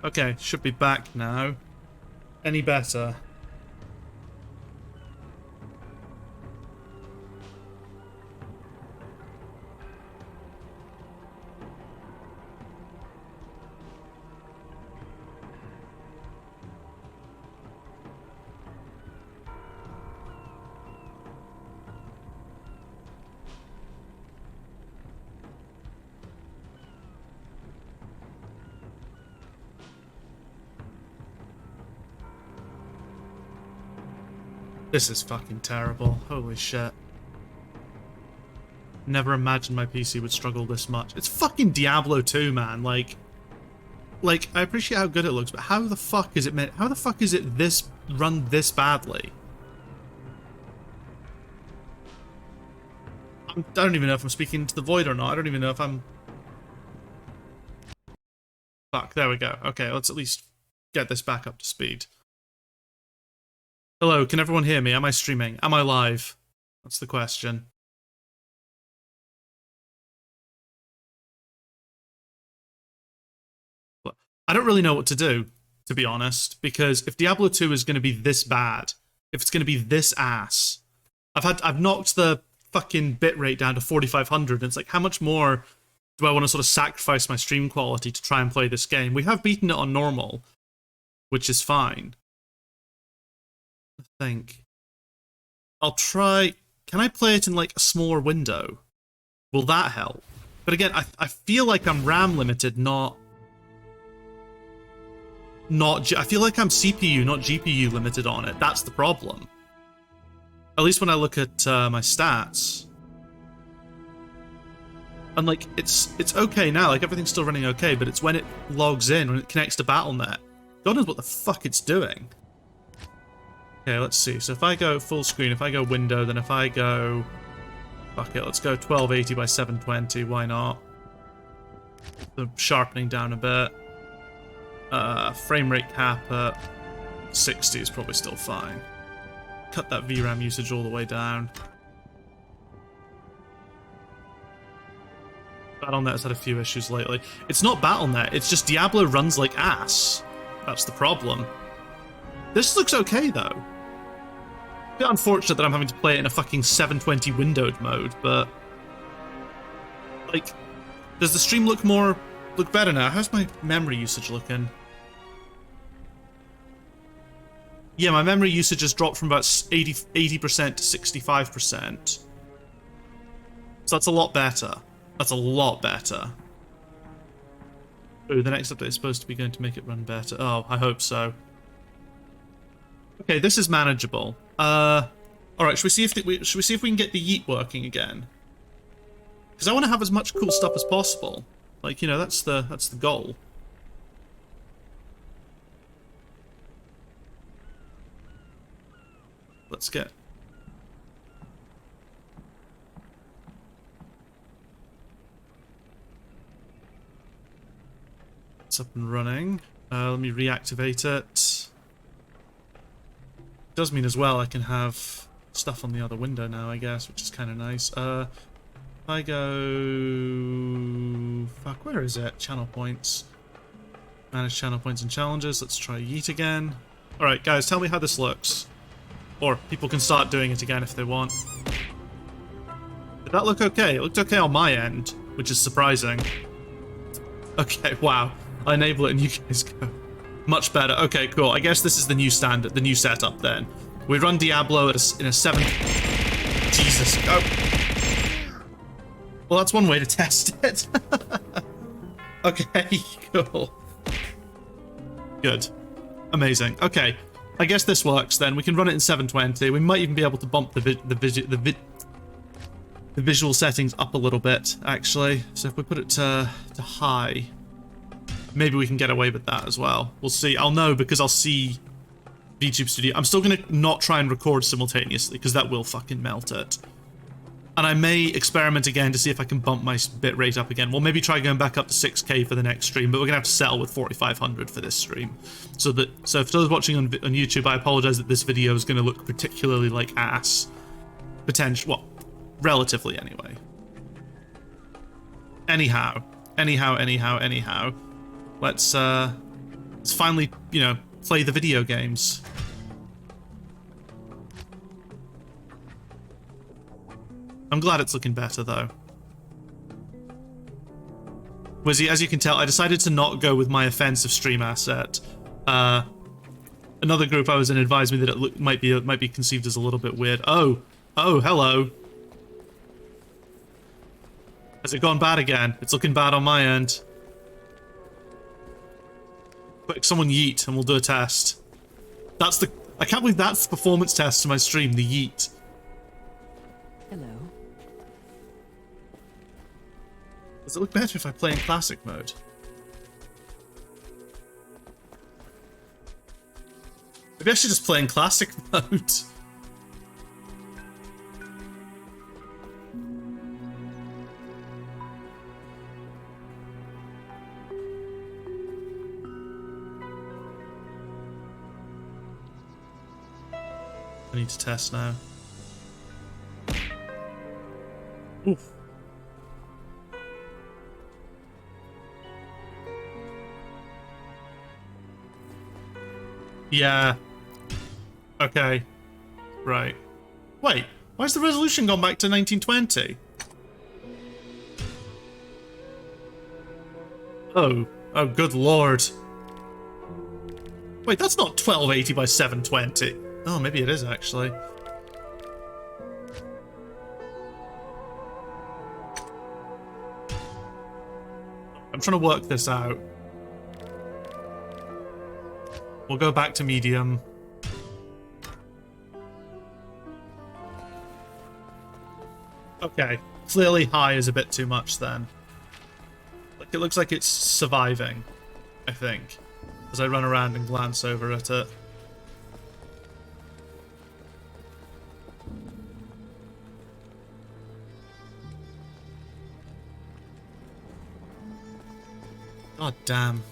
Okay, should be back now. Any better? This is fucking terrible. Holy shit. Never imagined my PC would struggle this much. It's fucking Diablo 2, man. Like, I appreciate how good it looks, but how the fuck is it meant? How the fuck is it this run this badly? I don't even know if I'm speaking to the void or not. I don't even know if I'm... Fuck, there we go. Okay, let's at least get this back up to speed. Hello, can everyone hear me? Am I streaming? Am I live? That's the question. I don't really know what to do, to be honest, because if Diablo 2 is going to be this bad, if it's going to be this ass, I've knocked the fucking bitrate down to 4500, and it's like, how much more do I want to sort of sacrifice my stream quality to try and play this game? We have beaten it on normal, which is fine. I think I'll try. Can I play it in like a smaller window? Will that help? But again, I feel like I'm RAM limited, not. I feel like I'm CPU, not GPU limited on it. That's the problem. At least when I look at my stats. And like, it's okay now, like everything's still running okay, but it's when it logs in, when it connects to Battle.net. God knows what the fuck it's doing. Okay, let's see. So if I go full screen, if I go window, then if I go... Fuck it, let's go 1280 by 720, why not? The sharpening down a bit. Frame rate cap at 60 is probably still fine. Cut that VRAM usage all the way down. Battle.net has had a few issues lately. It's not Battle.net, it's just Diablo runs like ass. That's the problem. This looks okay, though. A bit unfortunate that I'm having to play it in a fucking 720 windowed mode, but... Like, does the stream look better now? How's my memory usage looking? Yeah, my memory usage has dropped from about 80% to 65%. So that's a lot better. That's a lot better. Ooh, the next update is supposed to be going to make it run better. Oh, I hope so. Okay, this is manageable. Alright, should we see if we can get the yeet working again? Because I want to have as much cool stuff as possible. Like, you know, that's the goal. Let's get... It's up and running. Let me reactivate it. Does mean as well I can have stuff on the other window now, I guess, which is kind of nice. If I go... Fuck, where is it? Channel points. Manage channel points and challenges. Let's try yeet again. Alright, guys, tell me how this looks. Or people can start doing it again if they want. Did that look okay? It looked okay on my end, which is surprising. Okay, wow. I enable it and you guys go. Much better. Okay, cool. I guess this is the new standard, the new setup then. We run Diablo in a 7... Jesus. Oh. Well, that's one way to test it. Okay, cool. Good. Amazing. Okay. I guess this works then. We can run it in 720. We might even be able to bump the visual settings up a little bit, actually. So if we put it to high... Maybe we can get away with that as well. We'll see. I'll know because I'll see VTube Studio. I'm still going to not try and record simultaneously because that will fucking melt it. And I may experiment again to see if I can bump my bitrate up again. We'll maybe try going back up to 6K for the next stream, but we're going to have to settle with 4500 for this stream. So if those watching on YouTube, I apologize that this video is going to look particularly like ass. Well, relatively anyway. Anyhow. Let's Let's finally, you know, play the video games. I'm glad it's looking better, though. Wizzy, as you can tell, I decided to not go with my offensive stream asset. Another group I was in advised me that it might be conceived as a little bit weird. Oh, hello. Has it gone bad again? It's looking bad on my end. Quick, someone yeet, and we'll do a test. I can't believe that's the performance test to my stream, the yeet. Hello. Does it look better if I play in classic mode? Maybe I should just play in classic mode. I need to test now. Oof. Yeah. Okay. Right. Wait, why's the resolution gone back to 1920? Oh, good lord. Wait, that's not 1280 by 720. Oh, maybe it is actually. I'm trying to work this out. We'll go back to medium. Okay, clearly high is a bit too much then. Like, it looks like it's surviving, I think, as I run around and glance over at it. God damn.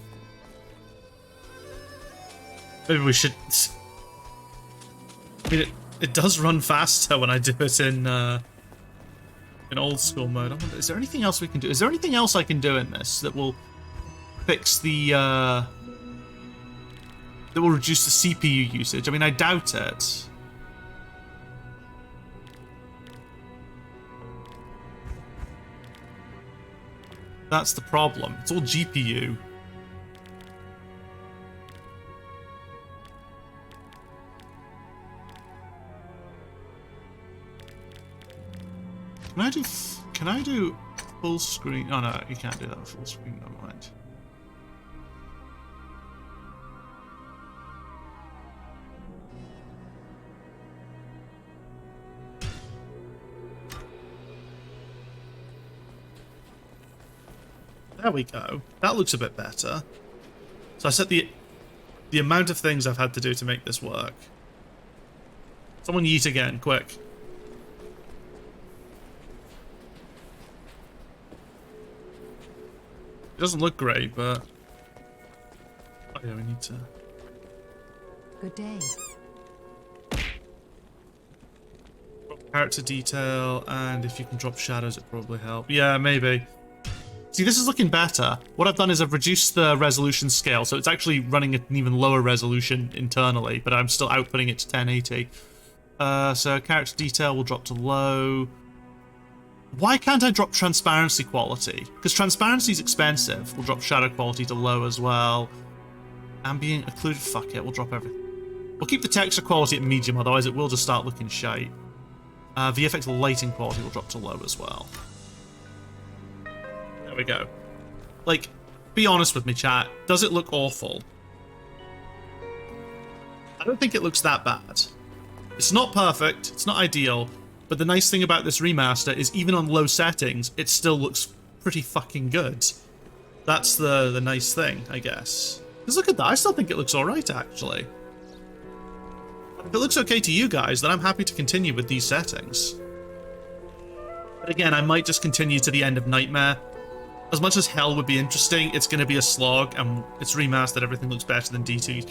Maybe we should... I mean, it does run faster when I do it in old school mode. I wonder, is there anything else we can do? Is there anything else I can do in this that will fix the, that will reduce the CPU usage? I mean, I doubt it. That's the problem. It's all GPU. Can I do full screen? Oh no, you can't do that with full screen, never mind. There we go. That looks a bit better. So I set the amount of things I've had to do to make this work. Someone yeet again, quick. It doesn't look great, but... Oh yeah, we need to... Good day. Character detail, and if you can drop shadows, it'd probably help. Yeah, maybe. See, this is looking better. What I've done is I've reduced the resolution scale, so it's actually running at an even lower resolution internally, but I'm still outputting it to 1080. So character detail will drop to low. Why can't I drop transparency quality? Because transparency is expensive. We'll drop shadow quality to low as well. Ambient occluded, fuck it, we'll drop everything. We'll keep the texture quality at medium, otherwise it will just start looking shite. VFX lighting quality will drop to low as well. There we go. Like, be honest with me, chat. Does it look awful? I don't think it looks that bad. It's not perfect, it's not ideal, but the nice thing about this remaster is even on low settings, it still looks pretty fucking good. That's the nice thing, I guess. Because look at that, I still think it looks alright, actually. If it looks okay to you guys, then I'm happy to continue with these settings. But again, I might just continue to the end of Nightmare. As much as Hell would be interesting, it's going to be a slog, and it's remastered, everything looks better than D2.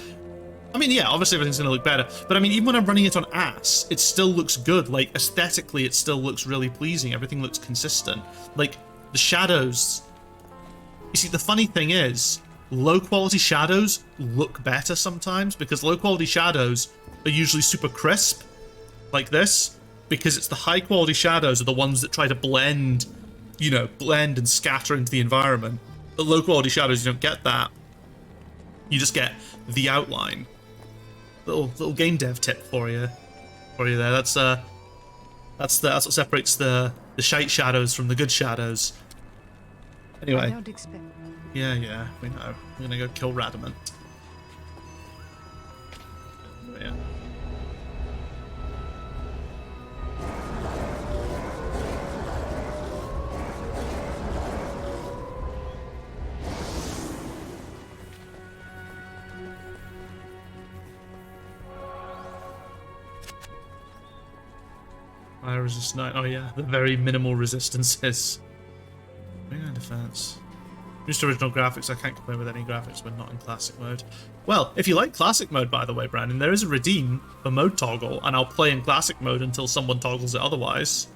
I mean, yeah, obviously everything's going to look better, but I mean, even when I'm running it on ass, it still looks good. Like, aesthetically, it still looks really pleasing. Everything looks consistent. Like, the shadows... You see, the funny thing is, low quality shadows look better sometimes, because low quality shadows are usually super crisp, like this, because it's the high quality shadows are the ones that try to blend, you know, blend and scatter into the environment. The low quality shadows, you don't get that. You just get the outline. Little game dev tip for you there. That's what separates the shite shadows from the good shadows. Anyway. I don't expect. Yeah, we know. We're gonna go kill Radamant. Yeah. Fire resist 9. Oh yeah, the very minimal resistances. Ring defense. Just original graphics. I can't complain with any graphics when not in classic mode. Well, if you like classic mode, by the way, Brandon, there is a redeem for mode toggle, and I'll play in classic mode until someone toggles it otherwise.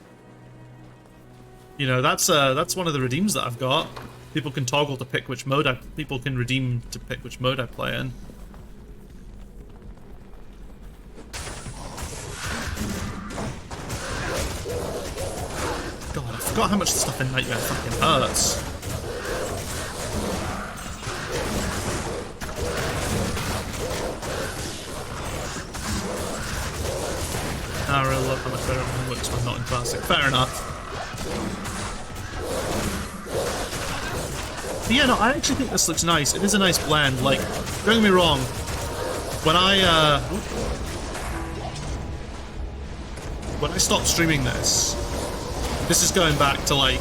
You know, that's one of the redeems that I've got. People can toggle to pick which mode people can redeem to pick which mode I play in. God, I forgot how much the stuff in Nightmare fucking hurts. I really love how much better everything looks when not in classic. Fair enough. But yeah, no, I actually think this looks nice. It is a nice blend. Like, don't get me wrong. When I stopped streaming this is going back to like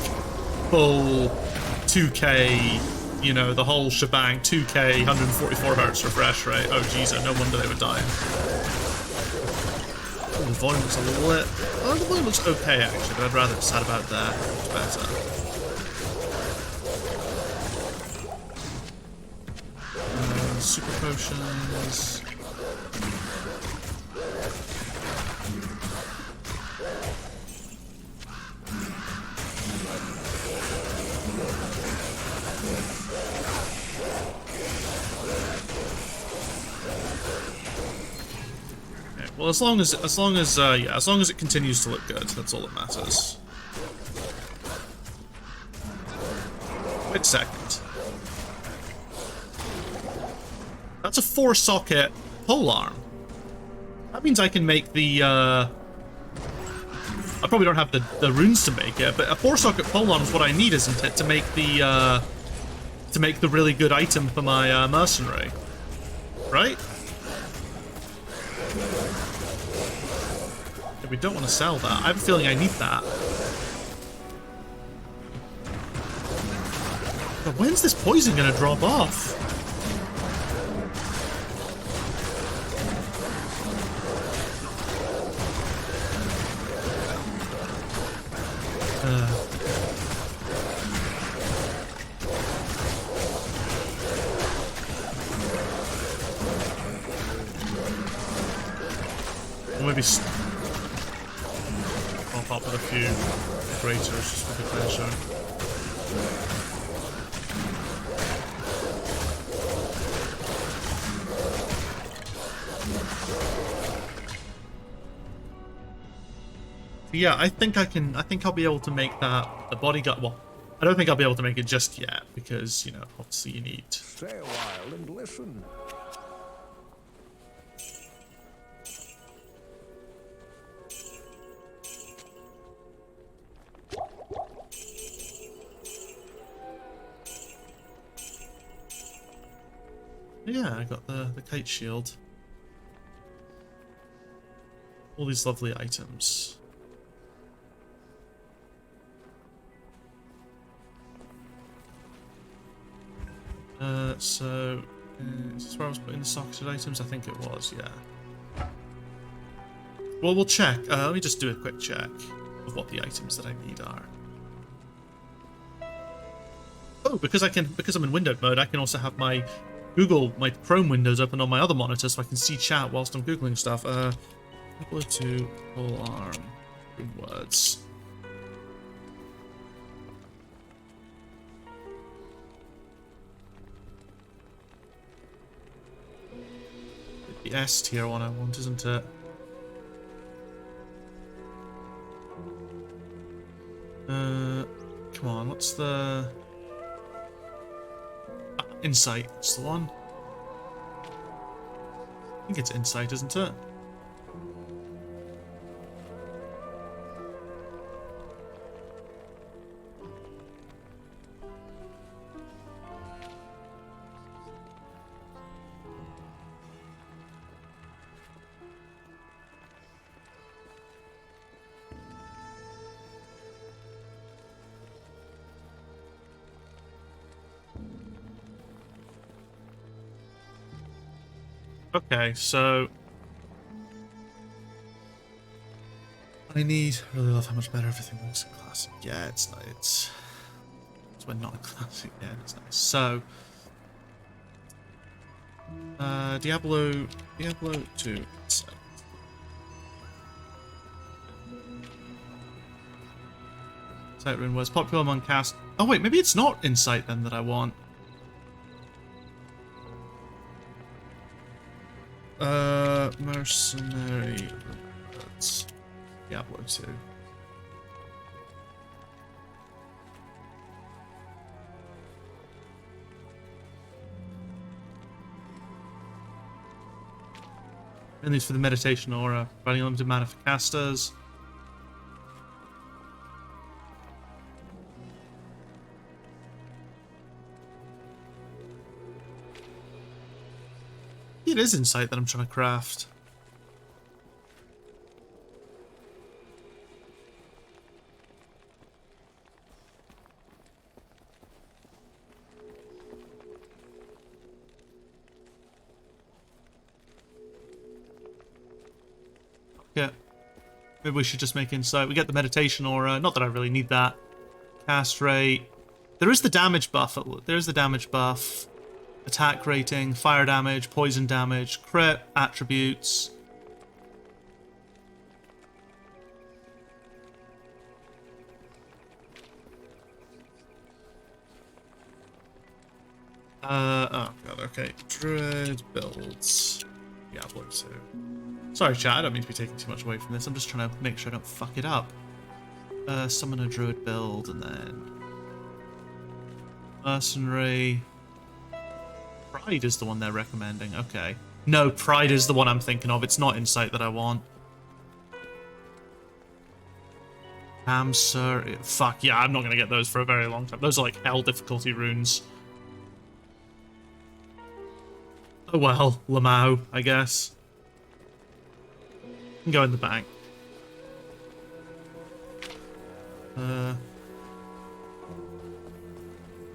full 2K, you know, the whole shebang, 2K, 144 hertz refresh rate. Oh jeez, no wonder they were dying. Oh, the volume looks a little... Oh, the volume looks okay, actually, but I'd rather just had about there. It's better. Super potions... Well, as long as it continues to look good, that's all that matters. Wait a second. That's a 4-socket pole arm. That means I can make the, I probably don't have the runes to make it, but a 4-socket pole arm is what I need, isn't it, to make the really good item for my, mercenary. Right? We don't want to sell that. I have a feeling I need that. But when's this poison gonna drop off? Maybe pop up with a few craters just for the pleasure. Yeah, I think I'll be able to make that the bodyguard. Well, I don't think I'll be able to make it just yet because, you know, obviously you need. Stay a while and listen. Yeah, I got the kite shield. All these lovely items. So is this where I was putting the socketed items? I think it was, yeah. Well, we'll check. Let me just do a quick check of what the items that I need are. Oh, because I'm in windowed mode, I can also have my Chrome windows open on my other monitor so I can see chat whilst I'm Googling stuff. Couple of two, full arm, good words. The S tier one I want, isn't it? Come on, what's the... Insight, that's the one. I think it's Insight, isn't it? Okay, so I really love how much better everything looks in classic. Yeah, it's not. It's when not in classic. Yeah, it's nice. So, Diablo 2. Insight rune was popular among cast. Oh wait, maybe it's not Insight then that I want. Mercenary. That's Diablo 2. And these for the meditation aura, providing unlimited mana for casters. It is Insight that I'm trying to craft. Yeah. Maybe we should just make Insight. We get the meditation aura. Not that I really need that. Cast rate. There is the damage buff. There's the damage buff. Attack rating, fire damage, poison damage, crit, attributes. Oh god, okay. Druid builds. Diablo 2. Sorry chat, I don't mean to be taking too much away from this. I'm just trying to make sure I don't fuck it up. Summon a druid build and then... Mercenary... Pride is the one they're recommending. Okay. No, Pride is the one I'm thinking of. It's not Insight that I want. Hamster. Fuck, yeah, I'm not going to get those for a very long time. Those are like hell difficulty runes. Oh well, Lamau, I guess. Can go in the bank.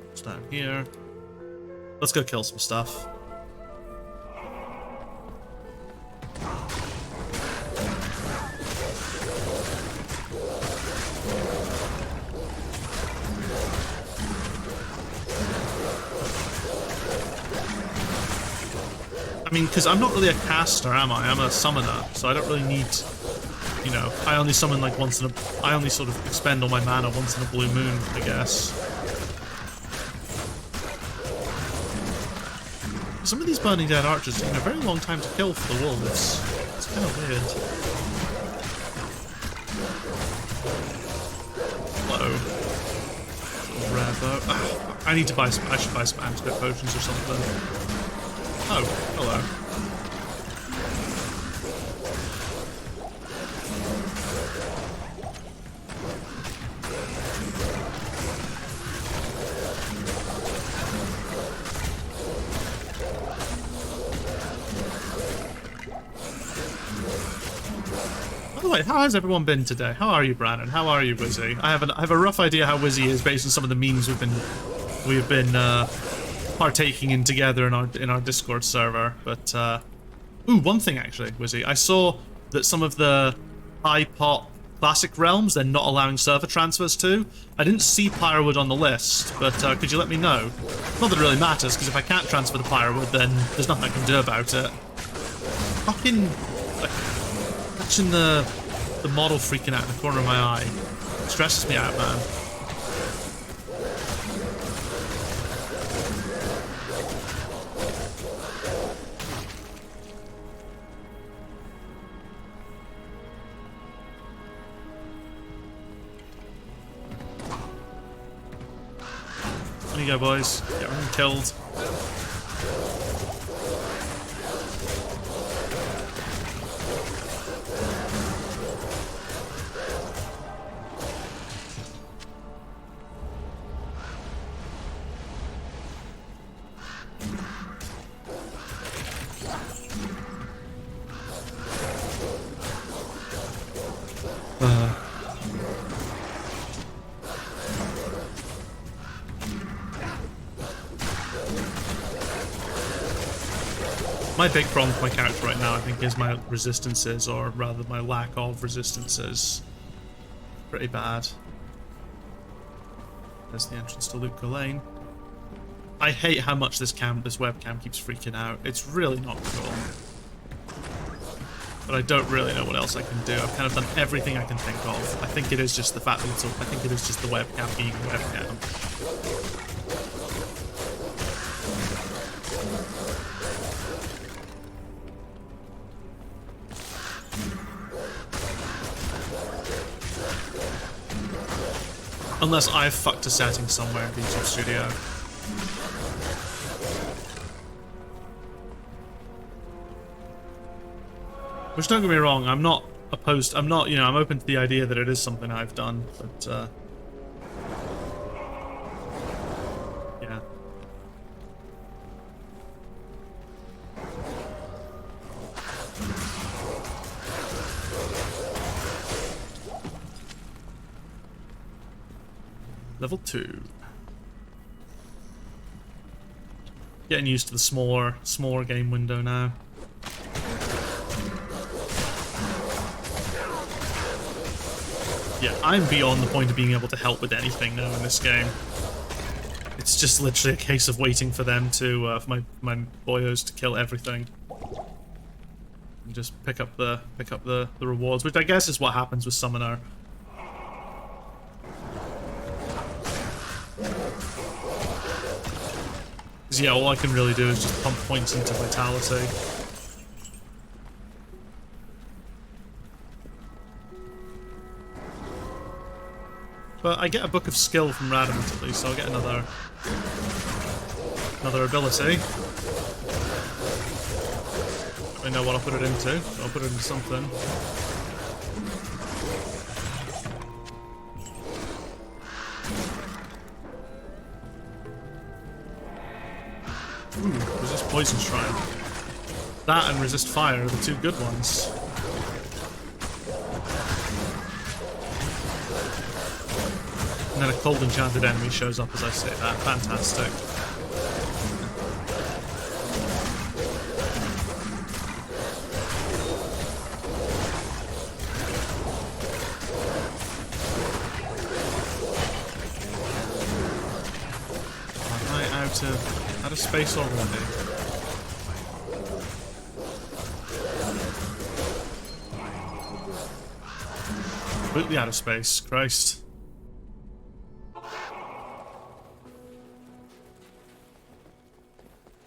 What's down here? Let's go kill some stuff. I mean, because I'm not really a caster, am I? I'm a summoner, so I don't really need, you know, I only summon like once in a... I only sort of expend all my mana once in a blue moon, I guess. Some of these Burning Dead archers take a very long time to kill for the wolves. It's kind of weird. Hello. Little rare bow. Ah, I need to buy some. I should buy some antidote potions or something. Oh, hello. By the way, how has everyone been today? How are you, Brandon? How are you, Wizzy? I have a rough idea how Wizzy is based on some of the memes we've been partaking in together in our Discord server. But ooh, one thing actually, Wizzy, I saw that some of the high pot classic realms they're not allowing server transfers to. I didn't see Pyrowood on the list, but could you let me know? Not that it really matters, because if I can't transfer the Pyrowood, then there's nothing I can do about it. Fucking watching the model freaking out in the corner of my eye stresses me out, man. go, boys. Get everyone killed. My big problem with my character right now, I think, is my resistances, or rather my lack of resistances. Pretty bad. There's the entrance to Luca Lane. I hate how much this webcam keeps freaking out. It's really not cool. But I don't really know what else I can do. I've kind of done everything I can think of. I think it is just the fact that I think it is just the webcam being a webcam. Unless I've fucked a setting somewhere in Vtuber Studio. Which, don't get me wrong, I'm not opposed, I'm open to the idea that it is something I've done, but, yeah. Level 2. Getting used to the smaller game window now. Yeah, I'm beyond the point of being able to help with anything now in this game. It's just literally a case of waiting for them to, for my boyos to kill everything. And just pick up the rewards, which I guess is what happens with Summoner. Because yeah, all I can really do is just pump points into Vitality. But I get a Book of Skill from Radamant at least, so I'll get another ability. I know what I'll put it into. I'll put it into something. Ooh, resist Poison Shrine. That and resist Fire are the two good ones. And then a cold enchanted enemy shows up as I say that. Fantastic. Am I out of space already? Completely out of space, Christ.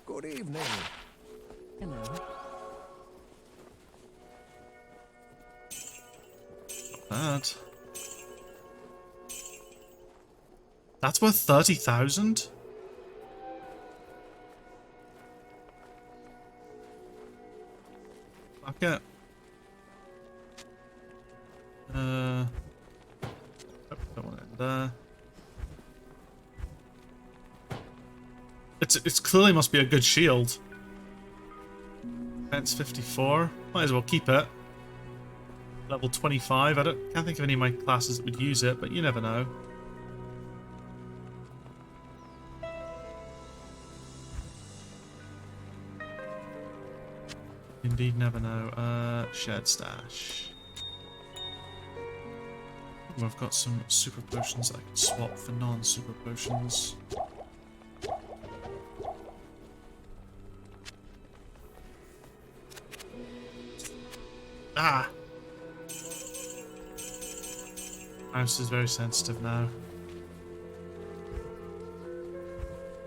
Good evening. Hello. Not bad. That's worth 30,000? Fuck it. Oh, don't want it there. It's clearly must be a good shield. Defense 54. Might as well keep it. Level 25. Can't think of any of my classes that would use it, but you never know. Indeed, never know. Shared stash. Ooh, I've got some super potions that I can swap for non-super potions. Ah! Mouse is very sensitive now.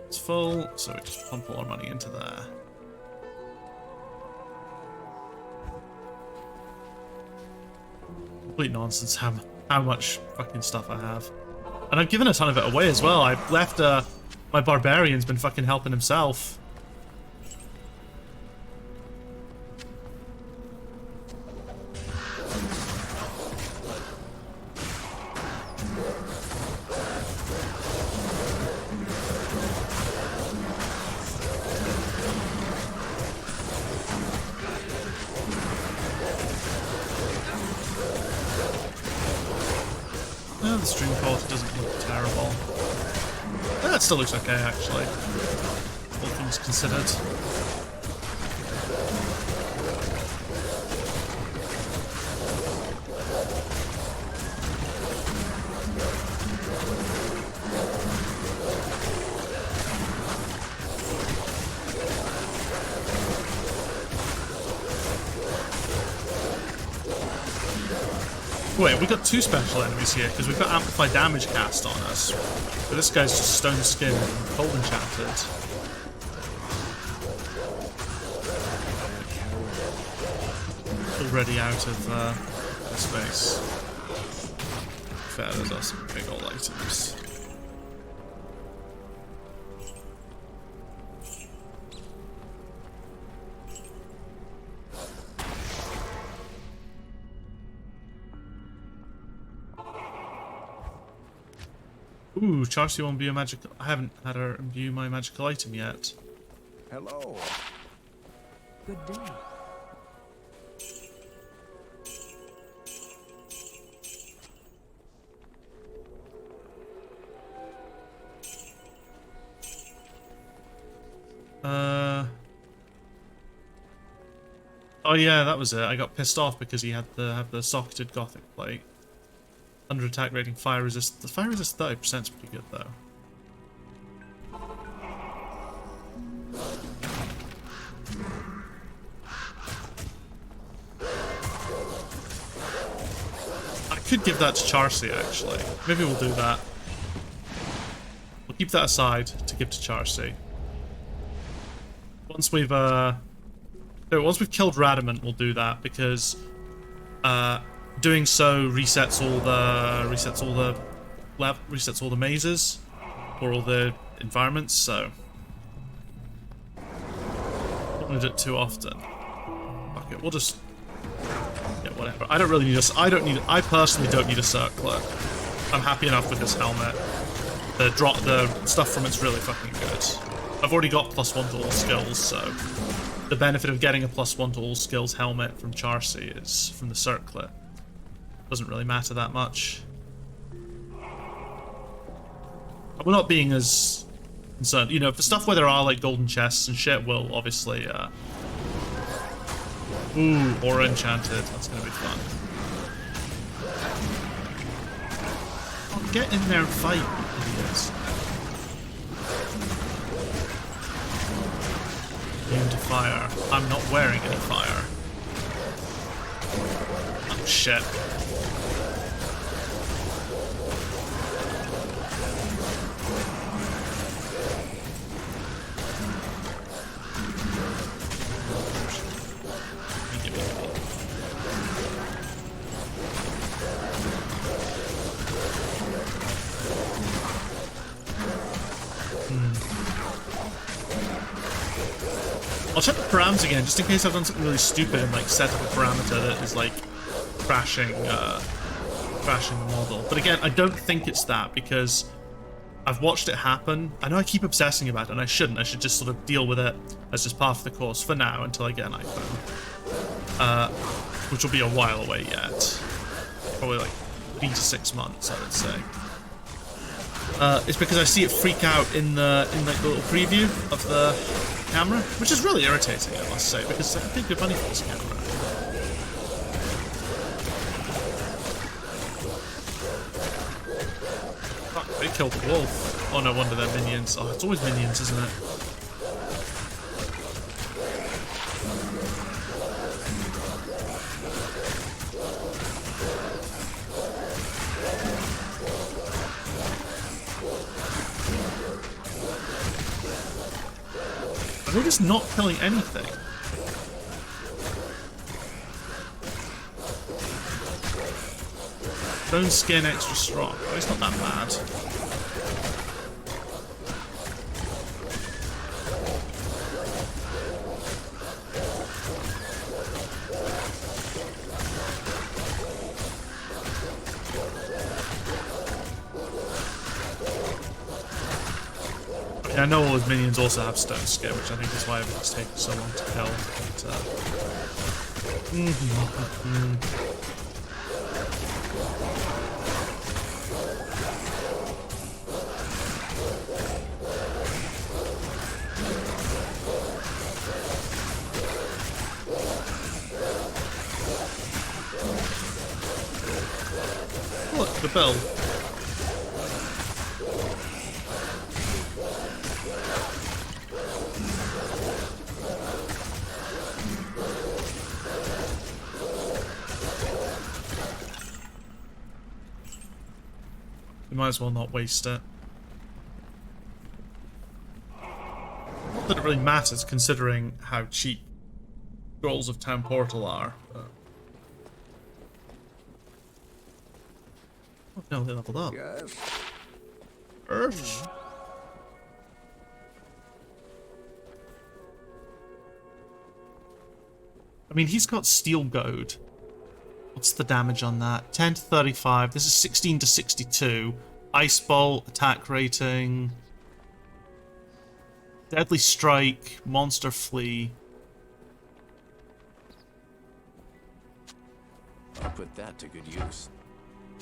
It's full, so we just pump all our money into there. Complete nonsense how much fucking stuff I have. And I've given a ton of it away as well. I've left My barbarian's been fucking helping himself. The stream quality doesn't look terrible. That still looks okay, actually. All things considered. Wait, we've got two special enemies here, because we've got amplified damage cast on us. But this guy's just stone skinned and cold enchanted. Already out of space. Fair, those are some big old items. Ooh, Charcy won't be a magical. I haven't had her imbue my magical item yet. Hello. Good day. Oh yeah, that was it. I got pissed off because he had to have the socketed gothic plate. Under attack rating, fire resist. The fire resist 30% is pretty good though. I could give that to Charcy actually. Maybe we'll do that. We'll keep that aside to give to Charcy. Once we've once we've killed Radamant, we'll do that because doing so resets all the mazes or all the environments. So don't want to do it too often. Fuck it, we'll just whatever. I don't really need I personally don't need a circlet. I'm happy enough with this helmet. The stuff from it's really fucking good. I've already got +1 to all skills, so the benefit of getting a +1 to all skills helmet from Charcy is from the circlet. Doesn't really matter that much. We're not being as concerned. You know, for stuff where there are like golden chests and shit, we'll obviously ooh, Aura Enchanted. That's gonna be fun. Oh, get in there and fight, idiots. Immune to fire. I'm not wearing any fire. Oh shit. I'll check the params again, just in case I've done something really stupid and like set up a parameter that is like crashing the model. But again, I don't think it's that because I've watched it happen. I know I keep obsessing about it, and I shouldn't. I should just sort of deal with it as just part of the course for now until I get an iPhone, which will be a while away yet. Probably like 3 to 6 months, I would say. It's because I see it freak out in like the little preview of the camera, which is really irritating, I must say, because I paid good money for this camera. Fuck, they killed the wolf. Oh, no wonder they're minions. Oh, it's always minions, isn't it? They're just not killing anything. Stone skin extra strong. Oh, he's not that bad. Yeah, I know all his minions also have stone skin, which I think is why it's taken so long to kill. But, Look, the bell. We might as well not waste it. Not that it really matters considering how cheap Scrolls of Town Portal are. But... Oh no, they leveled up. Yes. Earth. I mean, he's got Steel Goad. What's the damage on that? 10 to 35. This is 16 to 62. Ice Bolt, attack rating. Deadly Strike, Monster Flea. I'll put that to good use.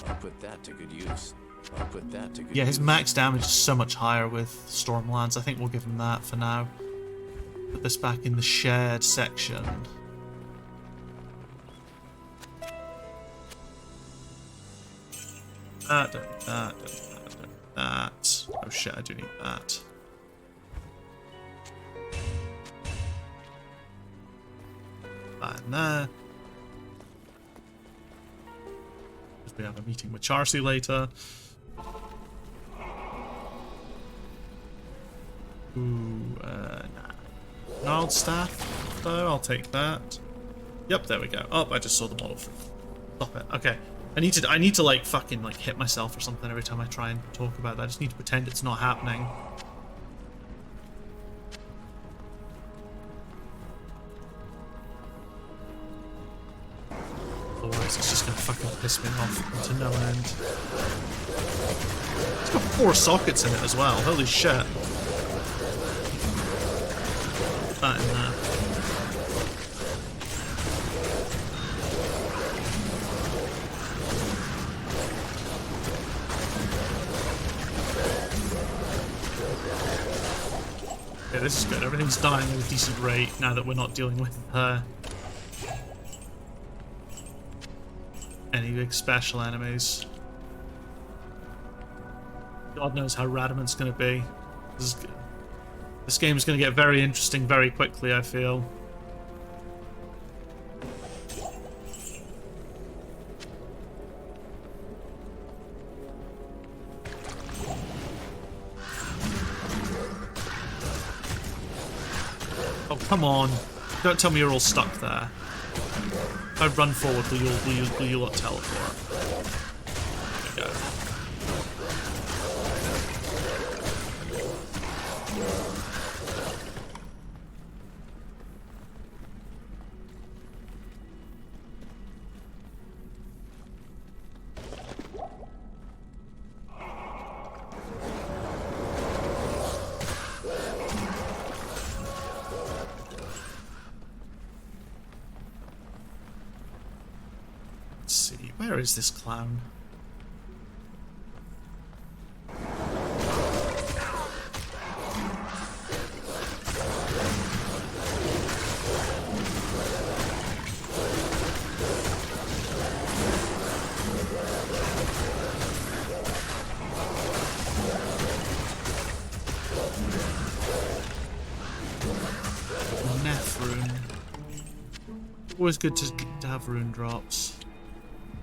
I'll put that to good use. I'll put that to good use. Yeah, his max damage is so much higher with Stormlands. I think we'll give him that for now. Put this back in the shared section. Don't need that, don't need that. Oh shit, I do need that. That in there. We have a meeting with Charcy later. Ooh, nah. Gnarled staff, though, I'll take that. Yep, there we go. Oh, I just saw the model. Stop it. Okay. I need to like fucking like hit myself or something every time I try and talk about that. I just need to pretend it's not happening. Otherwise it's just gonna fucking piss me off to no end. It's got 4 sockets in it as well, holy shit. Put that in there. Yeah, this is good. Everything's dying at a decent rate now that we're not dealing with any big special enemies. God knows how Radament's going to be. This game is going to get very interesting very quickly, I feel. Oh, come on. Don't tell me you're all stuck there. If I run forward, will you lot teleport? There we go. Where is this clown? Neff rune. Always good to have rune drops.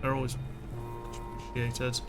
They're always appreciated.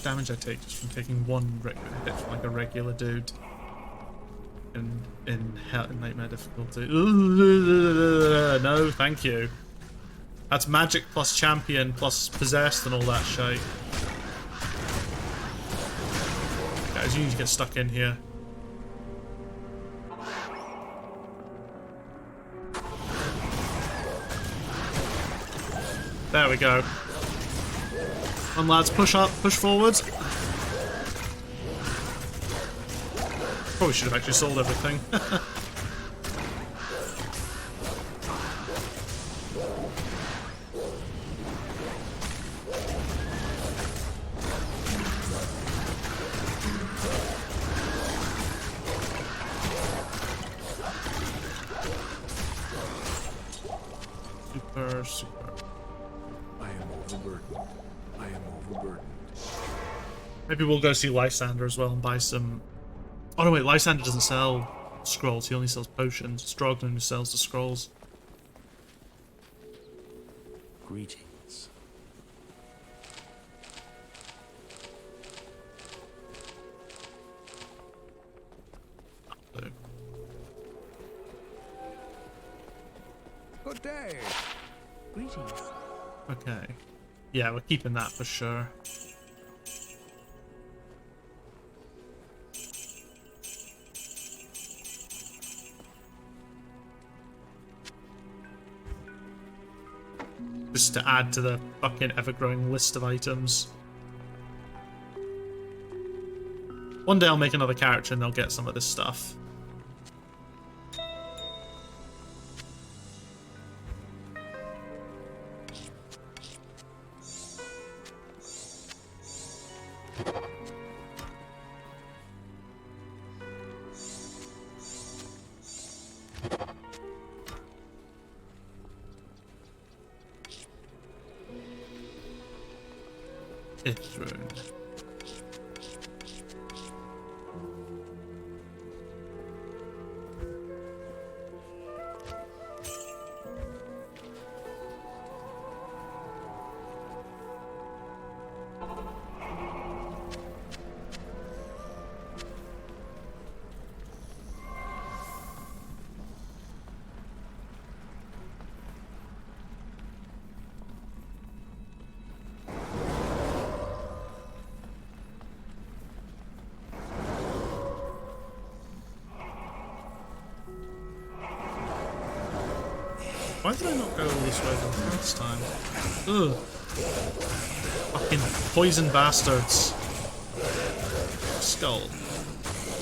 much damage I take just from taking one hit from like a regular dude in nightmare difficulty. No, thank you. That's magic plus champion plus possessed and all that shit. Guys, you need to get stuck in here. There we go. Come on, lads, push up, push forward. Probably should have actually sold everything. Super. I am overburdened. I am overburdened. Maybe we'll go see Lysander as well and buy some... Oh no wait, Lysander doesn't sell scrolls, he only sells potions. Strognon who sells the scrolls. Greetings. So, Good day. Greetings. okay. Yeah, we're keeping that for sure. Just to add to the fucking ever-growing list of items. One day I'll make another character and they'll get some of this stuff. Ithroon. Why did I not go all this way the first time? Ugh. Fucking poison bastards. Skull.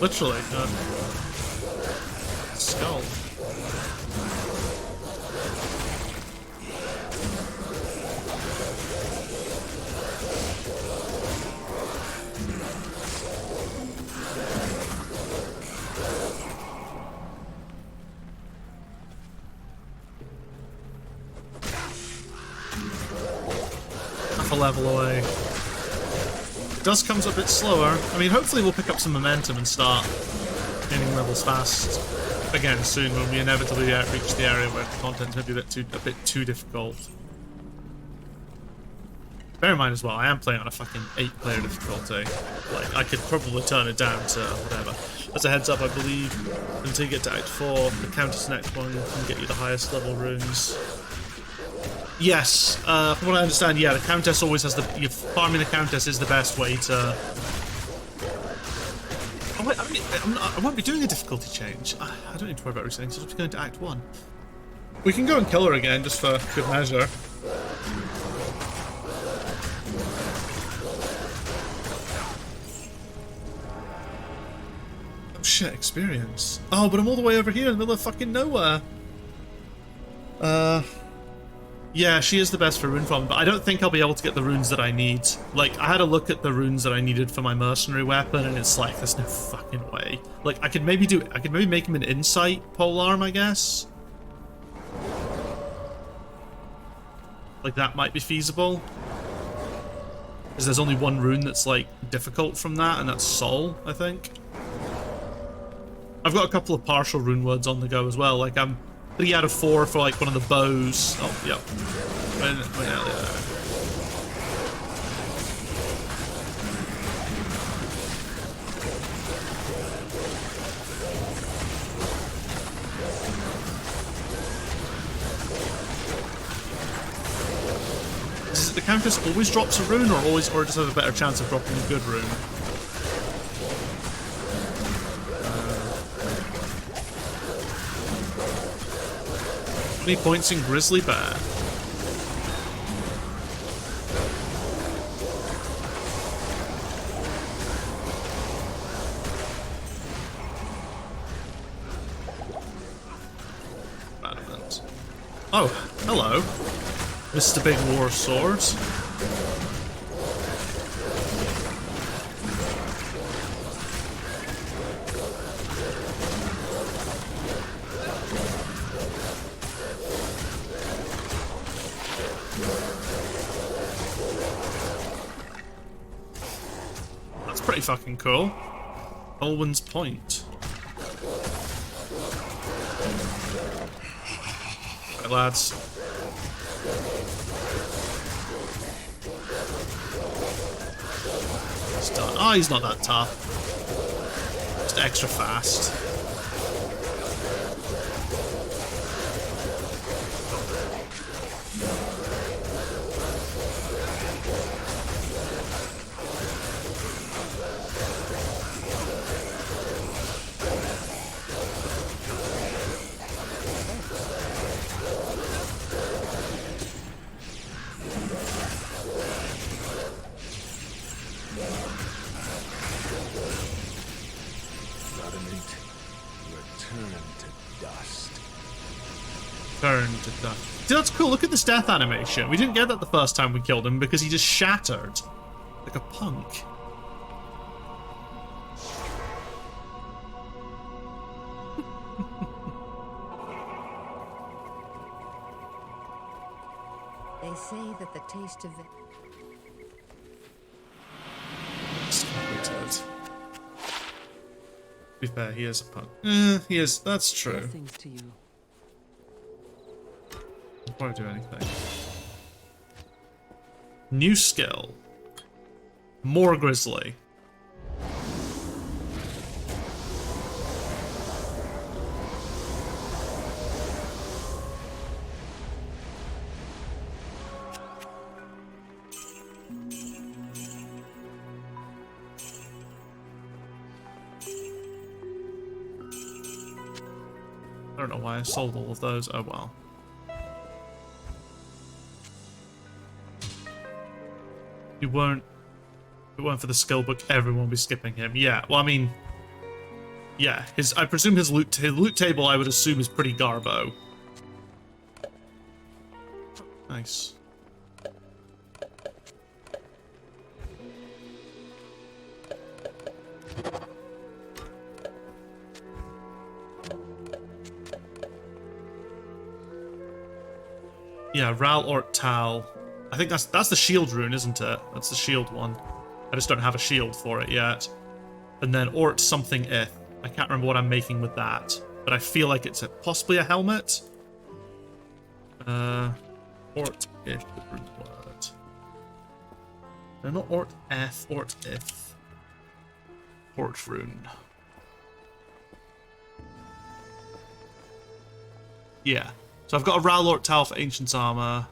Literally, skull. A level away. It does come a bit slower. I mean, hopefully we'll pick up some momentum and start gaining levels fast again soon when we inevitably reach the area where the content's maybe a bit too difficult. Bear in mind as well, I am playing on a fucking 8-player difficulty. Like, I could probably turn it down to whatever. As a heads up, I believe until you get to Act 4, the Countess next one can get you the highest level runes. Yes, from what I understand, yeah, the Countess always has farming the Countess is the best way to... Oh wait, I mean, I won't be doing a difficulty change. I don't need to worry about resetting, so I'll just be going to Act 1. We can go and kill her again, just for good measure. Oh shit, experience. Oh, but I'm all the way over here in the middle of fucking nowhere. Yeah, she is the best for rune farming, but I don't think I'll be able to get the runes that I need. Like, I had a look at the runes that I needed for my mercenary weapon, and it's like, there's no fucking way. Like, I could maybe make him an insight polearm, I guess. Like, that might be feasible. Because there's only one rune that's, like, difficult from that, and that's Soul, I think. I've got a couple of partial rune words on the go as well. Like, I'm 3 out of 4 for like one of the bows. Oh, yep. Countess always drops a rune, or does have a better chance of dropping a good rune? How many points in Grizzly Bear? Adamant. Oh, hello. Mr. Big War Sword. That's pretty fucking cool. Olwen's Point. Right, lads. He's done. Oh, he's not that tough. Just extra fast. Turn to dust. Dude, that's cool. Look at this death animation. We didn't get that the first time we killed him because he just shattered. Like a punk. They say that the taste of it. To be fair, he is a punk. He is. That's true. Blessings to you. Before I do anything. New skill. More grizzly. I don't know why I sold all of those. Oh well. If it weren't for the skill book, everyone would be skipping him. Yeah, well, I mean, yeah, I presume his loot table, I would assume, is pretty garbo. Nice. Yeah, Ral Ort Tal. I think that's the shield rune, isn't it? That's the shield one. I just don't have a shield for it yet. And then Ort something Ith. I can't remember what I'm making with that, but I feel like it's possibly a helmet. Ort Ith, the root word. No, not Ort Eth, Ort Ith. Ort rune. Yeah. So I've got a Ral Ort Tal for Ancient's Armor.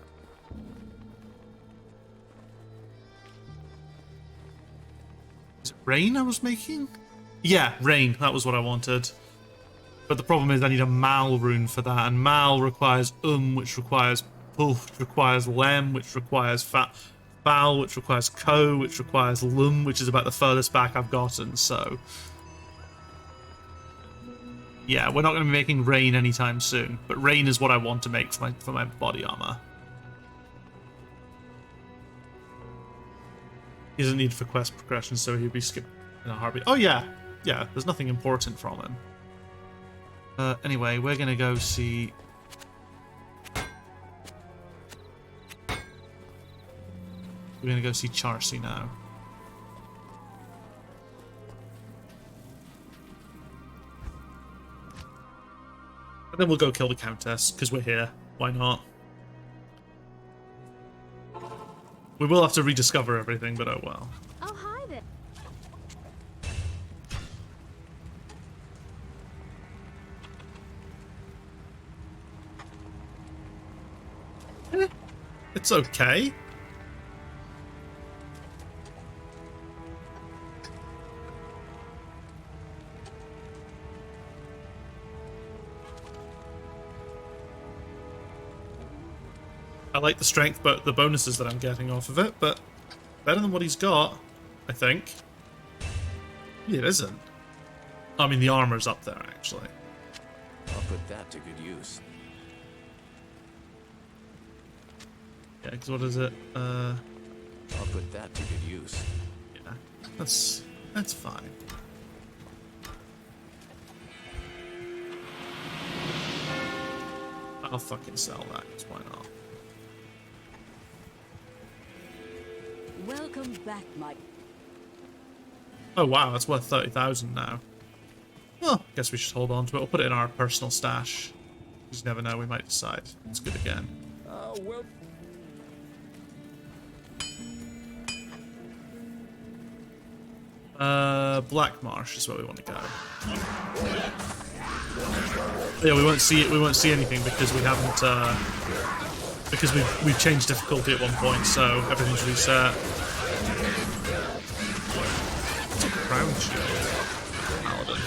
Is it Rain I was making? Yeah, Rain. That was what I wanted. But the problem is I need a Mal rune for that, and Mal requires which requires Pulf, which requires Lem, which requires Foul, which requires Ko, which requires Lum, which is about the furthest back I've gotten, so... Yeah, we're not going to be making Rain anytime soon, but Rain is what I want to make for my body armor. He doesn't need for quest progression, so he'll be skipped in a heartbeat. Oh yeah, yeah. There's nothing important from him. Anyway, we're gonna go see. We're gonna go see Charcy now. And then we'll go kill the Countess, because we're here. Why not? We will have to rediscover everything, but oh well. Oh, hi there. It's okay. I like the strength, but the bonuses that I'm getting off of it, but better than what he's got, I think. It isn't. I mean, the armor's up there, actually. I'll put that to good use. Yeah, because what is it? I'll put that to good use. Yeah, that's fine. I'll fucking sell that, 'cause why not? Welcome back, Mike. Oh wow, that's worth 30,000 now. Well, guess we should hold on to it. We'll put it in our personal stash. You just never know, we might decide it's good again. Well. Black Marsh is where we want to go. Yeah, we won't see it. We won't see anything because we haven't. Because we've changed difficulty at one point, so everything's reset. It's a crown shield. Paladin.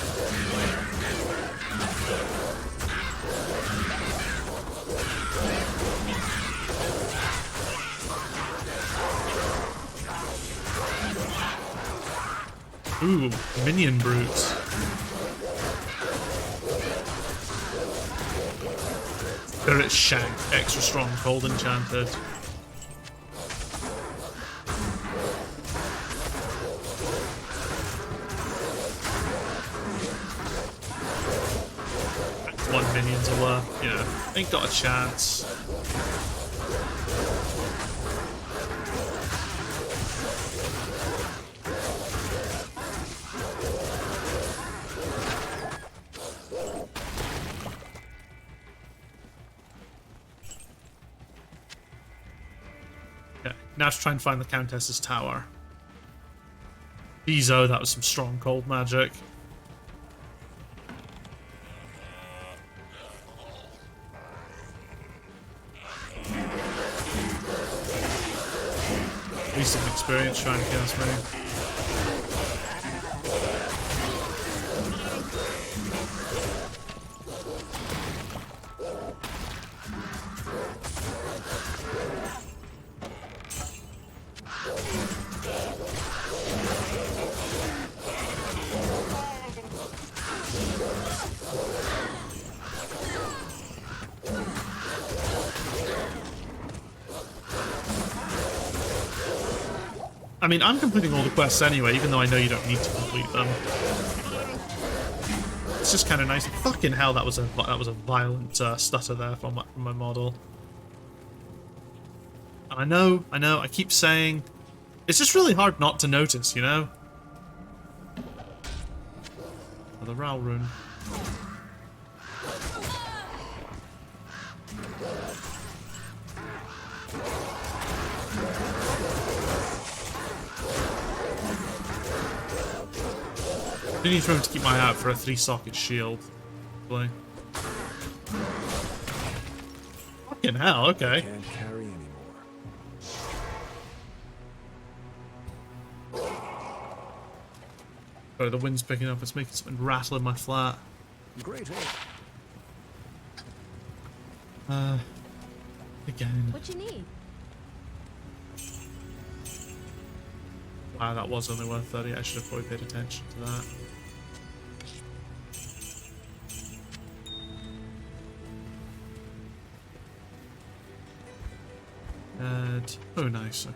Ooh, minion brutes. Spirit Shank, extra strong, cold enchanted. One minions are worth, you know, ain't got a chance. Now to try and find the Countess's tower. Ezo, that was some strong cold magic. At least some experience trying to cast me. I mean, I'm completing all the quests anyway, even though I know you don't need to complete them. It's just kind of nice. Fucking hell, that was a violent stutter there from my model. And I know, I keep saying, it's just really hard not to notice, you know? Oh, the Ral rune. I do need room to keep my eye out for a 3-socket shield. Really. Fucking hell, okay. Can't carry anymore. Oh, the wind's picking up. It's making something rattle in my flat. Great. Again. What you need? Wow, that was only worth 30. I should have probably paid attention to that. Oh, nice. Okay.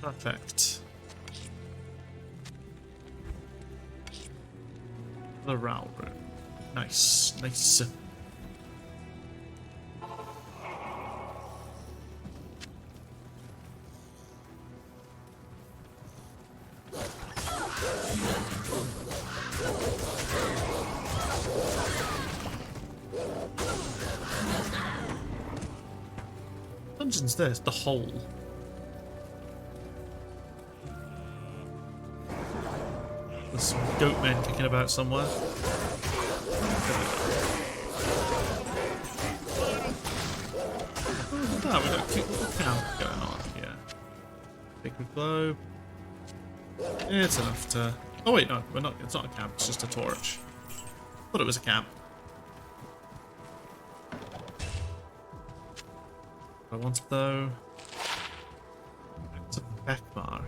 Perfect. The Ral rune. Nice. Nice. Dungeon's this? The hole. There's some goat men kicking about somewhere. Oh, we got a cow going on here. Big Sacred globe. It's enough to... Oh wait, no, we're not. It's not a camp. It's just a torch. Thought it was a camp. I wanted though. It's a Beckmar.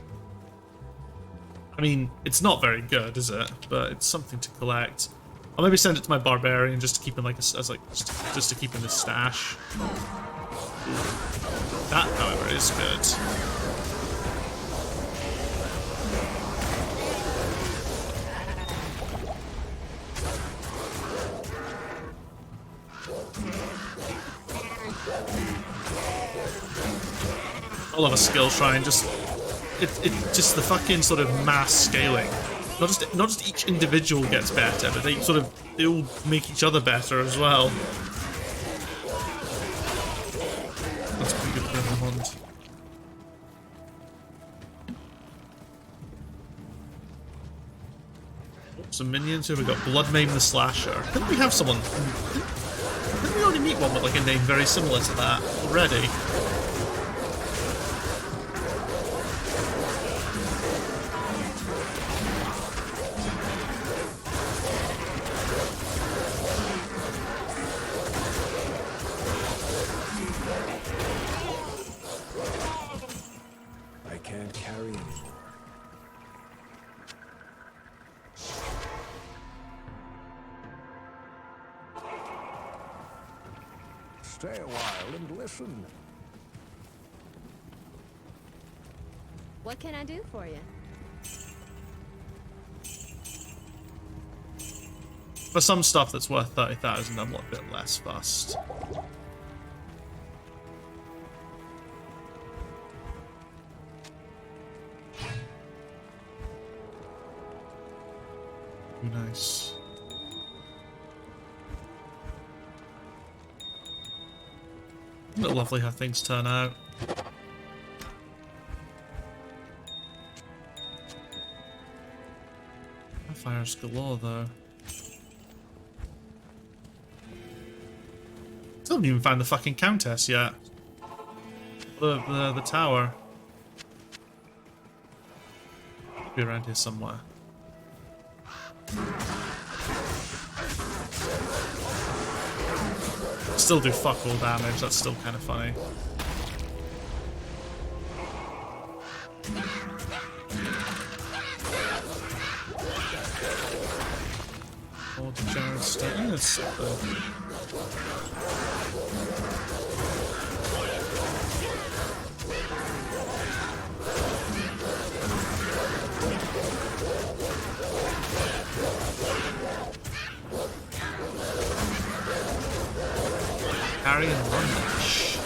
I mean, it's not very good, is it? But it's something to collect. I'll maybe send it to my barbarian just to keep in just to keep in the stash. That, however, is good. I love a skill shrine. Just just the fucking sort of mass scaling. Not just each individual gets better, but they all make each other better as well. That's pretty good for everyone. Some minions here. We got Bloodmaim the Slasher. Didn't we have someone? Didn't we already meet one with like a name very similar to that already? I can't carry anymore. Stay a while and listen. What can I do for you? For some stuff that's worth 30,000, I'm a bit less fussed. Nice. Isn't it lovely how things turn out? Fire's galore, though. Still haven't even found the fucking countess yet. The tower. Be around here somewhere. Still do fuck all damage. That's still kind of funny. All the Jared stuff. Yeah, it's something. Carry and run dash.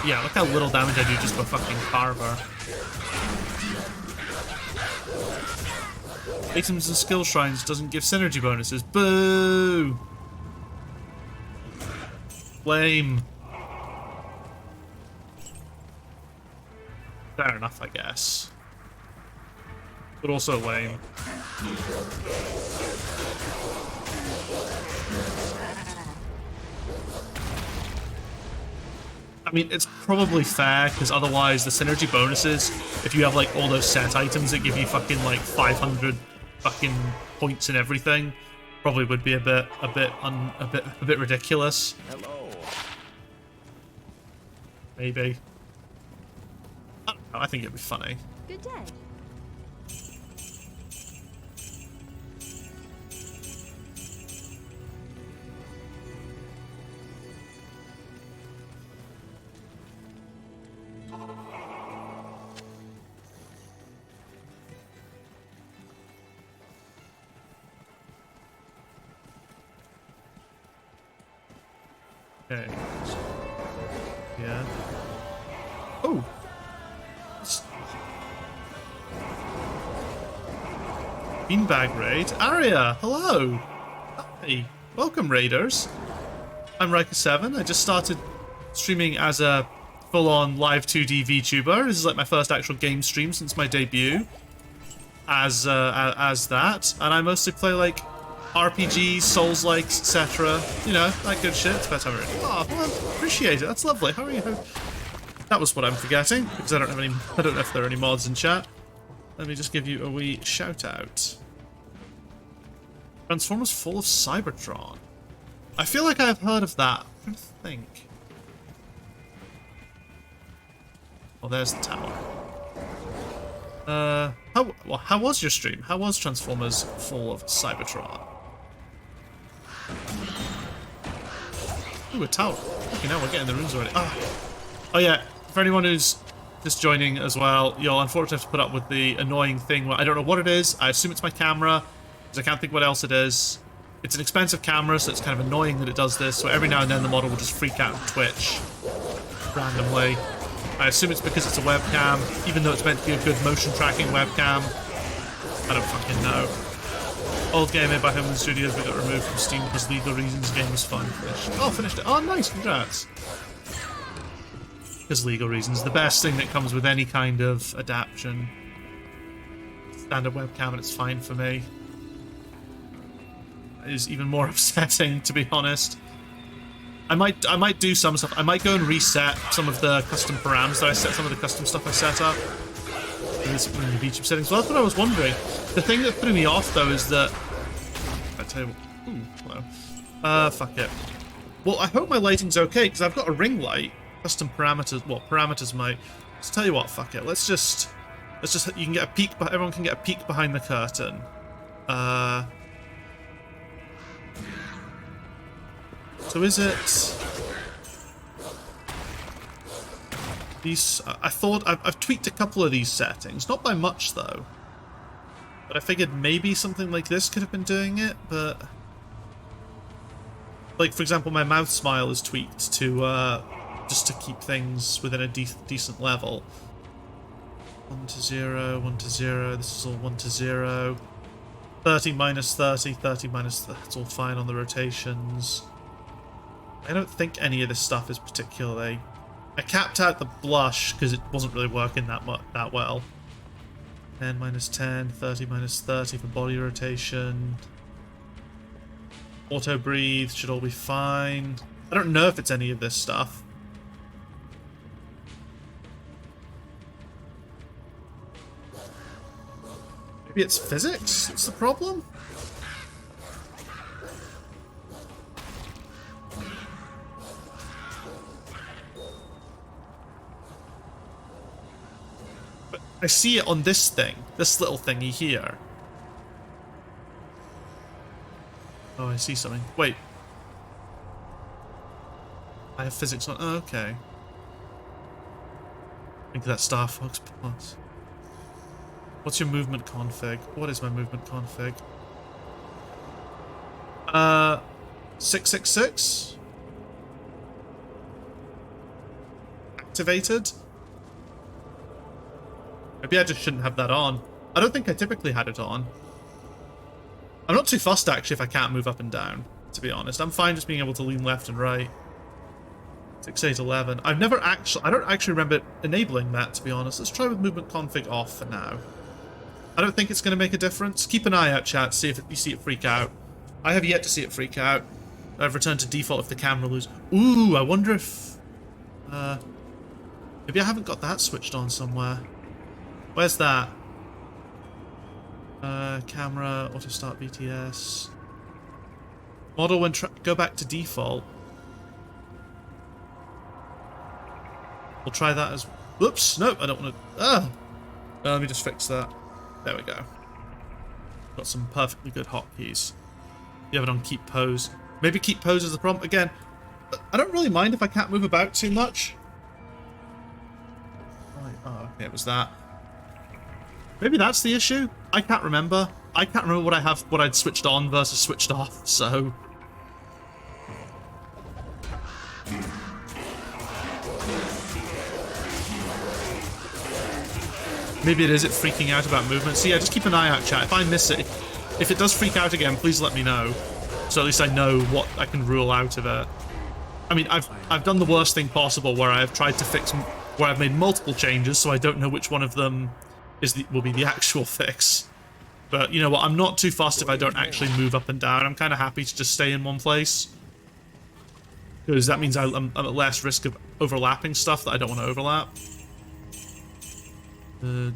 Yeah, look how little damage I do just with fucking Carver. Items and skill shrines doesn't give synergy bonuses. Boo! Lame. Fair enough, I guess. But also lame. I mean, it's probably fair, because otherwise the synergy bonuses, if you have like all those set items that give you fucking like 500 fucking points and everything, probably would be a bit ridiculous. Hello. Maybe. I don't know, I think it'd be funny. Good day. Okay. Yeah. Oh! Beanbag raid. Aria, hello! Hi. Welcome, raiders. I'm Riker7. I just started streaming as a full-on live 2D VTuber. This is like my first actual game stream since my debut. as that, and I mostly play like RPGs, Souls-likes, etc. You know, that good shit. It's the best I've ever written. Oh, well, I appreciate it. That's lovely. How are you? That was what I'm forgetting, because I don't know if there are any mods in chat. Let me just give you a wee shout out. Transformers full of Cybertron. I feel like I've heard of that. I'm trying to think. Oh, there's the tower. How was your stream? How was Transformers full of Cybertron? Ooh, a tower. Okay, now we're getting the rooms already. Oh yeah, for anyone who's just joining as well, you'll unfortunately have to put up with the annoying thing where I don't know what it is. I assume it's my camera, because I can't think what else it is. It's an expensive camera, so it's kind of annoying that it does this, so every now and then the model will just freak out and twitch randomly. I assume it's because it's a webcam, even though it's meant to be a good motion tracking webcam. I don't fucking know. Old game made by Homeland Studios, but got removed from Steam because legal reasons. The game was fun. Finished it. Oh, nice, congrats. Because legal reasons. The best thing that comes with any kind of adaptation. Standard webcam, and it's fine for me. It is even more upsetting, to be honest. I might do some stuff. I might go and reset some of the custom params that I set, some of the custom stuff I set up. In the Vtuber settings. Well, that's what I was wondering. The thing that threw me off, though, is that... I tell you what... Ooh, hello. Fuck it. Well, I hope my lighting's okay, because I've got a ring light. Custom parameters... Well, parameters might... Let's tell you what, fuck it. Let's just... You can get a peek... Everyone can get a peek behind the curtain. So is it... These... I thought... I've tweaked a couple of these settings. Not by much, though. But I figured maybe something like this could have been doing it, but... Like, for example, my mouth smile is tweaked to, just to keep things within a decent level. 1 to 0, 1 to 0, this is all 1 to 0. 30 minus 30, 30 minus 30, it's all fine on the rotations. I don't think any of this stuff is particularly... I capped out the blush because it wasn't really working that well. 10 minus 10, 30 minus 30 for body rotation. Auto breathe should all be fine. I don't know if it's any of this stuff. Maybe it's physics that's the problem? But I see it on this thing, this little thingy here. Oh, I see something. Wait. I have physics on. Oh, okay. I think that Star Fox Plus. What's your movement config? What is my movement config? 666? Activated? Maybe I just shouldn't have that on. I don't think I typically had it on. I'm not too fussed, actually, if I can't move up and down, to be honest. I'm fine just being able to lean left and right. 6, 8, 11. I don't actually remember enabling that, to be honest. Let's try with movement config off for now. I don't think it's going to make a difference. Keep an eye out, chat, see if you see it freak out. I have yet to see it freak out. I've returned to default if the camera loses. Ooh, I wonder if... maybe I haven't got that switched on somewhere. Where's that? Camera, auto start BTS. Model when go back to default. We'll try that as... Whoops, nope, I don't want to... let me just fix that. There we go. Got some perfectly good hotkeys. You have it on keep pose. Maybe keep pose is the problem. Again, I don't really mind if I can't move about too much. Oh, okay, it was that. Maybe that's the issue. I can't remember. I can't remember what I'd switched on versus switched off, so... Maybe it is freaking out about movement. So yeah, just keep an eye out, chat. If I miss it, if it does freak out again, please let me know. So at least I know what I can rule out of it. I mean, I've done the worst thing possible where I have tried to fix... Where I've made multiple changes, so I don't know which one of them will be the actual fix. But you know what? I'm not too fussed if I don't actually move up and down. I'm kind of happy to just stay in one place. Because that means I'm at less risk of overlapping stuff that I don't want to overlap. Yeah.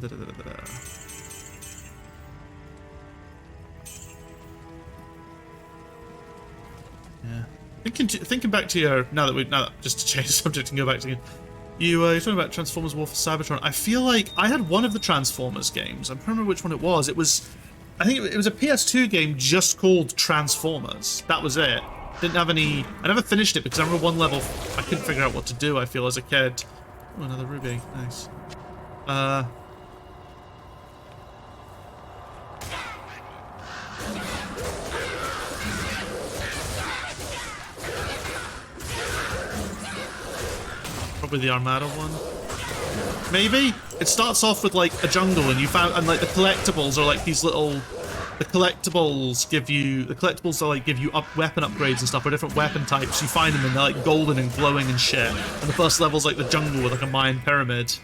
Thinking back to your just to change the subject and go back to you're talking about Transformers War for Cybertron. I feel like I had one of the Transformers games. I don't remember which one it was. I think it was a PS2 game just called Transformers. That was it. Didn't have any. I never finished it because I remember one level I couldn't figure out what to do. I feel as a kid. Oh, another ruby. Nice. Probably the Armada one. Maybe? It starts off with like a jungle and like the collectibles are like these little... The collectibles give you weapon upgrades and stuff, or different weapon types. You find them and they're like golden and glowing and shit. And the first level's like the jungle with like a Mayan pyramid.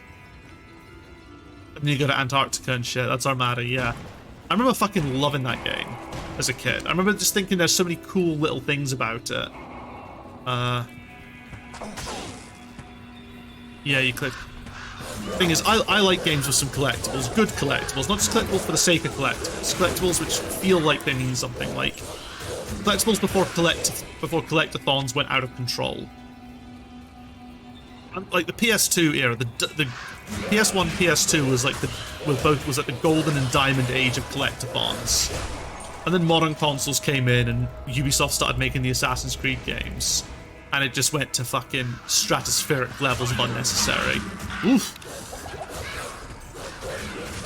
And then you go to Antarctica and shit. That's Armada, yeah. I remember fucking loving that game as a kid. I remember just thinking there's so many cool little things about it. Yeah, you click. Thing is, I like games with some collectibles, good collectibles, not just collectibles for the sake of collectibles. Collectibles which feel like they mean something, like collectibles before collectathons went out of control. Like the PS2 era, the PS1, PS2 was like was like the golden and diamond age of collectathons, and then modern consoles came in and Ubisoft started making the Assassin's Creed games. And it just went to fucking stratospheric levels of unnecessary. Oof.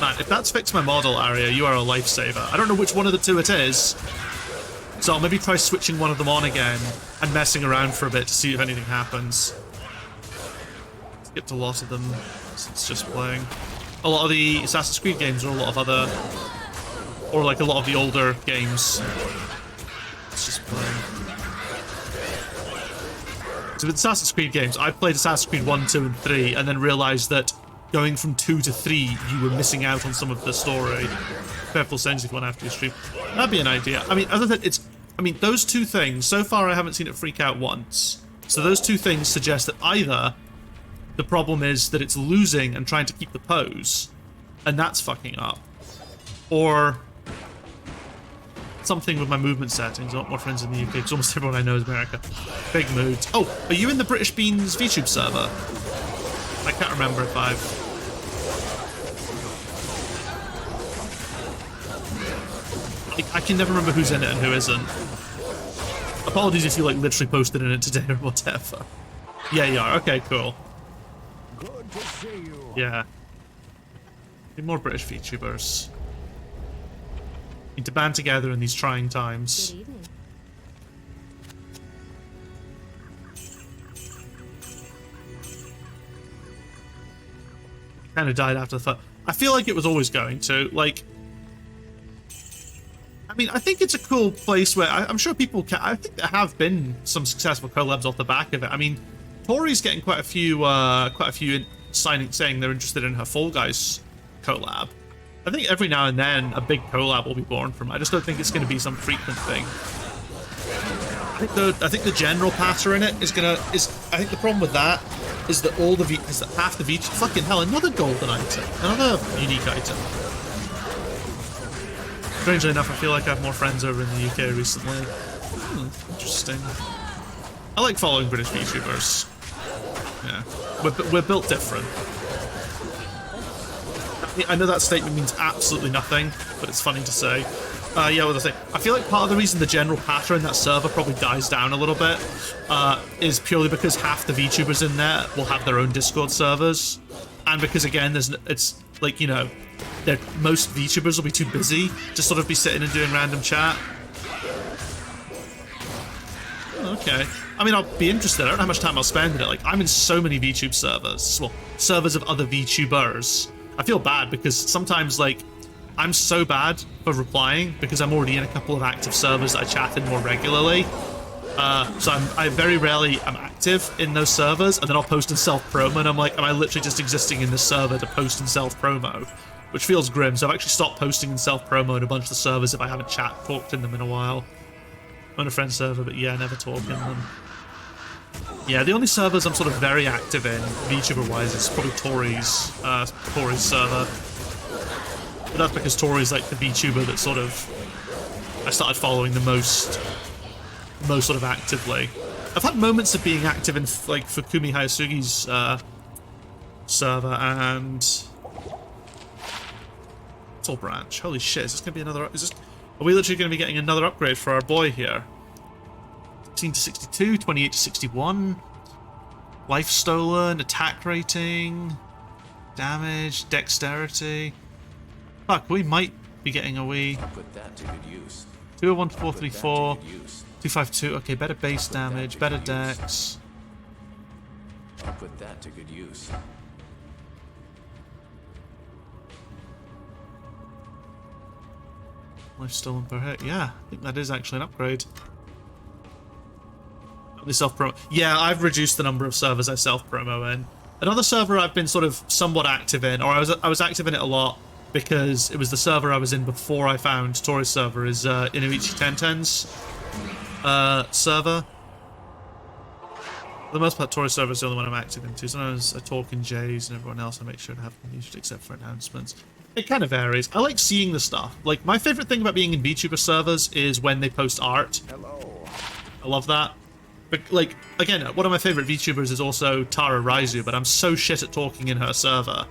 Man, if that's fixed my model, Aria, you are a lifesaver. I don't know which one of the two it is, so I'll maybe try switching one of them on again and messing around for a bit to see if anything happens. Skipped a lot of them since just playing. A lot of the Assassin's Creed games, or a lot of other... Or like a lot of the older games. It's just playing. So with Assassin's Creed games, I played Assassin's Creed 1, 2, and 3, and then realised that going from 2 to 3, you were missing out on some of the story. Careful sense if one after your stream. That'd be an idea. I mean, as I said, those two things, so far I haven't seen it freak out once. So those two things suggest that either the problem is that it's losing and trying to keep the pose, and that's fucking up, or something with my movement settings. I want more friends in the UK because almost everyone I know is America. Big mood. Oh, are you in the British Beans VTube server? I can't remember if I can never remember who's in it and who isn't. Apologies if you like literally posted in it today or whatever. Yeah, you are. Okay, cool. Good to see you. Yeah. Need more British VTubers. Need to band together in these trying times. Good evening. Kind of died after the fact. I feel like it was always going to. Like, I mean, I think it's a cool place where I'm sure people can. I think there have been some successful collabs off the back of it. I mean, Tori's getting quite a few signings saying they're interested in her Fall Guys collab. I think every now and then a big collab will be born from it. I just don't think it's going to be some frequent thing. I think the general pattern in it is I think the problem with that is that half the VTubers. Fucking hell, another golden item, another unique item. Strangely enough, I feel like I have more friends over in the UK recently. Interesting. I like following British VTubers. Yeah, we're built different. I know that statement means absolutely nothing, but it's funny to say. Yeah, what was I saying? I feel like part of the reason the general pattern in that server probably dies down a little bit is purely because half the VTubers in there will have their own Discord servers, and because again, it's like, you know, most VTubers will be too busy to sort of be sitting and doing random chat. Okay. I mean, I'll be interested. I don't know how much time I'll spend in it. Like, I'm in so many VTube servers. Well, servers of other VTubers. I feel bad because sometimes, like, I'm so bad for replying because I'm already in a couple of active servers that I chat in more regularly. So I very rarely am active in those servers, and then I'll post in self-promo, and I'm like, am I literally just existing in this server to post in self-promo? which feels grim. So I've actually stopped posting in self-promo in a bunch of the servers if I haven't talked in them in a while. I'm on a friend server, but yeah, never talk in them. Yeah, the only servers I'm sort of very active in, VTuber-wise, is probably Tori's server. But that's because Tori's like the VTuber that sort of I started following the most sort of actively. I've had moments of being active in like Fukumi Hayasugi's server and Soul Branch. Holy shit! Is this gonna be another? Are we literally gonna be getting another upgrade for our boy here? 16 to 62, 28 to 61. Life stolen, attack rating, damage, dexterity. Fuck, we might be getting a wee. Put that to good use. 201 to 434. Put that to good use. 252. Okay, better base damage, better dex. I'll put that to good use. Life stolen per hit. Yeah, I think that is actually an upgrade. The self-promo. Yeah, I've reduced the number of servers I self-promo in. Another server I've been sort of somewhat active in, or I was active in it a lot because it was the server I was in before I found Tori's server, is Inuichi Tenten's server. For the most part, Tori's server is the only one I'm active in too. Sometimes I talk in J's and everyone else I make sure to have them muted except for announcements. It kind of varies. I like seeing the stuff. Like, my favorite thing about being in VTuber servers is when they post art. Hello. I love that. But, like, again, one of my favorite VTubers is also Tara Raizu, but I'm so shit at talking in her server.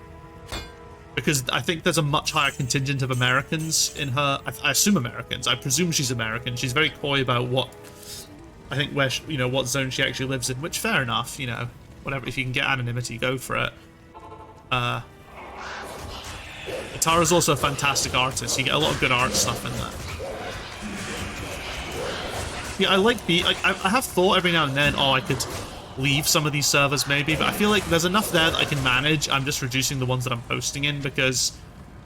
Because I think there's a much higher contingent of Americans in her. I assume Americans. I presume she's American. She's very coy about what, I think, where, you know, what zone she actually lives in, which, fair enough, you know. Whatever, if you can get anonymity, go for it. Tara's also a fantastic artist. You get a lot of good art stuff in there. Yeah, I like I have thought every now and then, oh, I could leave some of these servers maybe, but I feel like there's enough there that I can manage. I'm just reducing the ones that I'm posting in because,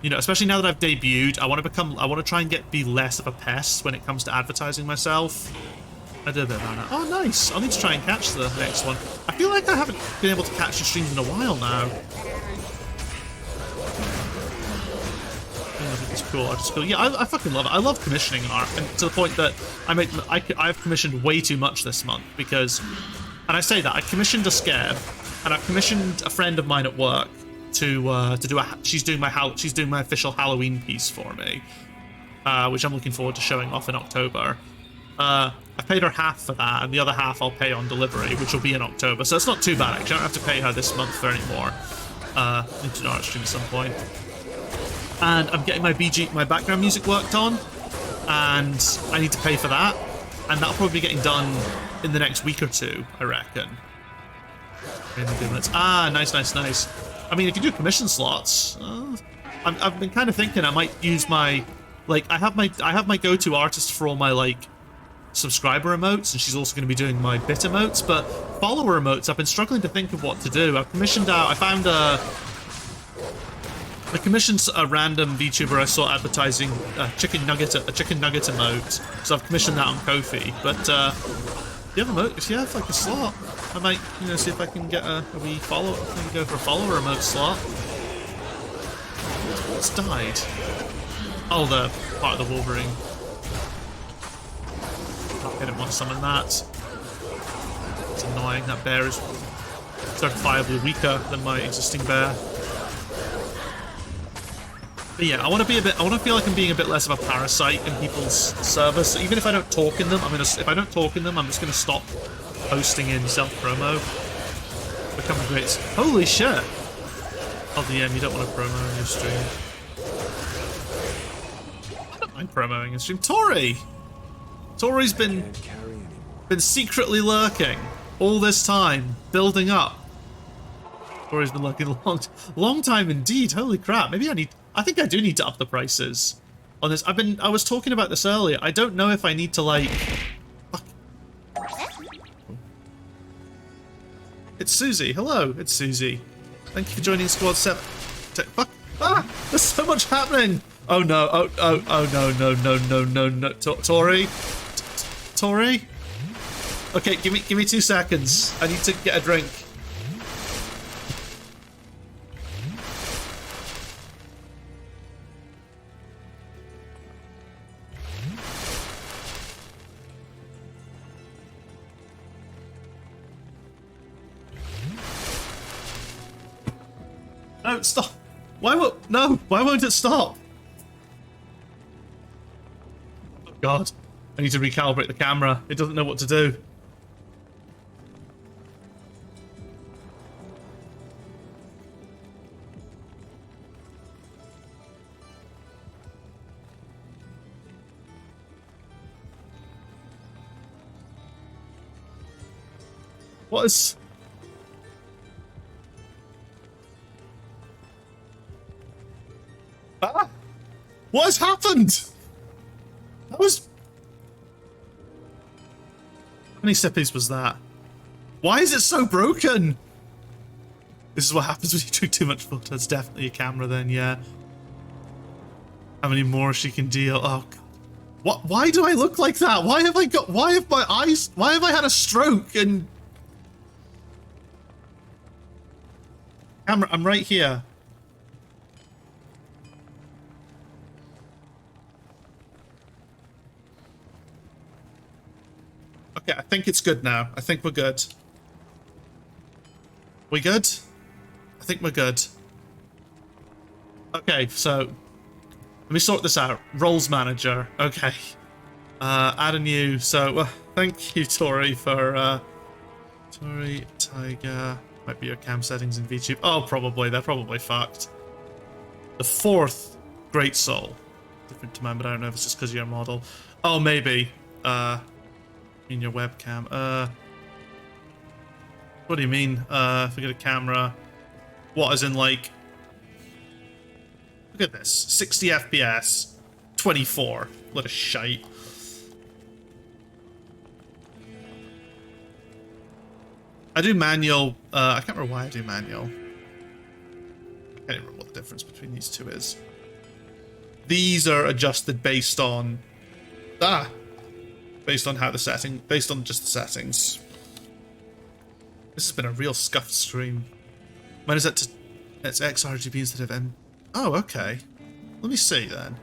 you know, especially now that I've debuted, I want to try and be less of a pest when it comes to advertising myself. I did a bit of that. Oh, nice. I'll need to try and catch the next one. I feel like I haven't been able to catch the streams in a while now. It's cool. It's cool. Yeah, I fucking love it. I love commissioning art, and to the point that I've commissioned way too much this month because, and I say that I commissioned a scab, and I've commissioned a friend of mine at work to do she's doing my official Halloween piece for me, which I'm looking forward to showing off in October. I paid her half for that, and the other half I'll pay on delivery, which will be in October. So it's not too bad actually. I don't have to pay her this month for any more. Into an art stream at some point. And I'm getting my background music worked on, and I need to pay for that, and that'll probably be getting done in the next week or two, I reckon. Ah, nice. I mean, if you do commission slots, I've been kind of thinking I might use my, like, I have my go-to artist for all my, like, subscriber emotes, and she's also going to be doing my bit emotes, but follower emotes, I've been struggling to think of what to do. I found I commissioned a random VTuber I saw advertising a chicken nugget emote, so I've commissioned that on Ko-fi. But if you have like a slot, I might, you know, see if I can get a wee follow. I can go for a follower emote slot. What's died? Oh, the part of the Wolverine. I didn't want to summon that. It's annoying. That bear is certifiably weaker than my existing bear. But yeah, I want to feel like I'm being a bit less of a parasite in people's servers. So even if I don't talk in them, I'm just gonna stop posting in self-promo. Become a great. Holy shit! Oh, DM, you don't want to promo in your stream. I don't mind promoing in stream. Tori's been secretly lurking all this time, building up. Tori's been lurking a long time indeed. Holy crap! I think I do need to up the prices on this. I was talking about this earlier. I don't know if I need to, like... Fuck. It's Susie. Hello, it's Susie. Thank you for joining Squad 7. Fuck. Ah! There's so much happening! Oh no, oh no. Tori? Tori? Okay, give me 2 seconds. I need to get a drink. No, stop. Why won't... No, why won't it stop? Oh, God. I need to recalibrate the camera. It doesn't know what to do. What is... Ah! What has happened? That was... How many sippies was that? Why is it so broken? This is what happens when you drink too much water. It's definitely a camera then, yeah. How many more she can deal? Oh, God. What? Why do I look like that? Why have I got... Why have my eyes... Why have I had a stroke and... Camera, I'm right here. Okay, I think it's good now. I think we're good. We good? I think we're good. Okay, so let me sort this out. Roles manager. Okay. Add a new. So thank you, Tori, for Tori Tiger. Might be your cam settings in VTube. Oh, probably. They're probably fucked. The fourth Great Soul. Different to mine, but I don't know if it's just because you're a model. Oh, maybe. In your webcam. What do you mean? If we get a camera. What, as in, like... Look at this. 60 FPS. 24. What a shite. I do manual. I can't remember why I do manual. I can't remember what the difference between these two is. These are adjusted based on... Based on how the setting... Based on just the settings. This has been a real scuffed stream. When is that to... It's XRGB instead of M... Oh, okay. Let me see, then.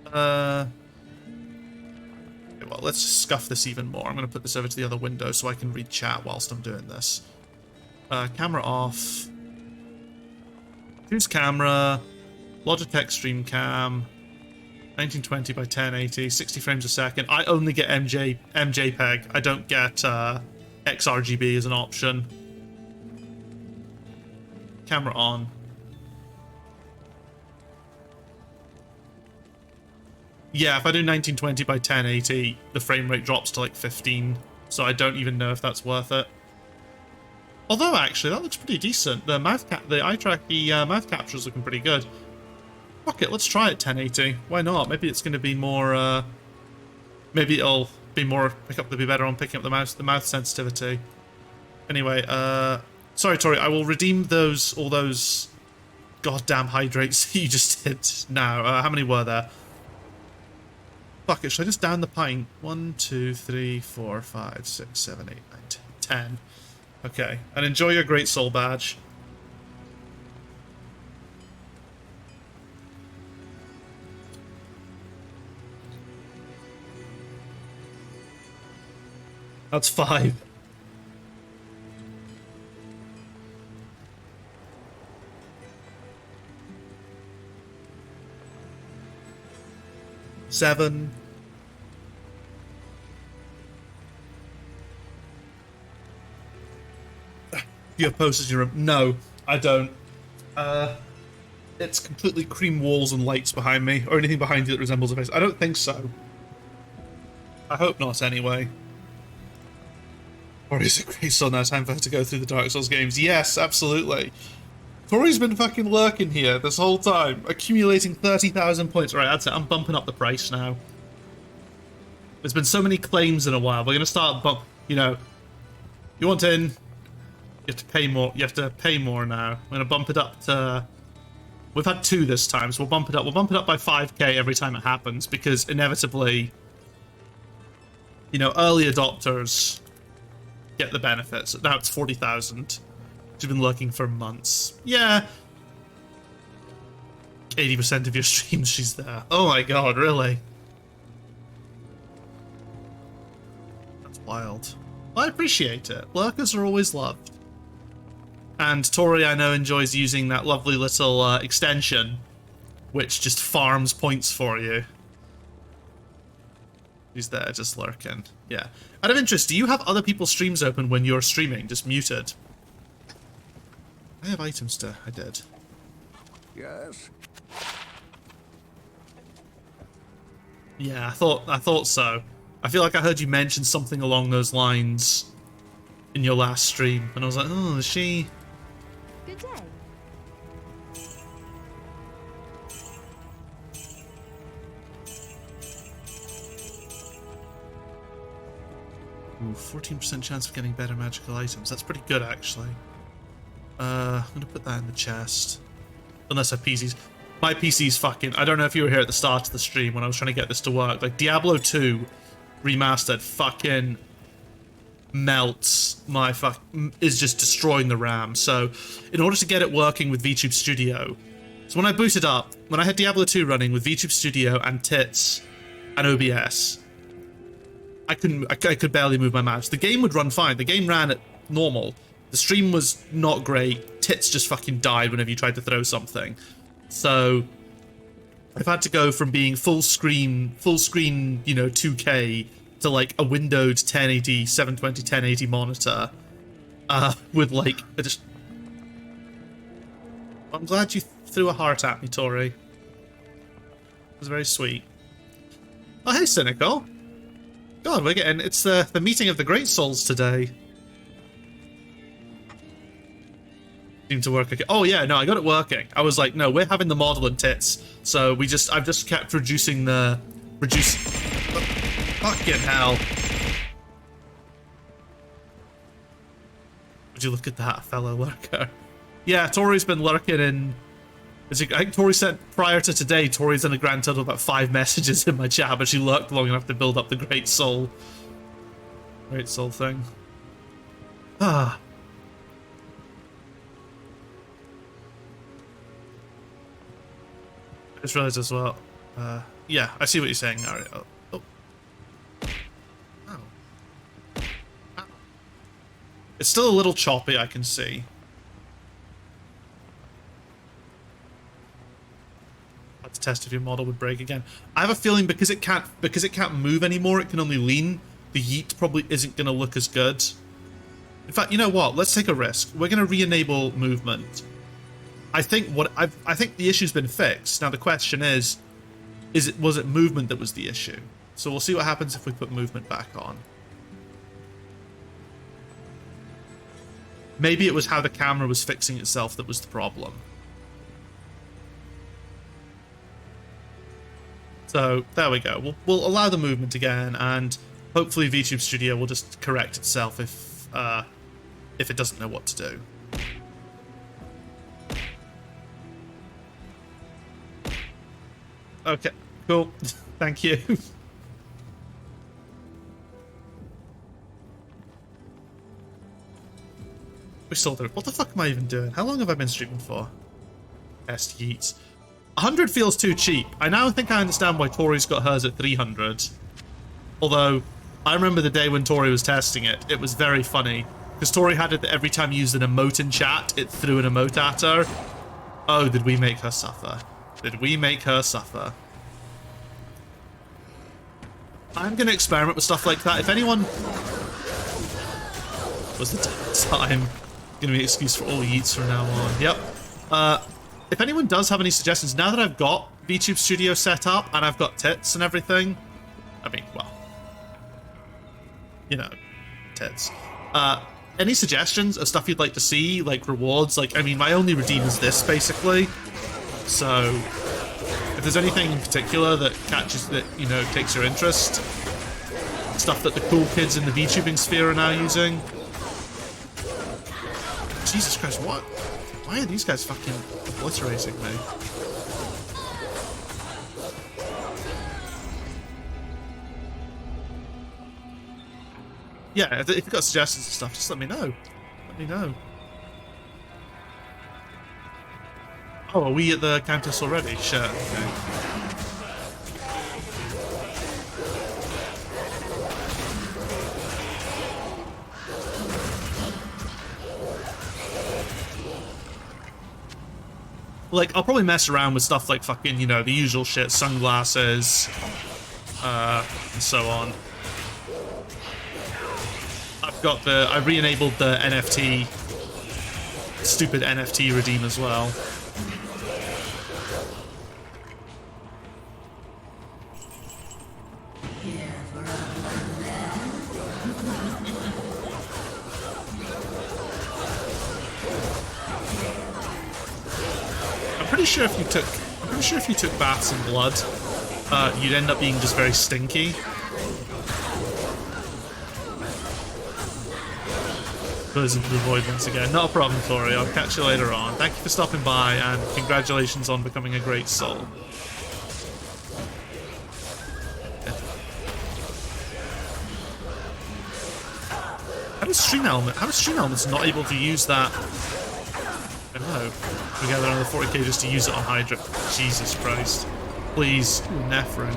Okay, well, let's just scuff this even more. I'm going to put this over to the other window so I can read chat whilst I'm doing this. Camera off. Choose camera. Logitech Stream Cam. 1920 by 1080, 60 frames a second. I only get MJPEG. I don't get XRGB as an option. Camera on. Yeah, if I do 1920 by 1080, the frame rate drops to like 15, so I don't even know if that's worth it. Although, actually, that looks pretty decent. The mouth capture is looking pretty good. Fuck it, let's try it 1080. Why not? Maybe it's going to be more, maybe it'll be more, be better on picking up the mouth sensitivity. Anyway, sorry, Tori, I will redeem all those goddamn hydrates that you just did now. How many were there? Fuck it, should I just down the pint? 1, 2, 3, 4, 5, 6, 7, 8, 9, 10. Okay, and enjoy your Great Soul badge. That's 5. Seven. You have posters in your room? No, I don't. It's completely cream walls and lights behind me, or anything behind you that resembles a face. I don't think so. I hope not, anyway. Or is it Great Soul now? Time for her to go through the Dark Souls games? Yes, absolutely. Tori's been fucking lurking here this whole time, accumulating 30,000 points. Alright, that's it. I'm bumping up the price now. There's been so many claims in a while. We're going to start you know, you want in, you have to pay more. You have to pay more now. I'm going to bump it up to... We've had 2 this time, so we'll bump it up. We'll bump it up by 5k every time it happens, because inevitably, you know, early adopters get the benefits. Now it's 40,000. You've been lurking for months. Yeah. 80% of your streams she's there. Oh my god, really? That's wild. Well, I appreciate it. Lurkers are always loved. And Tori, I know, enjoys using that lovely little extension, which just farms points for you. He's there, just lurking. Yeah. Out of interest, do you have other people's streams open when you're streaming, just muted? I have items to... I did. Yes. Yeah, I thought so. I feel like I heard you mention something along those lines in your last stream, and I was like, oh, is she... Good day. Ooh, 14% chance of getting better magical items. That's pretty good, actually. I'm gonna put that in the chest. Unless my PC's fucking... I don't know if you were here at the start of the stream when I was trying to get this to work. Like, Diablo 2 Remastered fucking melts my is just destroying the RAM. So, in order to get it working with VTube Studio... So when I booted up, when I had Diablo 2 running with VTube Studio and Tits and OBS... I could barely move my mouse. The game would run fine. The game ran at normal. The stream was not great. Tits just fucking died whenever you tried to throw something. So I've had to go from being full screen, you know, 2K to like a windowed 1080, 720, 1080 monitor. With like just. I'm glad you threw a heart at me, Tori. It was very sweet. Oh, hey, Cynical. God, we're getting... It's the meeting of the Great Souls today. Seemed to work okay. Oh, yeah, no, I got it working. I was like, no, we're having the model and Tits. So I've just kept reducing the... Oh, fucking hell. Would you look at that, fellow lurker? Yeah, Tori's been lurking in... I think Tori sent, prior to today, Tori's done a grand total of about 5 messages in my chat, but she lurked long enough to build up the Great Soul thing. Ah. I just realized as well. Yeah, I see what you're saying. All right. Oh. Ow. It's still a little choppy, I can see. To test if your model would break again. I have a feeling because it can't move anymore, it can only lean. The yeet probably isn't going to look as good. In fact, you know what? Let's take a risk. We're going to re-enable movement. I think the issue's been fixed. Now the question was it movement that was the issue? So we'll see what happens if we put movement back on. Maybe it was how the camera was fixing itself that was the problem. So, there we go. We'll allow the movement again, and hopefully VTube Studio will just correct itself if it doesn't know what to do. Okay, cool. Thank you. We still do. What the fuck am I even doing? How long have I been streaming for? Best yeets. 100 feels too cheap. I now think I understand why Tori's got hers at 300. Although, I remember the day when Tori was testing it. It was very funny. Because Tori had it that every time you used an emote in chat, it threw an emote at her. Oh, did we make her suffer? Did we make her suffer? I'm going to experiment with stuff like that. If anyone... Was the time going to be an excuse for all yeets from now on? Yep. If anyone does have any suggestions, now that I've got VTube Studio set up and I've got Tits and everything, I mean, well, you know, Tits. Any suggestions of stuff you'd like to see, like rewards? Like, I mean, my only redeem is this, basically. So, if there's anything in particular that you know, takes your interest, stuff that the cool kids in the VTubing sphere are now using. Jesus Christ, what? Why are these guys fucking obliterating me? Yeah, if you've got suggestions and stuff, just let me know. Let me know. Oh, are we at the Countess already? Shit, okay. Like, I'll probably mess around with stuff like fucking, you know, the usual shit, sunglasses, and so on. I re-enabled the NFT, stupid NFT redeem as well. I'm pretty sure if you took baths in blood, you'd end up being just very stinky. Goes into the void once again. Not a problem, Tori. I'll catch you later on. Thank you for stopping by, and congratulations on becoming a great soul. How does Stream Elements not able to use that? I don't know. We gather another 40k just to use it on Hydra. Jesus Christ. Please. Ooh, Nephrin.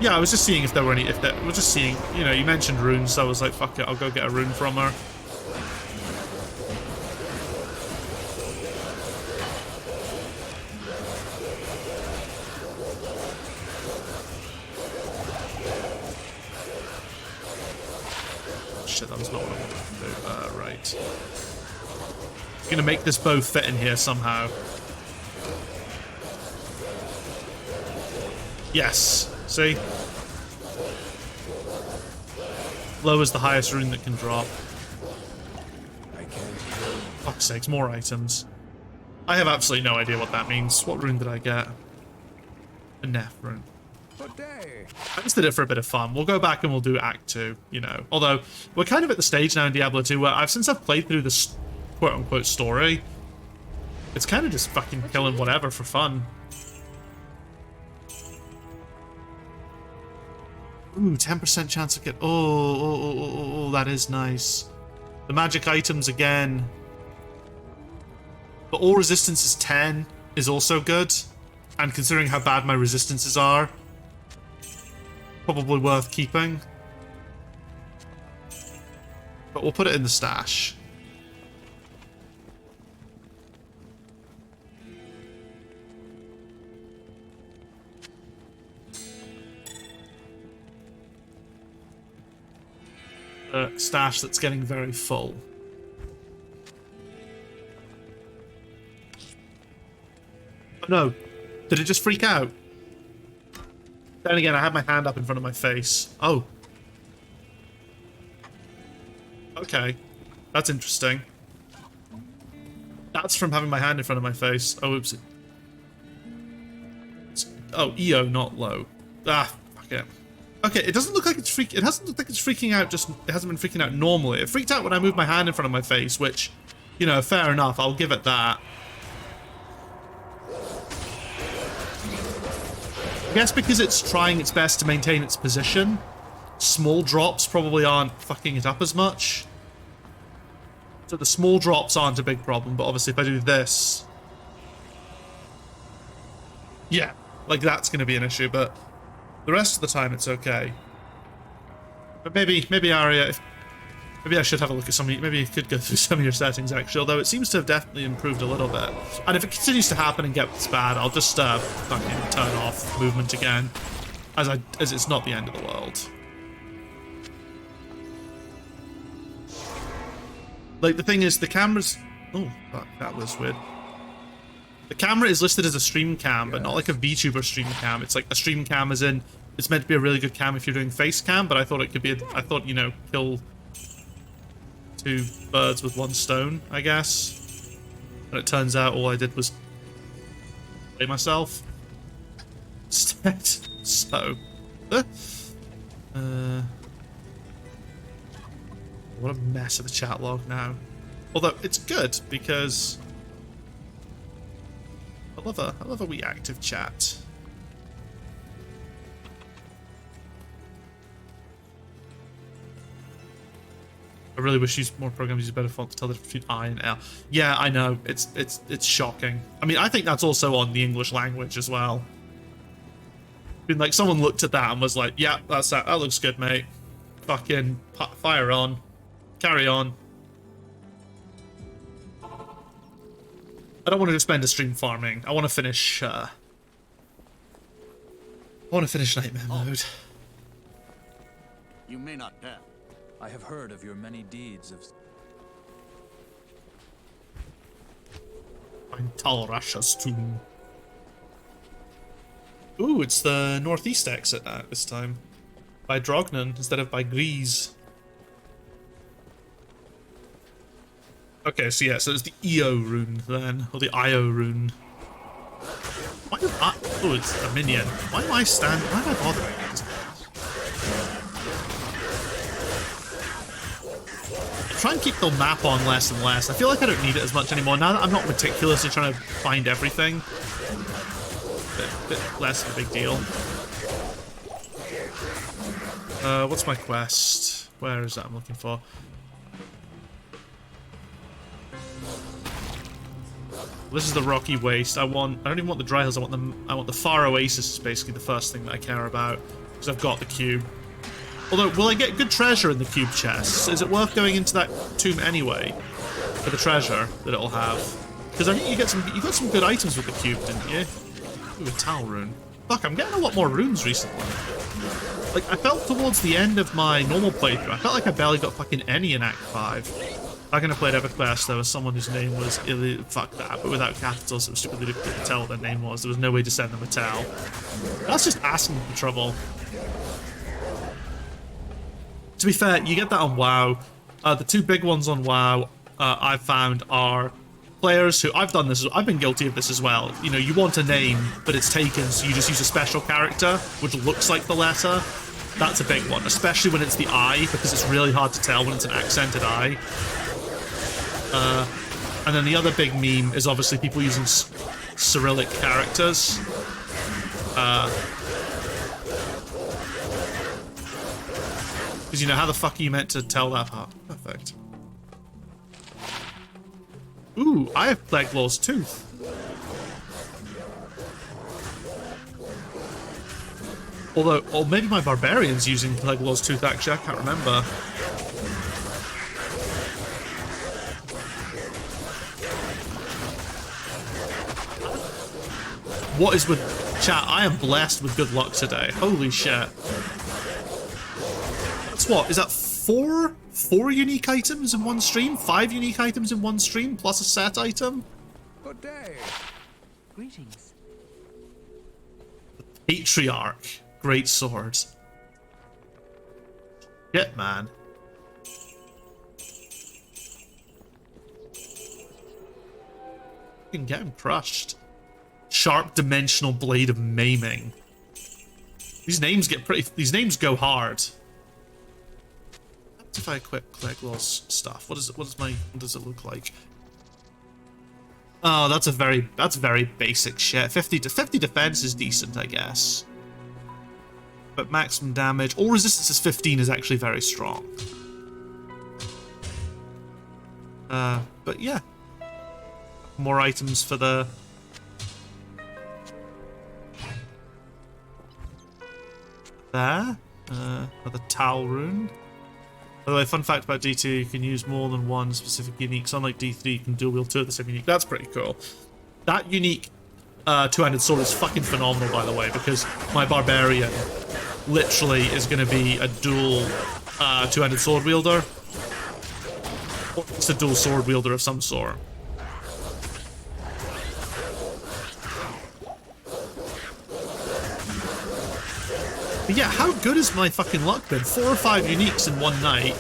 Yeah, I was just seeing if there were any, we're just seeing, you know, you mentioned runes, so I was like, fuck it, I'll go get a rune from her. Shit, that was not what I wanted to do. Right. I'm gonna make this bow fit in here somehow. Yes. See? Low is the highest rune that can drop. Fuck's sakes, more items. I have absolutely no idea what that means. What rune did I get? A Neph rune. I just did it for a bit of fun. We'll go back and we'll do Act 2, you know. Although, we're kind of at the stage now in Diablo 2 where since I've played through this quote-unquote story, it's kind of just fucking killing whatever for fun. Ooh, 10% chance of get. Oh, that is nice. The magic items again. But all resistance is 10 is also good. And considering how bad my resistances are, probably worth keeping. But we'll put it in the stash. Stash that's getting very full. Oh no, did it just freak out? Then again, I had my hand up in front of my face. Oh. Okay, that's interesting. That's from having my hand in front of my face. Oh, oops. Oh, EO, not low. Ah, fuck it. Okay, it doesn't look like it's it hasn't looked like it's freaking out, just it hasn't been freaking out normally. It freaked out when I moved my hand in front of my face, which, you know, fair enough, I'll give it that. I guess because it's trying its best to maintain its position, small drops probably aren't fucking it up as much. So the small drops aren't a big problem, but obviously if I do this... Yeah, like that's going to be an issue, but... The rest of the time, it's okay. But maybe Aria, maybe I should have a look at some of maybe you could go through some of your settings, actually, although it seems to have definitely improved a little bit. And if it continues to happen and gets bad, I'll just fucking turn off movement again, as it's not the end of the world. Like, the thing is, the camera's... Oh, fuck, that was weird. The camera is listed as a stream cam, but not like a VTuber stream cam. It's like a stream cam as in, it's meant to be a really good cam if you're doing face cam, but I thought it could be, I thought, you know, kill two birds with one stone, I guess. And it turns out all I did was play myself instead. So, what a mess of a chat log now. Although, it's good, because... I love a wee active chat. I really wish more programs use better font to tell the difference between I and L. Yeah, I know. It's shocking. I mean, I think that's also on the English language as well. Been like, someone looked at that and was like, yeah, that looks good, mate. Fucking fire on. Carry on. I don't want to just spend a stream farming. I want to finish, Nightmare Mode. You may not dare. I have heard of your many deeds of... Find Tal Rasha's tomb. Ooh, it's the northeast exit this time. By Drognan instead of by Grease. Okay, so yeah, so it's the EO rune then, or the IO rune. Why am I... Oh, it's a minion. Why am I bothering it? I try and keep the map on less and less. I feel like I don't need it as much anymore. Now that I'm not meticulously trying to find everything. Bit less of a big deal. What's my quest? Where is that I'm looking for? This is the rocky waste. I don't even want the dry hills. I want the far oasis is basically the first thing that I care about because I've got the cube. Although, will I get good treasure in the cube chests? Is it worth going into that tomb anyway for the treasure that it'll have? Because I think you got some good items with the cube, didn't you? Ooh, a Tal rune. Fuck, I'm getting a lot more runes recently. Like, I felt towards the end of my normal playthrough, I felt like I barely got fucking any in Act 5. Back when I played EverQuest, there was someone whose name was fuck that, but without capitals, it was stupidly difficult to tell what their name was. There was no way to send them a tell. That's just asking for trouble. To be fair, you get that on WoW. The two big ones on WoW I've found are players who... I've been guilty of this as well. You know, you want a name, but it's taken, so you just use a special character, which looks like the letter. That's a big one, especially when it's the I, because it's really hard to tell when it's an accented I. And then the other big meme is obviously people using Cyrillic characters. Because, you know, how the fuck are you meant to tell that part? Perfect. Ooh, I have Plaguelaw's Tooth. Although, or maybe my Barbarian's using Plaguelaw's Tooth, actually, I can't remember. What is with... Chat, I am blessed with good luck today. Holy shit. That's what? Is that four unique items in one stream? 5 unique items in one stream, plus a set item? Good day. Greetings. Patriarch. Great swords. Shit, man. You can get him crushed. Sharp dimensional blade of maiming. These names go hard. What if I equip Plaguelaw's stuff? What does it look like? Oh, that's very basic shit. 50 defense is decent, I guess. But maximum damage or resistance is 15 is actually very strong. But yeah. More items for the... There. Another Tal rune. By the way, fun fact about D2, you can use more than one specific unique. So unlike D3, you can dual wield 2 of the same unique. That's pretty cool. That unique two-handed sword is fucking phenomenal, by the way, because my Barbarian literally is going to be a dual two-handed sword wielder. Or it's a dual sword wielder of some sort. But yeah, how good has my fucking luck been? 4 or 5 uniques in one night. A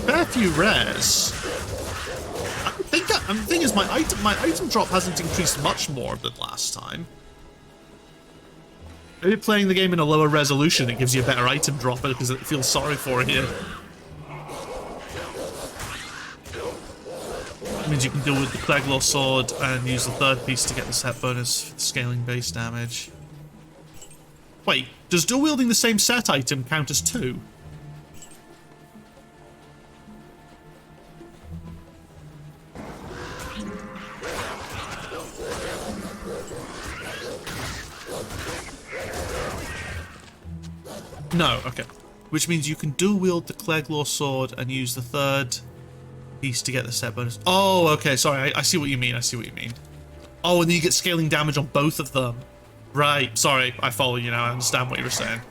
fair few rares. The thing is, my item drop hasn't increased much more than last time. Maybe playing the game in a lower resolution, it gives you a better item drop because it feels sorry for you. It means you can deal with the Plaguelaw sword and use the third piece to get the set bonus for scaling base damage. Wait, does dual wielding the same set item count as 2? No, okay. Which means you can dual wield the Cleglaw sword and use the third piece to get the set bonus. Oh, okay, sorry, I see what you mean, I see what you mean. Oh, and then you get scaling damage on both of them. Right, sorry, I follow you now, I understand what you were saying.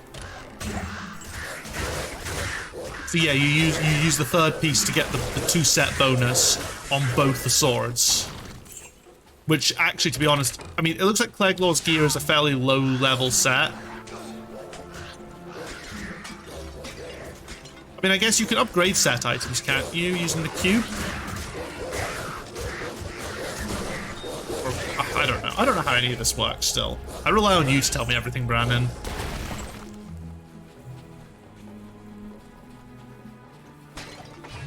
So yeah, you use the third piece to get the 2 set bonus on both the swords. Which, actually, to be honest, I mean, it looks like Cleglaw's gear is a fairly low-level set. I mean, I guess you can upgrade set items, can't you, using the cube? Or, I don't know. I don't know how any of this works still. I rely on you to tell me everything, Brandon.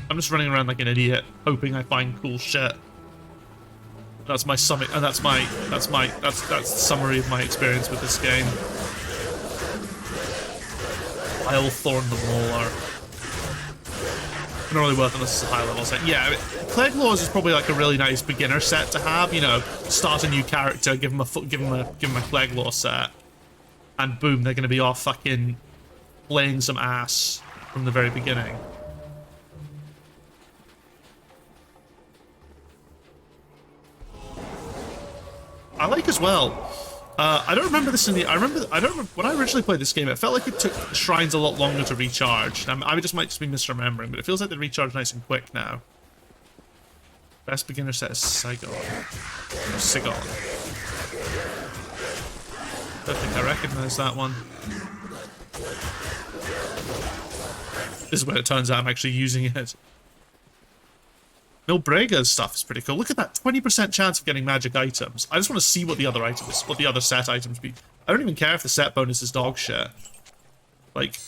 I'm just running around like an idiot, hoping I find cool shit. That's my summit, and that's the summary of my experience with this game. I'll Thorn the Mauler. Not really worth unless it's a high level set. Yeah, I mean, Cleglaws is probably like a really nice beginner set to have. You know, start a new character, give them a Cleglaw set, and boom, they're gonna be off fucking playing some ass from the very beginning. I like as well. I don't remember this in the. I don't remember when I originally played this game. It felt like it took shrines a lot longer to recharge. I just might be misremembering, but it feels like they recharge nice and quick now. Best beginner set is Saigon. Or Sigon. Don't think I recognize that one. This is where it turns out I'm actually using it. Milbrega's stuff is pretty cool. Look at that, 20% chance of getting magic items. I just want to see what the other items, what the other set items be. I don't even care if the set bonus is dog shit. Like,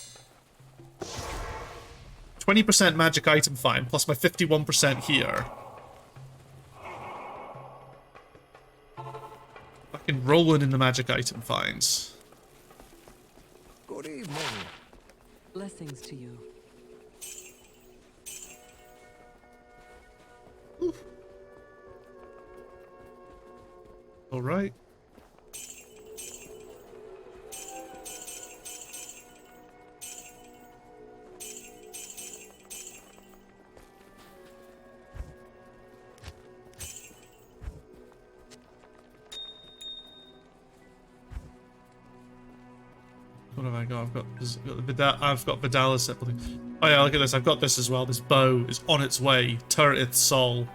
20% magic item find, plus my 51% here. Fucking rolling in the magic item finds. Good evening. Blessings to you. All right. What have I got? I've got Vidala's set. Oh yeah, look at this. I've got this as well. This bow is on its way. Turret's soul.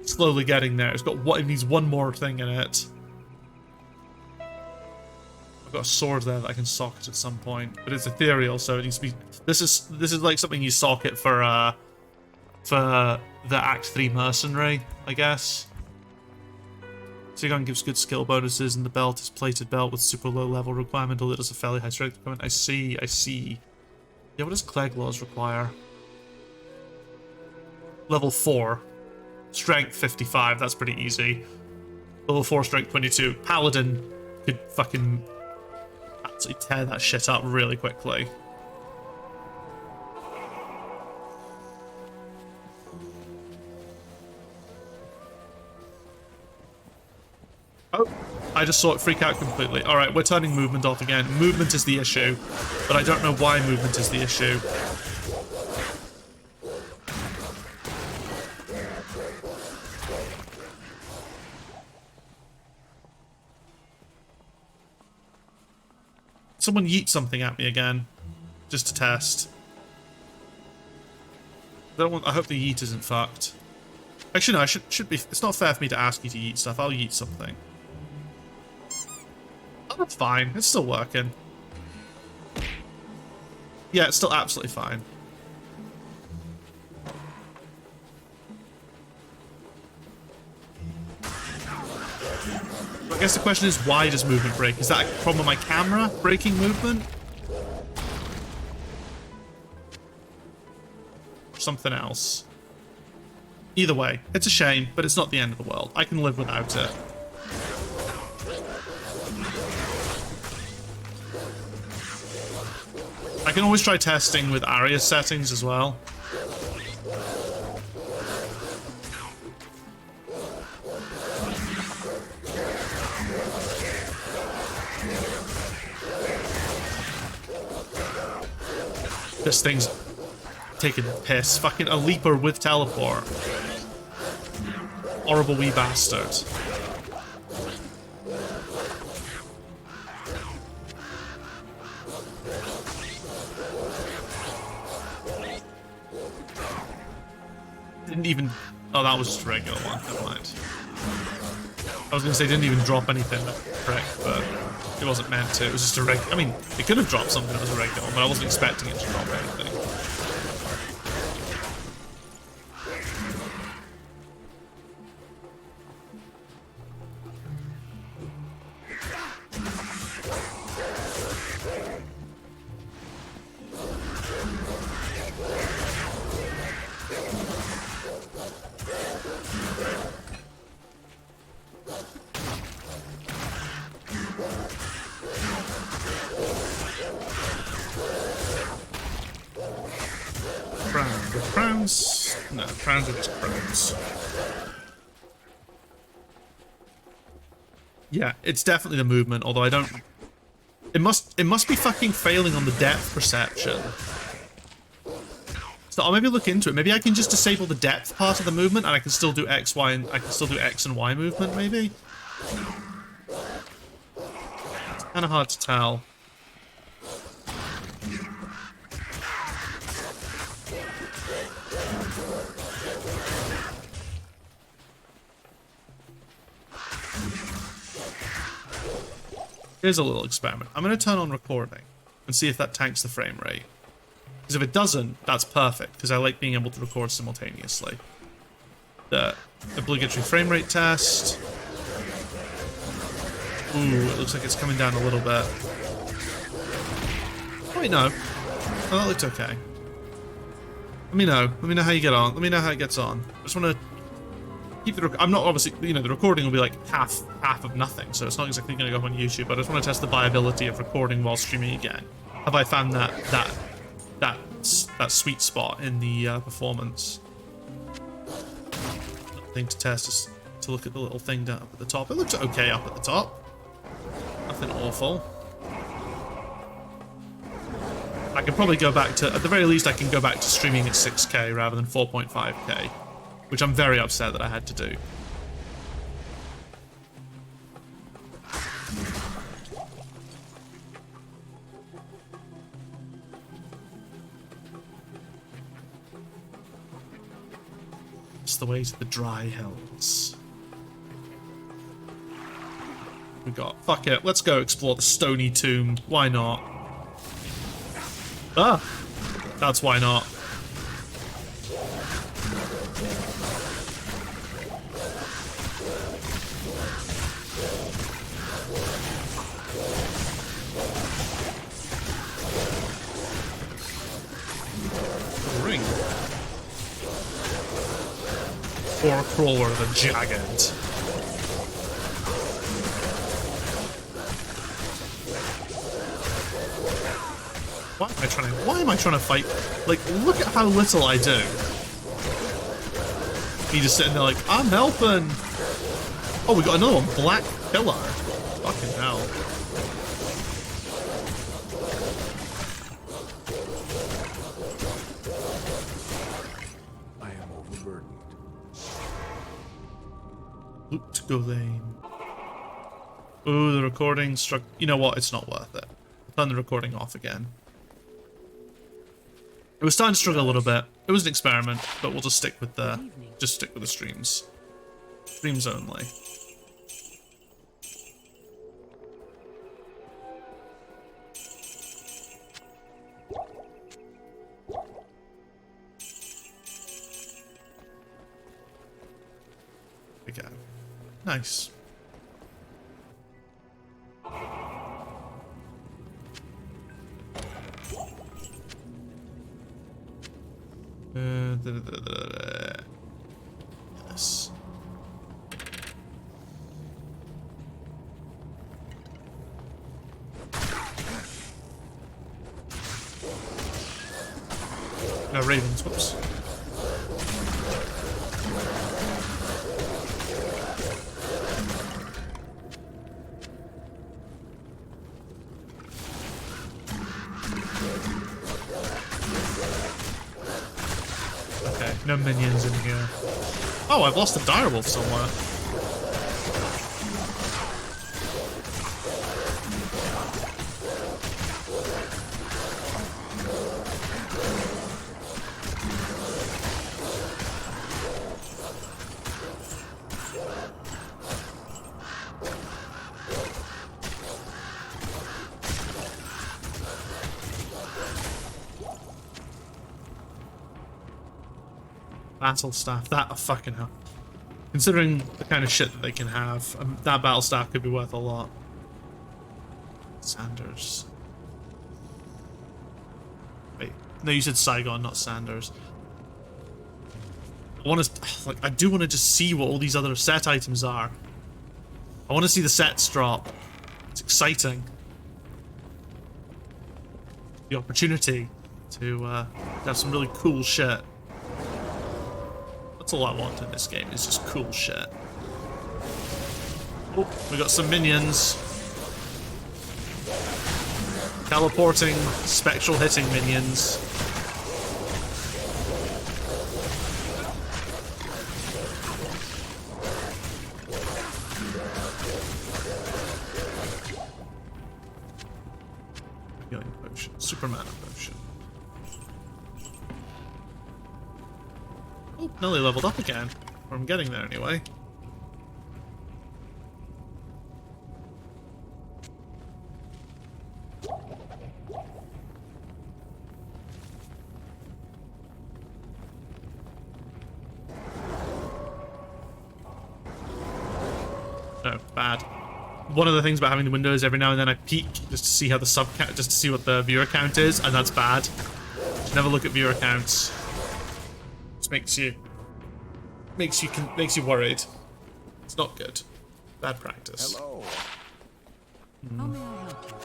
Slowly getting there. It's got what? It needs one more thing in it. I've got a sword there that I can socket at some point, but it's ethereal, so it needs to be. This is like something you socket for the Act 3 mercenary, I guess. Sigon gives good skill bonuses, and the belt is plated belt with super low level requirement, although it does a fairly high strength requirement. I see. Yeah, what does Cleglaws require? Level 4. Strength 55, that's pretty easy. Level 4, strength 22. Paladin could fucking absolutely tear that shit up really quickly. Oh, I just saw it freak out completely. Alright, we're turning movement off again. Movement is the issue, but I don't know why movement is the issue. Someone yeet something at me again, just to test. I hope the yeet isn't fucked. Actually, no, I should be. It's not fair for me to ask you to yeet stuff. I'll yeet something. Oh, that's fine. It's still working. Yeah, it's still absolutely fine. I guess the question is, why does movement break? Is that a problem with my camera breaking movement? Or something else? Either way, it's a shame, but it's not the end of the world. I can live without it. I can always try testing with Arya settings as well. This thing's taking the piss. Fucking a leaper with teleport. Horrible wee bastard. Didn't even... Oh, that was just a regular one. Never mind. I was going to say didn't even drop anything correct, but it wasn't meant to. It was just a regular... I mean, it could have dropped something that was a regular one, but I wasn't expecting it to drop anything. Crowns? No, crowns are just crowns. Yeah, it's definitely the movement, although I don't... It must be fucking failing on the depth perception. So I'll maybe look into it. Maybe I can just disable the depth part of the movement and I can still do X, Y, and I can still do X and Y movement, maybe? It's kind of hard to tell. Here's a little experiment. I'm going to turn on recording and see if that tanks the frame rate. Because if it doesn't, that's perfect, because I like being able to record simultaneously. The obligatory frame rate test. Ooh, it looks like it's coming down a little bit. Oh, wait, no. Oh, that looked okay. Let me know. Let me know how you get on. Let me know how it gets on. I just want to keep the... I'm not obviously... You know, the recording will be like half of nothing, so it's not exactly going to go up on YouTube, but I just want to test the viability of recording while streaming again. Have I found that sweet spot in the performance? Thing to test is to look at the little thing down up at the top. It looks okay up at the top. Nothing awful. I can probably go back to, at the very least, I can go back to streaming at 6K rather than 4.5K, which I'm very upset that I had to do. It's the way to the dry hills. We got, fuck it, let's go explore the stony tomb. Why not? Ah! That's why not. Ring. Or Crawler the Jagged. Why am I trying to fight? Like, look at how little I do. Me just sitting there like, I'm helping. Oh, we got another one. Black Pillar. Fucking hell. I am overburdened. Loot go lane. Ooh, the recording struck. You know what? It's not worth it. Turn the recording off again. It was starting to struggle a little bit. It was an experiment, but we'll just stick with the streams. Streams only. We go. Nice. Yes. No, ravens, whoops. No minions in here. Oh, I've lost a direwolf somewhere. Battle staff, that fucking hell. Considering the kind of shit that they can have, that battle staff could be worth a lot. Sanders. Wait, no, you said Saigon, not Sanders. I want to, like, I do want to just see what all these other set items are. I want to see the sets drop. It's exciting. The opportunity to have some really cool shit. That's all I want in this game, is just cool shit. Oh, we got some minions. Teleporting, spectral hitting minions. Healing potion, Superman potion. Oh, nearly leveled up again. Or I'm getting there anyway. No, bad. One of the things about having the window is every now and then I peek just to see how the sub count, just to see what the viewer count is, and that's bad. Should never look at viewer counts. Makes you worried. It's not good. Bad practice. Hello. How may I help you?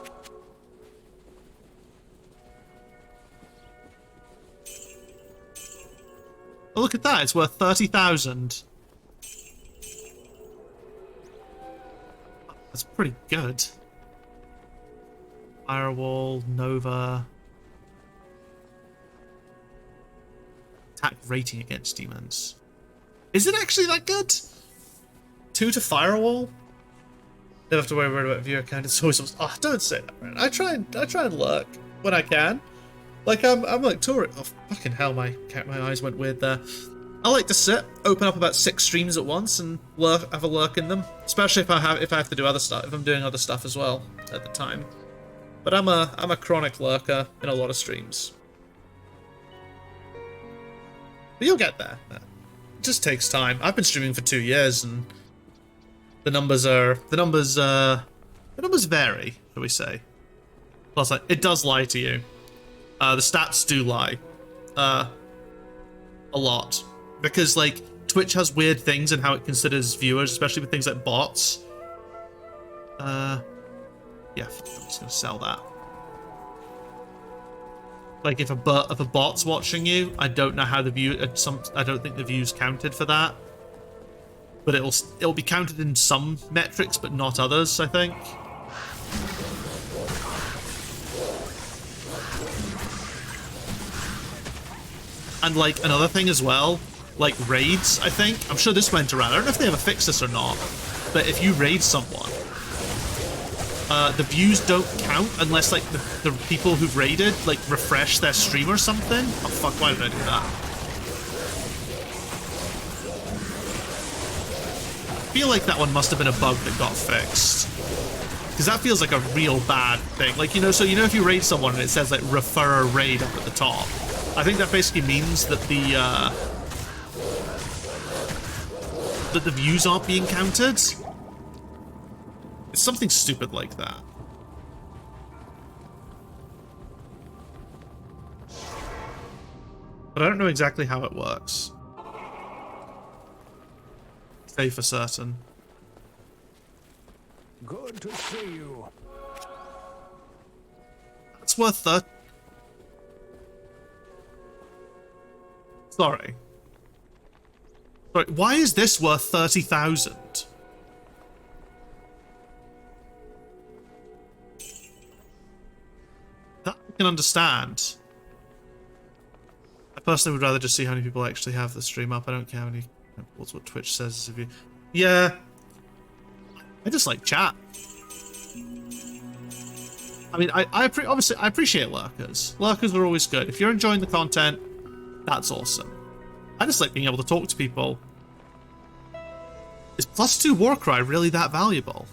Oh, look at that! It's worth 30,000. That's pretty good. Firewall, Nova. Attack rating against demons. Is it actually that good? 2 to Firewall? Don't have to worry about viewer count. It's always. Oh, don't say that, man. I try and lurk when I can. Like I'm like touring. Oh fucking hell! My eyes went weird there. I like to sit, open up about 6 streams at once, and have a lurk in them. Especially if I have to do other stuff. If I'm doing other stuff as well at the time. But I'm a chronic lurker in a lot of streams. But you'll get there. It just takes time. I've been streaming for 2 years, and the numbers vary, shall we say? Plus, like, it does lie to you. The stats do lie, a lot, because like Twitch has weird things in how it considers viewers, especially with things like bots. Yeah, I'm just gonna sell that. Like if a bot's watching you, I don't know how the view. I don't think the views counted for that. But it'll be counted in some metrics, but not others, I think. And like another thing as well, like raids, I think. I'm sure this went around. I don't know if they ever fixed this or not. But if you raid someone, the views don't count unless like the people who've raided like refresh their stream or something. Oh fuck, why did I do that? I feel like that one must have been a bug that got fixed. Because that feels like a real bad thing. Like, you know, so you know if you raid someone and it says like refer a raid up at the top, I think that basically means that the views aren't being counted. It's something stupid like that. But I don't know exactly how it works. Say for certain. Good to see you. That's worth that. Sorry. Sorry, why is this worth 30,000? That I can understand. personally would rather just see how many people actually have the stream up. I don't care how many. What's what Twitch says of you. Yeah. I just like chat. I mean, obviously I appreciate lurkers. Lurkers are always good. If you're enjoying the content, that's awesome. I just like being able to talk to people. Is +2 Warcry really that valuable?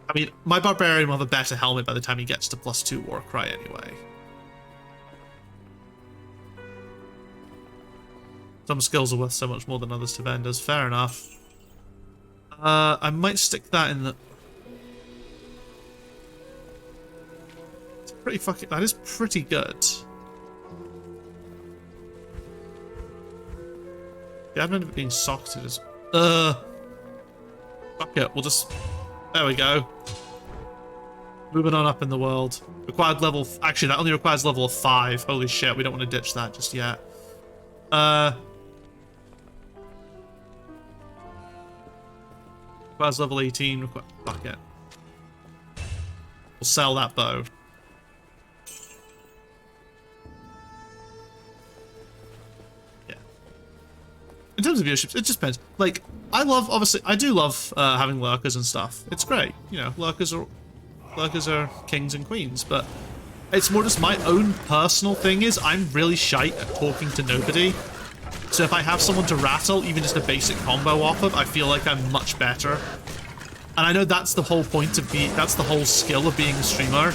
I mean, my Barbarian will have a better helmet by the time he gets to +2 Warcry anyway. Some skills are worth so much more than others to vendors. Fair enough. I might stick that in the... It's pretty fucking... That is pretty good. The advent of it being socketed is... Fuck it, we'll just... There we go. Moving on up in the world. Required level... Actually, that only requires level of 5. Holy shit, we don't want to ditch that just yet. Requires level 18. Fuck it. We'll sell that bow. Yeah. In terms of viewerships, it just depends. Like, obviously, I do love having lurkers and stuff. It's great. You know, lurkers are kings and queens, but it's more just my own personal thing is I'm really shite at talking to nobody. So if I have someone to rattle, even just a basic combo off of, I feel like I'm much better. And I know that's the whole point of that's the whole skill of being a streamer.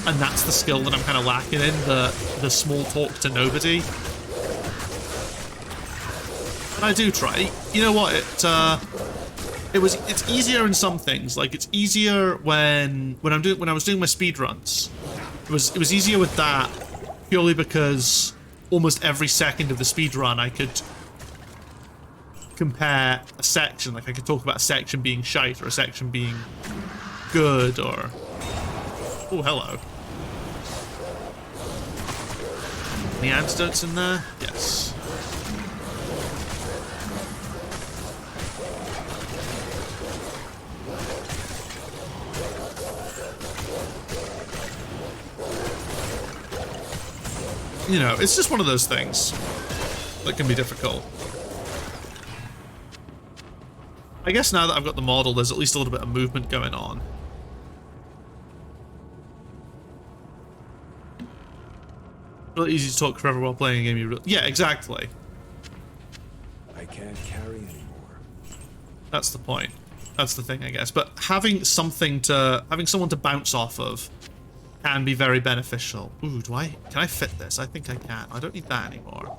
And that's the skill that I'm kind of lacking in, the small talk to nobody. And I do try. You know what, it's easier in some things. Like it's easier when I was doing my speed runs. It was easier with that purely because almost every second of the speed run I could compare a section. Like I could talk about a section being shite or a section being good or... Oh, hello. Any antidotes in there? Yes. You know, it's just one of those things that can be difficult. I guess now that I've got the model, there's at least a little bit of movement going on. Really easy to talk forever while playing a game. Yeah, exactly. I can't carry anymore. That's the point. That's the thing, I guess. But having someone to bounce off of can be very beneficial. Ooh, can I fit this? I think I can. I don't need that anymore.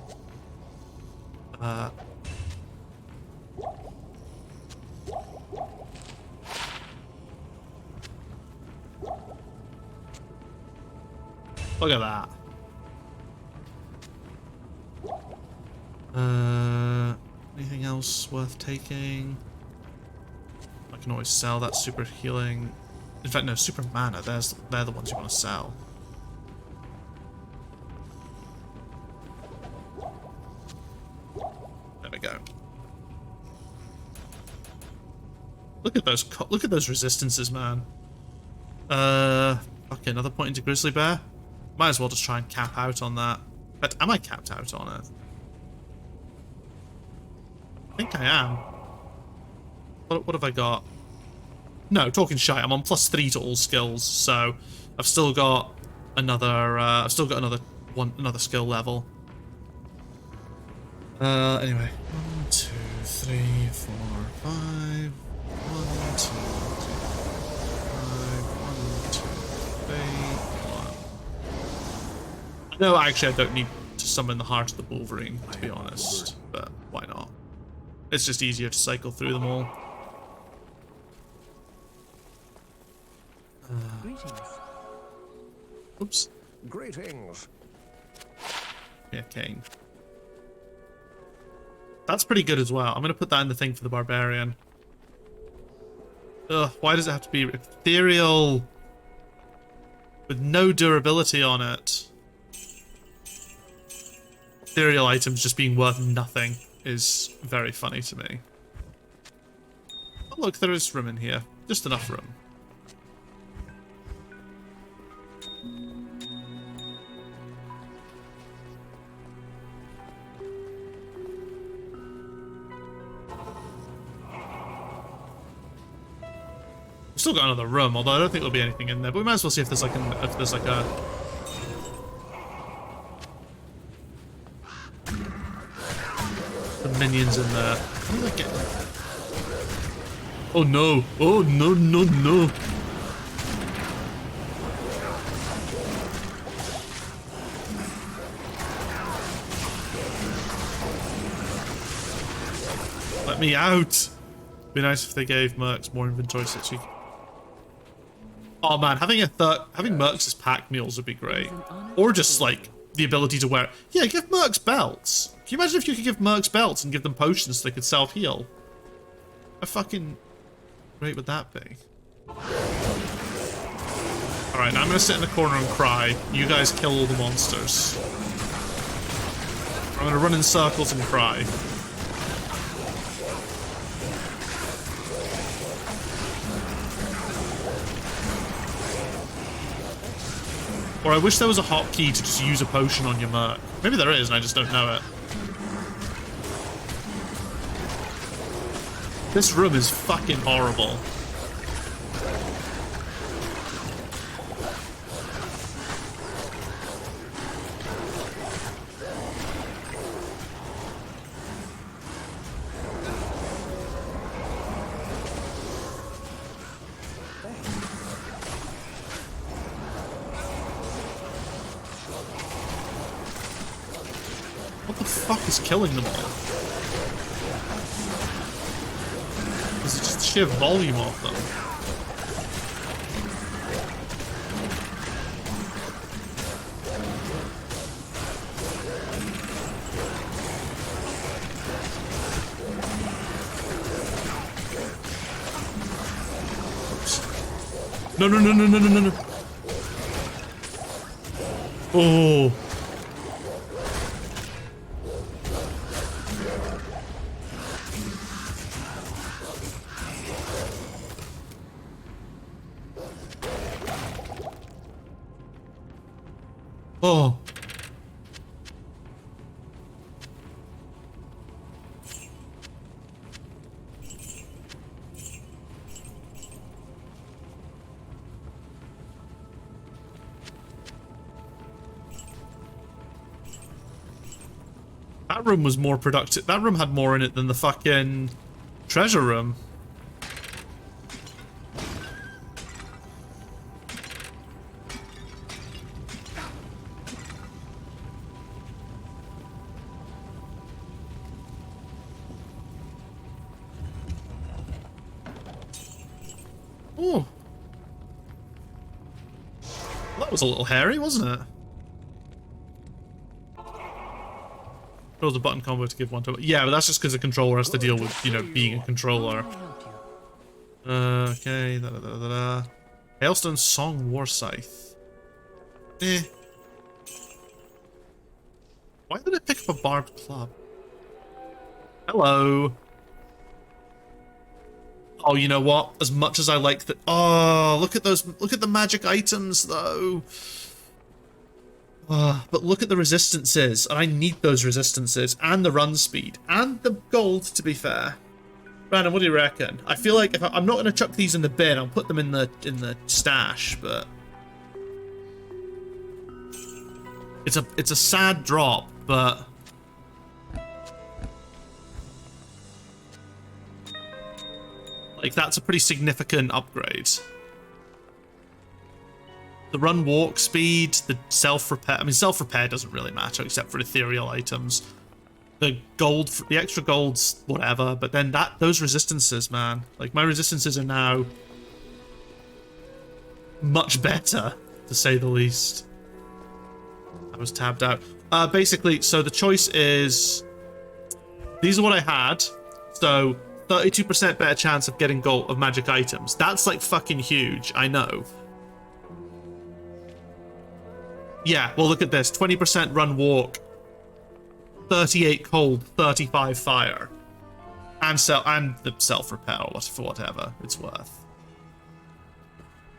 Look at that. Anything else worth taking? I can always sell that super healing. In fact, no, super mana. They're the ones you want to sell. There we go. Look at those resistances, man. Okay, another point into Grizzly Bear. Might as well just try and cap out on that. But am I capped out on it? I think I am. What have I got? No, talking shite. I'm on +3 to all skills, so I've still got another. Another skill level. Anyway, 1, 2, 3, 4, 5. 1, 2, 3, 5. 1, 2, 3, 1. No, actually, I don't need to summon the Heart of the Wolverine, to be honest. But why not? It's just easier to cycle through them all. Greetings. Oops. Greetings. Yeah, Kane. That's pretty good as well. I'm going to put that in the thing for the Barbarian. Ugh, why does it have to be ethereal with no durability on it? Ethereal items just being worth nothing is very funny to me. Oh, look, there is room in here. Just enough room. still got another room, although I don't think there'll be anything in there. But we might as well see if there's like a the minions in there. How do I get? Oh no! Oh no! No! No! Let me out! Be nice if they gave mercs more inventory so you... Oh man, having mercs as pack mules would be great. Or just like the ability to wear... Yeah, give mercs belts. Can you imagine if you could give mercs belts and give them potions so they could self-heal? How fucking great would that be? Alright, now I'm gonna sit in the corner and cry. You guys kill all the monsters. I'm gonna run in circles and cry. Or I wish there was a hotkey to just use a potion on your merc. Maybe there is and I just don't know it. This room is fucking horrible. What the fuck is killing them all? Is it just the sheer volume of them? Oops. No, no, no, no, no, no, no, no. Oh. Oh. That room was more productive. That room had more in it than the fucking treasure room. Oh. That was a little hairy, wasn't it? There was a button combo to give one to... Yeah, but that's just because the controller has to deal with, you know, being a controller. Okay, da-da-da-da-da. Hailstone Song War Scythe. Eh. Why did I pick up a barbed club? Hello. Oh, you know what? As much as I like the... Oh, look at those... Look at the magic items, though. But look at the resistances. And I need those resistances. And the run speed. And the gold, to be fair. Brandon, what do you reckon? I feel like if I'm not going to chuck these in the bin. I'll put them in the stash, but... It's a sad drop, but... Like, that's a pretty significant upgrade. The run walk speed, the self-repair... I mean, self-repair doesn't really matter except for ethereal items. The gold... The extra gold's whatever, but then those resistances, man. Like, my resistances are now... much better, to say the least. I was tabbed out. Basically, so the choice is... These are what I had. So... 32% better chance of getting gold of magic items. That's like fucking huge, I know. Yeah, well look at this. 20% run walk, 38 cold, 35 fire. And the self-repair or whatever it's worth.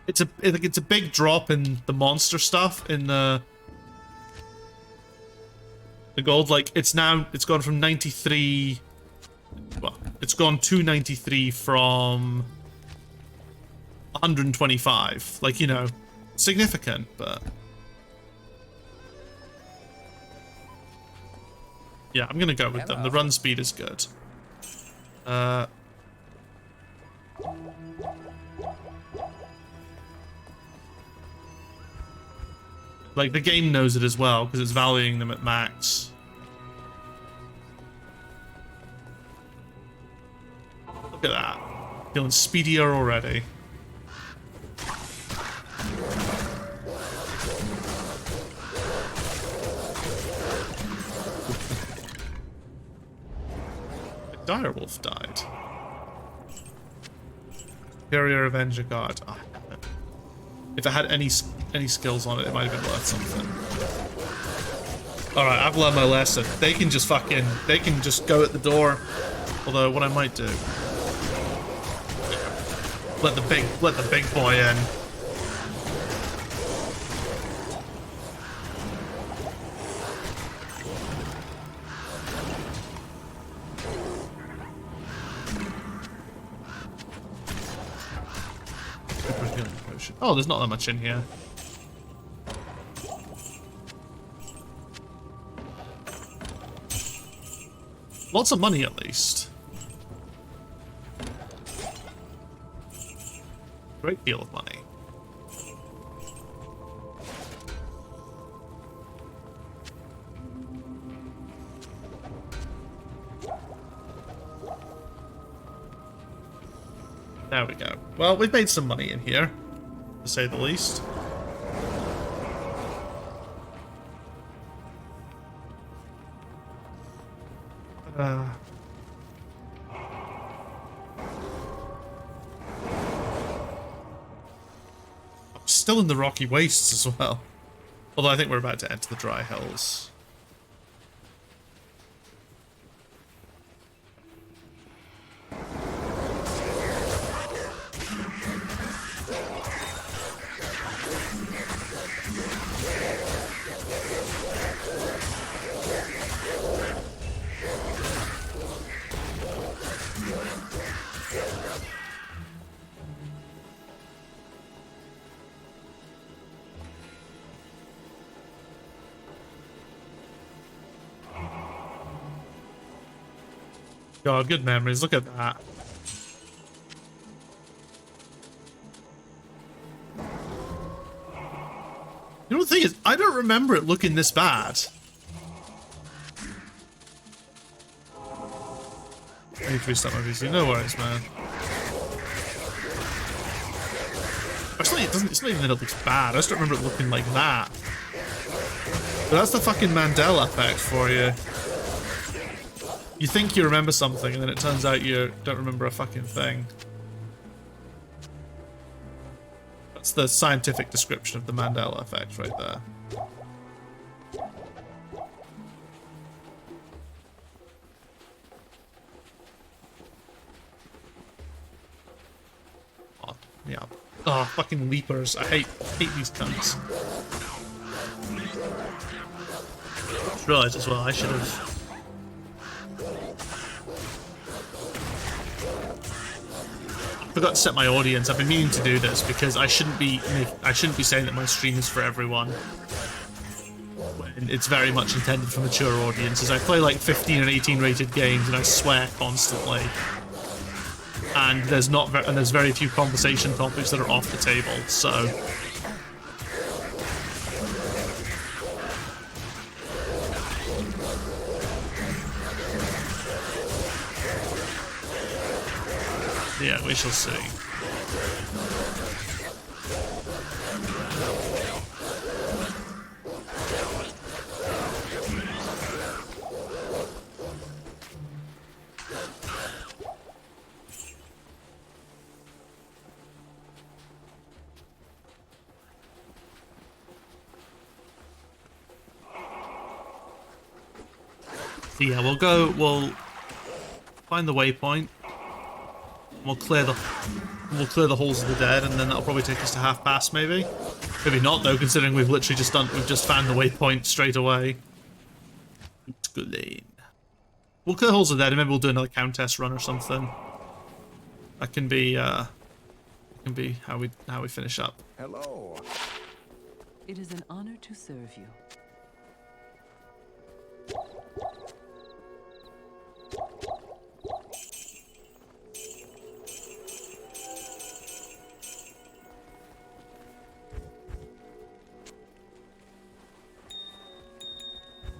It's a big drop in the monster stuff in the gold. Like it's gone from 93. Well, it's gone to 93 from 125. Like, you know, significant, but... Yeah, I'm gonna go with them. The run speed is good. Like, the game knows it as well, because it's valuing them at max. Look at that. Feeling speedier already. The direwolf died. Superior Avenger Guard. Oh, if it had any skills on it, it might have been worth something. Alright, I've learned my lesson. They can just go at the door. Although, what I might do... Let the big boy in. Oh, there's not that much in here. Lots of money, at least. Great deal of money. There we go. Well, we've made some money in here, to say the least. Still in the rocky wastes as well. Although I think we're about to enter the dry hills. God, good memories. Look at that. You know, the thing is, I don't remember it looking this bad. I need to restart my PC. No worries, man. Actually, it's not even that it looks bad. I just don't remember it looking like that. But that's the fucking Mandela effect for you. You think you remember something, and then it turns out you don't remember a fucking thing. That's the scientific description of the Mandela effect right there. Oh, yeah. Oh, fucking leapers. I hate these cunts. I realised as well, I should have... forgot to set my audience. I've been meaning to do this because I shouldn't be saying that my stream is for everyone. When it's very much intended for mature audiences. I play like 15 and 18 rated games and I swear constantly. And there's very few conversation topics that are off the table, so yeah, we shall see. So yeah, we'll find the waypoint. We'll clear the halls of the dead, and then that'll probably take us to half past, maybe. Maybe not though, considering we've literally just found the waypoint straight away. We'll clear halls of the dead, and maybe we'll do another countess run or something. That can be can be how we finish up. Hello. It is an honor to serve you.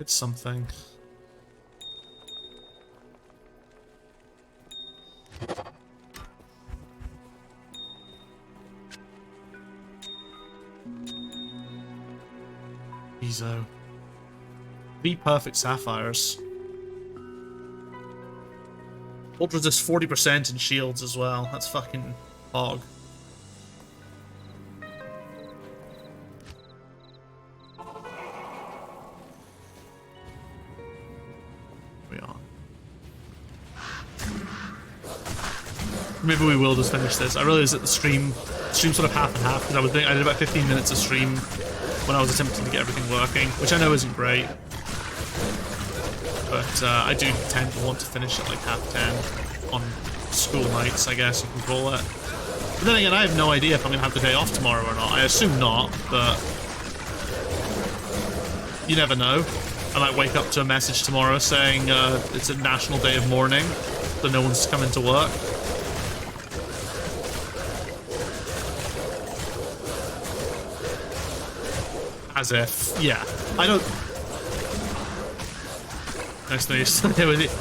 It's something. Ezo. Be perfect sapphires. Ult resist 40% in shields as well. That's fucking hog. We are. Maybe we will just finish this. I realized that the stream sort of half and half because I did about 15 minutes of stream when I was attempting to get everything working, which I know isn't great. But I do tend to want to finish at like 10:30 on school nights, I guess you can call it. But then again, I have no idea if I'm going to have the day off tomorrow or not. I assume not, but you never know. I might wake up to a message tomorrow saying it's a national day of mourning, so no one's coming to work. As if, yeah, I don't... Nice to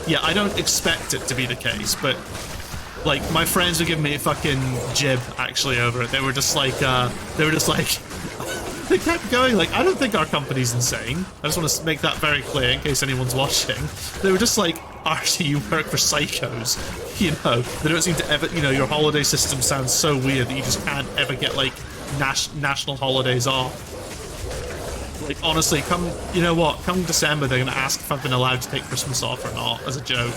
yeah, I don't expect it to be the case, but, like, my friends were giving me a fucking jib, actually, over it. They were just like, they kept going, like, I don't think our company's insane. I just want to make that very clear in case anyone's watching. They were just like, Archie, you work for psychos. You know, they don't seem to ever, you know, your holiday system sounds so weird that you just can't ever get, like, national holidays off. Like, honestly, you know what, come December, they're going to ask if I've been allowed to take Christmas off or not, as a joke.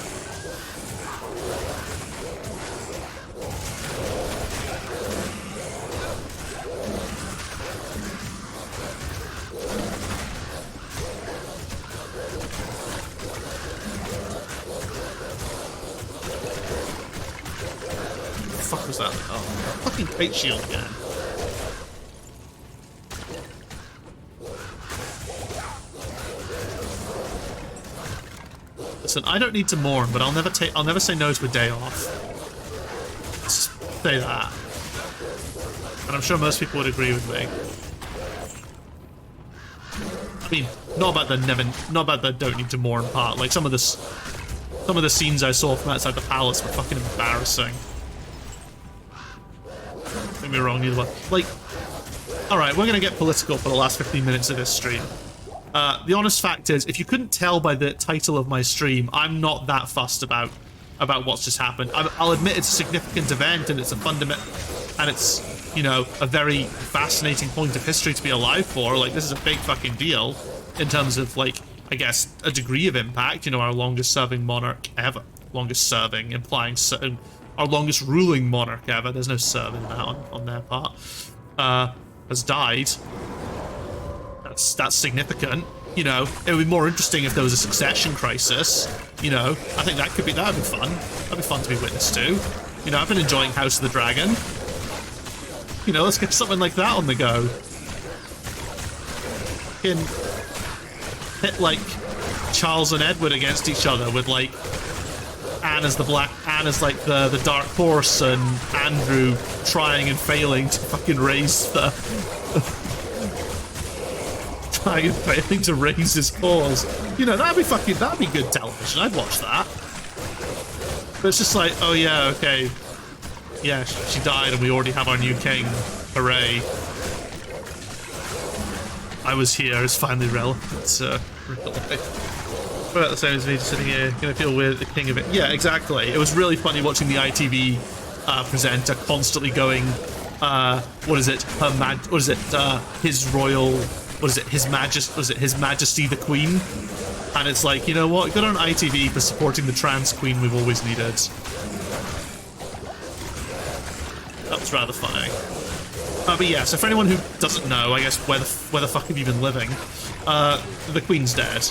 What the fuck was that? Oh, fucking kite shield again. Listen, I don't need to mourn, but I'll never say no to a day off. Let's say that. And I'm sure most people would agree with me. I mean, not about the don't need to mourn part. Like some of the scenes I saw from outside the palace were fucking embarrassing. Don't get me wrong, either way. Like, alright, we're gonna get political for the last 15 minutes of this stream. The honest fact is, if you couldn't tell by the title of my stream, I'm not that fussed about what's just happened. I'll admit it's a significant event and it's a it's, you know, a very fascinating point of history to be alive for. Like, this is a big fucking deal in terms of, like, I guess, a degree of impact. You know, our longest serving monarch ever. Longest serving, implying our longest ruling monarch ever. There's no serving that on their part. Has died. That's significant. You know, it would be more interesting if there was a succession crisis. You know, I think that'd be fun. That'd be fun to be witness to. You know, I've been enjoying House of the Dragon. You know, let's get something like that on the go. Can hit like Charles and Edward against each other with like Anne as like the dark horse and Andrew trying and failing to fucking raise the trying and failing to raise his cause. You know, that'd be good television. I'd watch that. But it's just like, oh yeah, okay. Yeah, she died and we already have our new king. Hooray. I was here is finally relevant. But at the same as me just sitting here, gonna feel weird at the king of it. Yeah, exactly. It was really funny watching the ITV presenter constantly going, His Majesty the Queen? And it's like, you know what, good on ITV for supporting the trans queen we've always needed. That was rather funny. But yeah, so for anyone who doesn't know, I guess, where the fuck have you been living? The Queen's dead.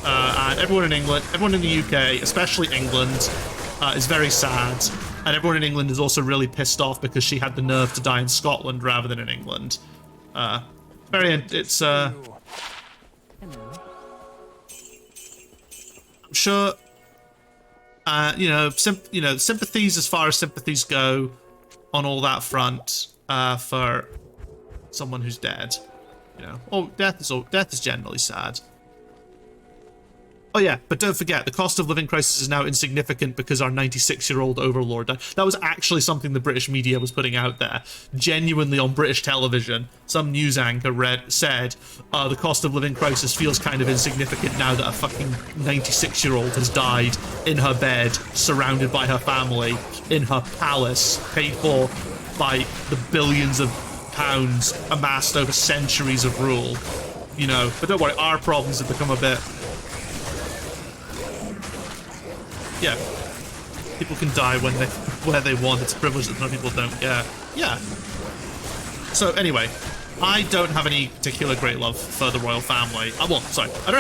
And everyone in England, everyone in the UK, especially England, is very sad. And everyone in England is also really pissed off because she had the nerve to die in Scotland rather than in England. It's I'm sure, sympathies as far as sympathies go on all that front, for someone who's dead. Death is generally sad. Oh yeah, but don't forget, the cost of living crisis is now insignificant because our 96-year-old overlord died. That was actually something the British media was putting out there. Genuinely on British television, some news anchor said, the cost of living crisis feels kind of insignificant now that a fucking 96-year-old has died in her bed, surrounded by her family, in her palace, paid for by the billions of pounds amassed over centuries of rule. But don't worry, our problems have become a bit... Yeah, people can die where they want. It's a privilege that some people don't get. Yeah. So anyway, I don't have any particular great love for the royal family. I don't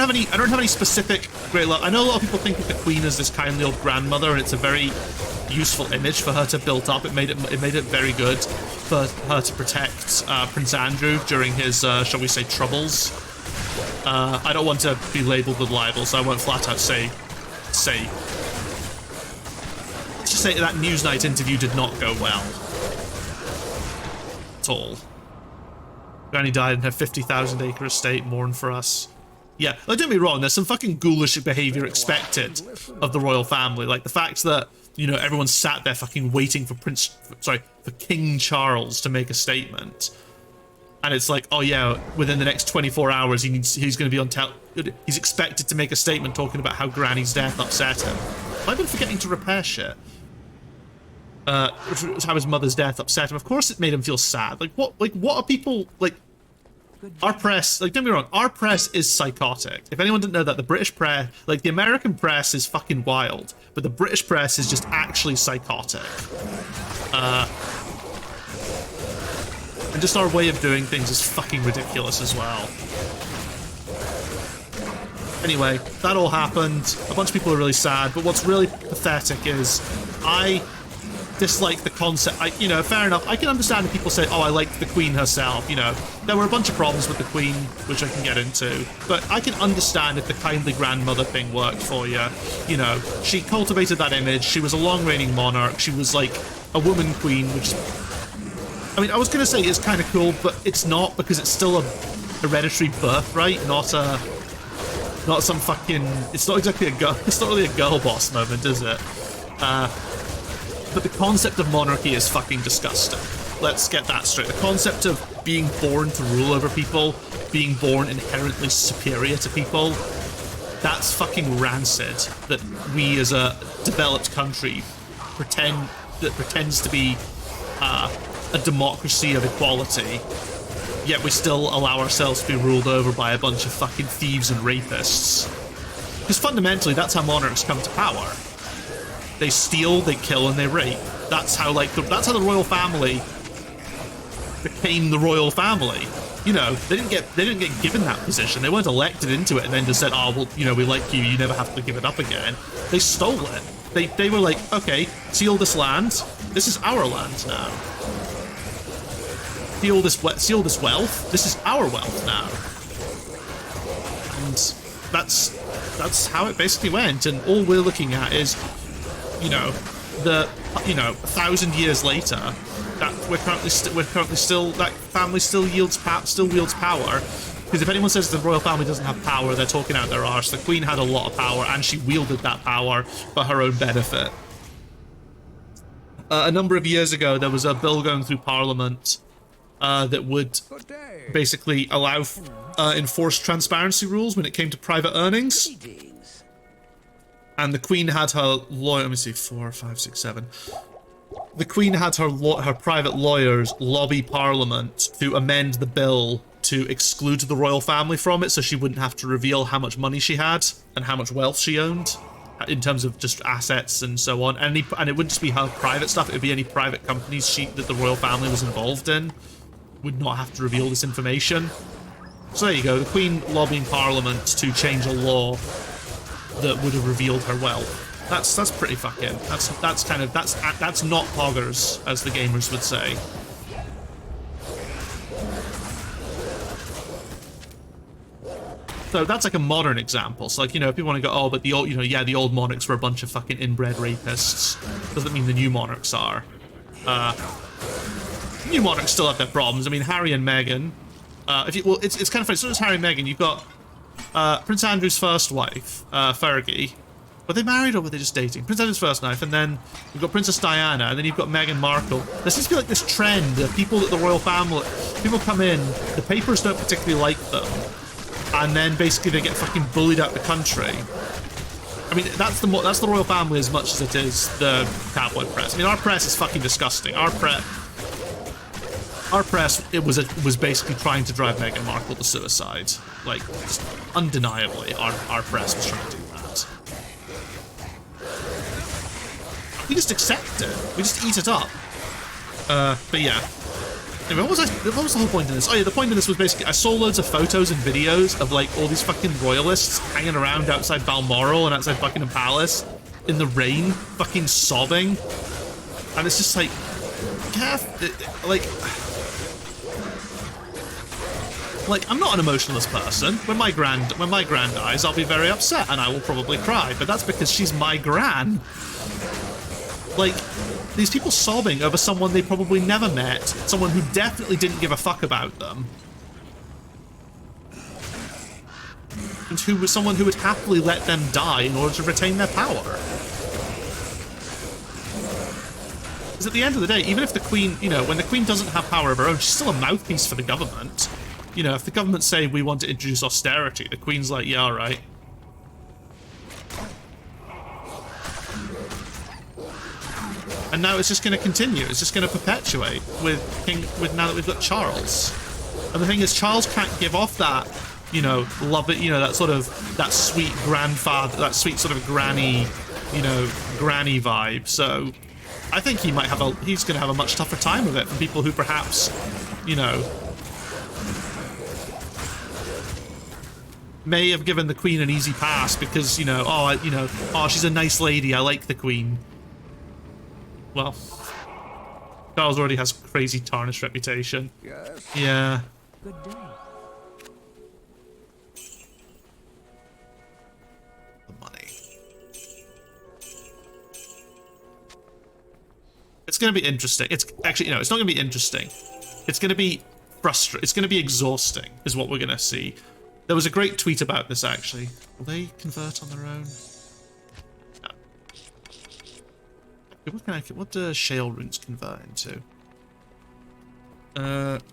have any specific great love. I know a lot of people think of the Queen as this kindly old grandmother, and it's a very useful image for her to build up. It made it very good for her to protect Prince Andrew during his, shall we say, troubles. I don't want to be labelled with libel, so I won't flat out say. Let's just say that Newsnight interview did not go well. At all. Granny died in her 50,000 acre estate, mourn for us. Yeah, don't get me wrong, there's some fucking ghoulish behaviour expected of the royal family. Like the fact that, everyone sat there fucking waiting for for King Charles to make a statement. And it's like, oh yeah, within the next 24 hours he's going to be on he's expected to make a statement talking about how Granny's death upset him. I've been forgetting to repair shit. How his mother's death upset him. Of course it made him feel sad. What are people, our press, don't get me wrong, our press is psychotic. If anyone didn't know that, the British press, the American press is fucking wild, but the British press is just actually psychotic. And just our way of doing things is fucking ridiculous as well. Anyway, that all happened. A bunch of people are really sad, but what's really pathetic is I dislike the concept. Fair enough. I can understand if people say, oh, I liked the Queen herself. There were a bunch of problems with the Queen, which I can get into, but I can understand if the kindly grandmother thing worked for you. She cultivated that image. She was a long-reigning monarch. She was like a woman queen, which I was going to say it's kind of cool, but it's not, because it's still a hereditary birthright, not some fucking... It's not exactly it's not really a girl boss moment, is it? But the concept of monarchy is fucking disgusting. Let's get that straight. The concept of being born to rule over people, being born inherently superior to people, that's fucking rancid. That we as a developed country pretends to be a democracy of equality, yet we still allow ourselves to be ruled over by a bunch of fucking thieves and rapists. Because fundamentally, that's how monarchs come to power. They steal, they kill, and they rape. That's how the royal family became the royal family. They didn't get given that position. They weren't elected into it and then just said, oh, well, we like you, you never have to give it up again. They stole it. They were like, okay, seal this land. This is our land now. Seal this wealth. This is our wealth now. And that's how it basically went. And all we're looking at is, 1,000 years later, that we're currently still that family still wields power. Because if anyone says the royal family doesn't have power, they're talking out their arse. The Queen had a lot of power, and she wielded that power for her own benefit. A number of years ago, there was a bill going through Parliament that would basically allow enforced transparency rules when it came to private earnings. And the Queen had her lawyer. Let me see, 4, 5, 6, 7. The Queen had her private lawyers lobby Parliament to amend the bill to exclude the royal family from it, so she wouldn't have to reveal how much money she had and how much wealth she owned, in terms of just assets and so on. And it wouldn't just be her private stuff; it would be any private companies that the royal family was involved in would not have to reveal this information. So there you go, the Queen lobbying Parliament to change a law that would have revealed her wealth. That's pretty fucking. That's kind of that's not poggers, as the gamers would say. So that's like a modern example. So like, you know, if people want to go, oh, but the old, you know, yeah, the old monarchs were a bunch of fucking inbred rapists. Doesn't mean the new monarchs are. New monarchs still have their problems. I mean, Harry and Meghan. It's kind of funny. So does Harry and Meghan. You've got Prince Andrew's first wife, Fergie. Were they married or were they just dating? Prince Andrew's first wife, and then you've got Princess Diana, and then you've got Meghan Markle. There seems to be like this trend of people at the royal family. People come in, the papers don't particularly like them, and then basically they get fucking bullied out the country. I mean, that's the royal family as much as it is the tabloid press. I mean, our press is fucking disgusting. Our press, it was basically trying to drive Meghan Markle to suicide. Like, just undeniably, our press was trying to do that. We just accept it. We just eat it up. But yeah. Anyway, what was the whole point of this? Oh yeah, the point of this was basically I saw loads of photos and videos of like all these fucking royalists hanging around outside Balmoral and outside Buckingham Palace in the rain, fucking sobbing. And it's just like, like, I'm not an emotionless person. When my gran dies, I'll be very upset and I will probably cry, but that's because she's my gran. Like, these people sobbing over someone they probably never met, someone who definitely didn't give a fuck about them, and who was someone who would happily let them die in order to retain their power. Because at the end of the day, even if the Queen, you know, when the Queen doesn't have power of her own, she's still a mouthpiece for the government. You know, if the government say we want to introduce austerity, the Queen's like, yeah, all right. And now it's just going to continue. It's just going to perpetuate with now that we've got Charles. And the thing is, Charles can't give off that, you know, love it, you know, that sweet grandfather, that sweet sort of granny, you know, granny vibe. So I think he's going to have a much tougher time of it from people who perhaps, you know, may have given the Queen an easy pass because, you know, oh, she's a nice lady, I like the Queen. Well, Charles already has a crazy tarnished reputation. Yes. Yeah. Good day. The money. It's going to be interesting. It's actually, it's not going to be interesting. It's going to be frustrating. It's going to be exhausting, is what we're going to see. There was a great tweet about this, actually. Will they convert on their own? What do shale runes convert into? Let's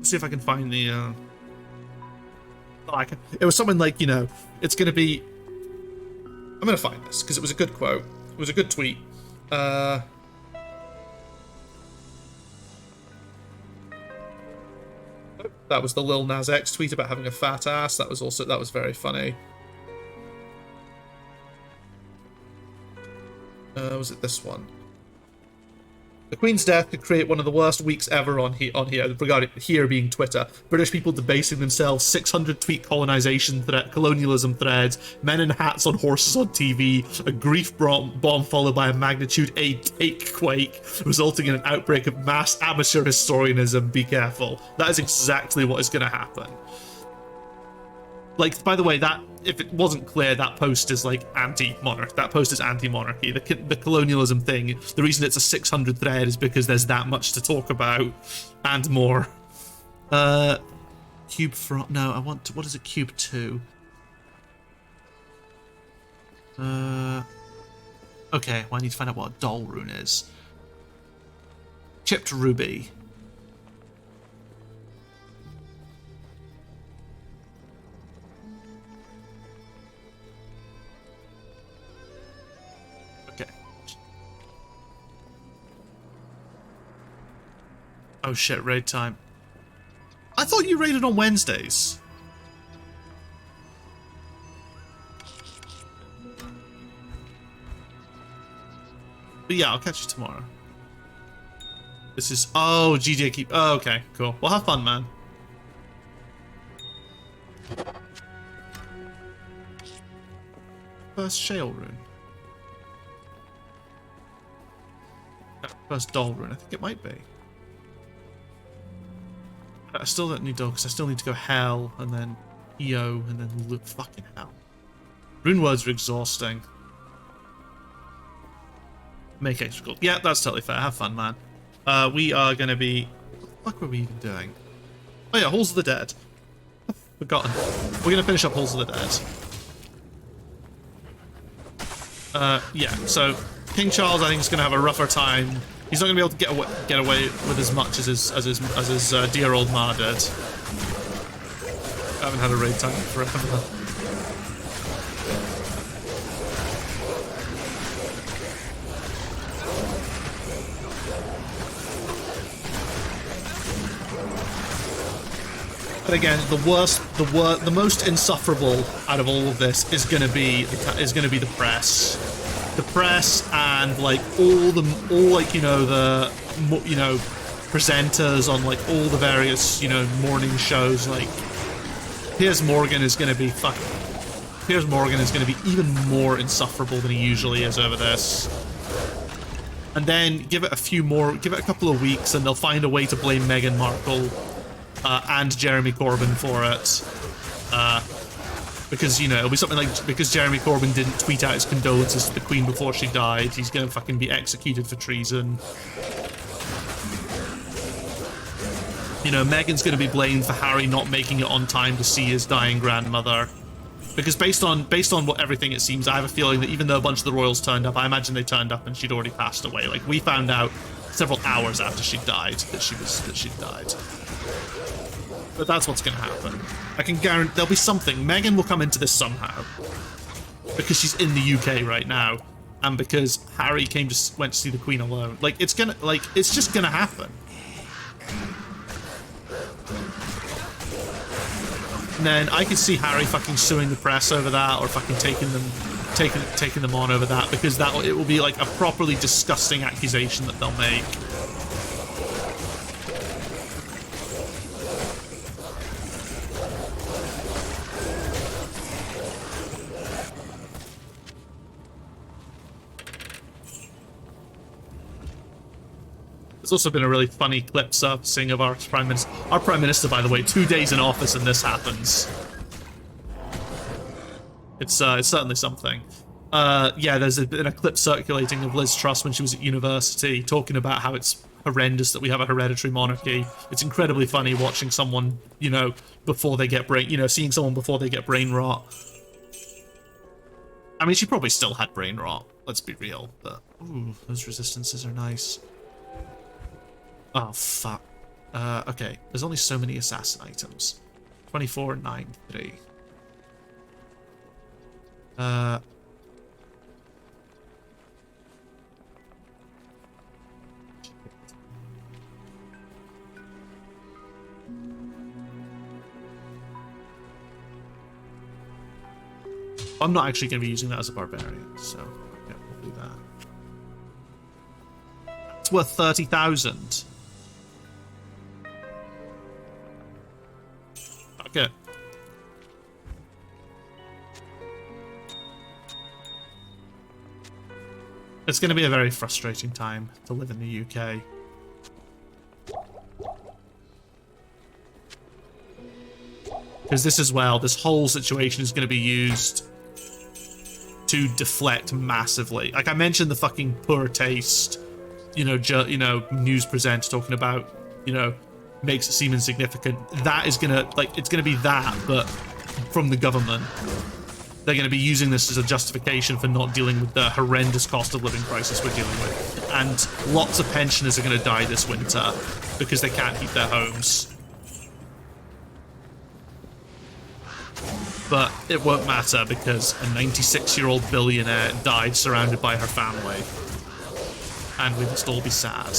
see if I can find the. It was something like, you know, it's gonna be. I'm gonna find this because it was a good quote. It was a good tweet. That was the Lil Nas X tweet about having a fat ass. That was very funny. Was it this one? The Queen's death could create one of the worst weeks ever on here, regarding here being Twitter. British people debasing themselves, 600 tweet colonialism threads, men in hats on horses on TV, a grief bomb followed by a magnitude 8 take quake, resulting in an outbreak of mass amateur historianism. Be careful. That is exactly what is going to happen. Like, by the way, that, if it wasn't clear, that post is like anti-monarch. That post is anti-monarchy. The colonialism thing, the reason it's a 600 thread is because there's that much to talk about and more. Cube from, no, I want to, what is it, cube 2? Okay, well, I need to find out what a doll rune is. Chipped ruby. Oh shit, raid time. I thought you raided on Wednesdays. But yeah, I'll catch you tomorrow. This is... Oh, GJ keep... Oh, okay, cool. Well, have fun, man. first shale rune? First doll rune, I think it might be. I still don't need doll because I still need to go hell and then EO and then look fucking hell. Rune words are exhausting. Make extra gold. Yeah, that's totally fair. Have fun, man. We are gonna be. What the fuck were we even doing? Oh yeah, Halls of the Dead. Forgotten. We're gonna finish up Halls of the Dead. Yeah. So King Charles, I think, is gonna have a rougher time. He's not gonna be able to get away with as much as his dear old ma did. I haven't had a raid time forever. But again, the most insufferable out of all of this is gonna be the press. The press and like all the presenters on like all the various morning shows. Like Piers Morgan is gonna be even more insufferable than he usually is over this. And then give it a couple of weeks and they'll find a way to blame Meghan Markle and Jeremy Corbyn for it. Because, it'll be something like, because Jeremy Corbyn didn't tweet out his condolences to the Queen before she died, he's gonna fucking be executed for treason. Meghan's gonna be blamed for Harry not making it on time to see his dying grandmother. Because based on what everything it seems, I have a feeling that even though a bunch of the royals turned up, I imagine they turned up and she'd already passed away. Like, we found out several hours after she died that she'd died. But that's what's going to happen. I can guarantee there'll be something. Meghan will come into this somehow. Because she's in the UK right now. And because Harry went to see the Queen alone. Like, it's just gonna happen. And then I could see Harry fucking suing the press over that, or fucking taking them on over that, because it will be like a properly disgusting accusation that they'll make. There's also been a really funny clip surfacing of our Prime Minister. Our Prime Minister, by the way, 2 days in office and this happens. It's certainly something. Yeah, there's been a clip circulating of Liz Truss when she was at university talking about how it's horrendous that we have a hereditary monarchy. It's incredibly funny watching someone, before they get seeing someone before they get brain rot. I mean, she probably still had brain rot, let's be real, but ooh, those resistances are nice. Oh, fuck. Okay, there's only so many assassin items. 24, 9, 3. I'm not actually going to be using that as a barbarian, so yeah, we'll do that. It's worth 30,000. Okay. It's going to be a very frustrating time to live in the UK. Because this whole situation is going to be used to deflect massively. Like I mentioned, the fucking poor taste, news presenter talking about, makes it seem insignificant. That is gonna, it's gonna be that, but from the government. They're gonna be using this as a justification for not dealing with the horrendous cost of living crisis we're dealing with. And lots of pensioners are gonna die this winter because they can't keep their homes. But it won't matter because a 96-year-old billionaire died surrounded by her family. And we must all be sad.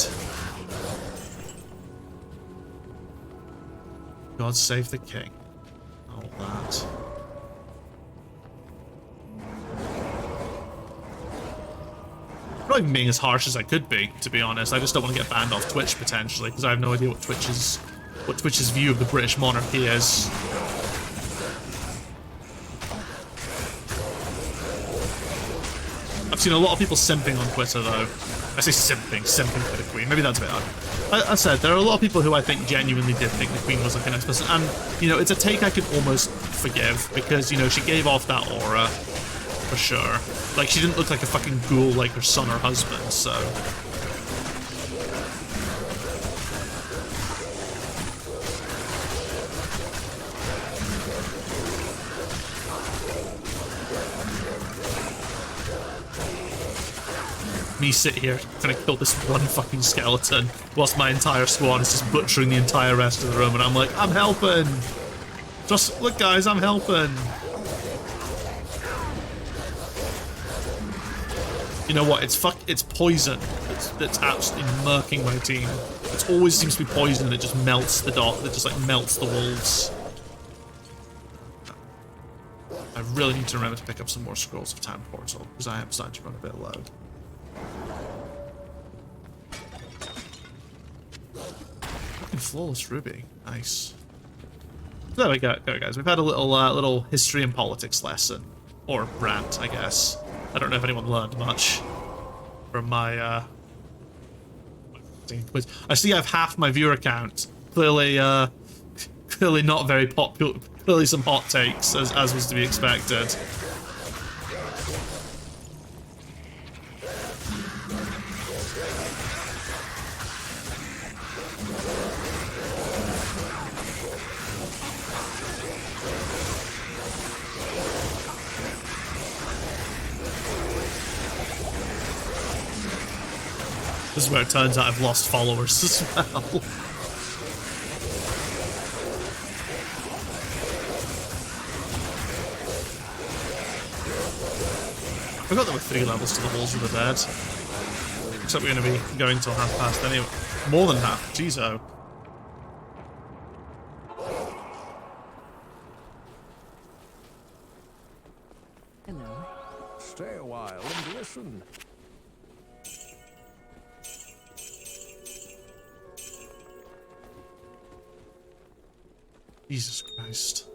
God save the king. All that. I'm not even being as harsh as I could be, to be honest. I just don't want to get banned off Twitch potentially, because I have no idea what Twitch's view of the British monarchy is. seen a lot of people simping on Twitter, though. I say simping for the Queen. Maybe that's a bit hard. I said, there are a lot of people who I think genuinely did think the Queen was like a nice person. And, you know, it's a take I could almost forgive because, you know, she gave off that aura, for sure. Like, she didn't look like a fucking ghoul like her son or husband, so... Me sit here trying to kill this one fucking skeleton whilst my entire squad is just butchering the entire rest of the room, and I'm like, I'm helping! Just, look guys, I'm helping! You know what, it's poison that's absolutely murking my team. It always seems to be poison that just melts the dot, that just like melts the wolves. I really need to remember to pick up some more scrolls of Time Portal, because I am starting to run a bit low. Flawless ruby, nice. So there we go, guys. We've had a little history and politics lesson, or rant, I guess. I don't know if anyone learned much from my quiz. I see I've halved my viewer count. Clearly, clearly not very popular. Clearly some hot takes, as was to be expected. This is where it turns out I've lost followers as well. I forgot there were 3 levels to the Halls of the Dead. Except we're going to be going till 1:30 anyway. More than half. Jeez, oh. Hello. Stay a while and listen. Jesus Christ.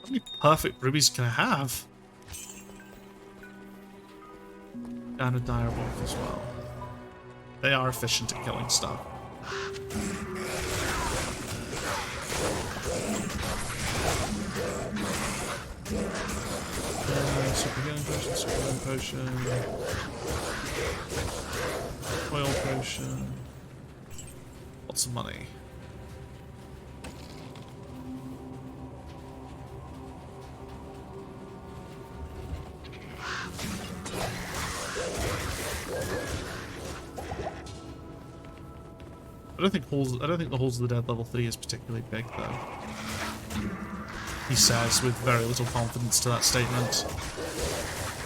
How many perfect rubies can I have? And a dire wolf as well. They are efficient at killing stuff. Super healing potion, oil potion, lots of money. I don't think the Halls of the Dead level 3 is particularly big though. He says with very little confidence to that statement.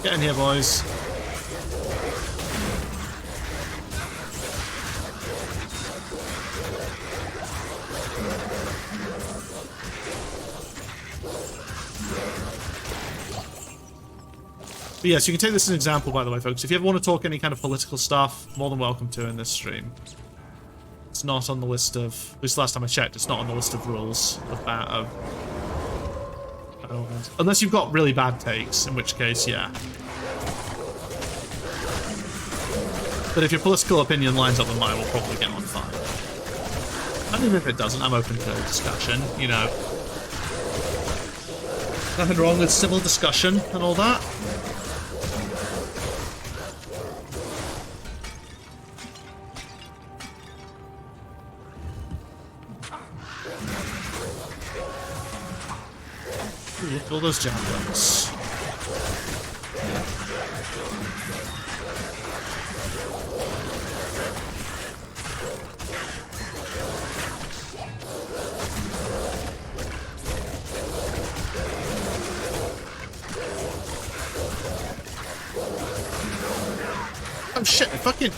Get in here, boys. But yes, you can take this as an example, by the way, folks. If you ever want to talk any kind of political stuff, more than welcome to in this stream. It's not on the list of, at least last time I checked, it's not on the list of rules of unless you've got really bad takes, in which case, yeah. But if your political opinion lines up with mine, we'll probably get on fine. And even if it doesn't, I'm open to discussion, you know. Nothing wrong with civil discussion and all that. Ooh, look at all those javelins. Oh shit, I fucking...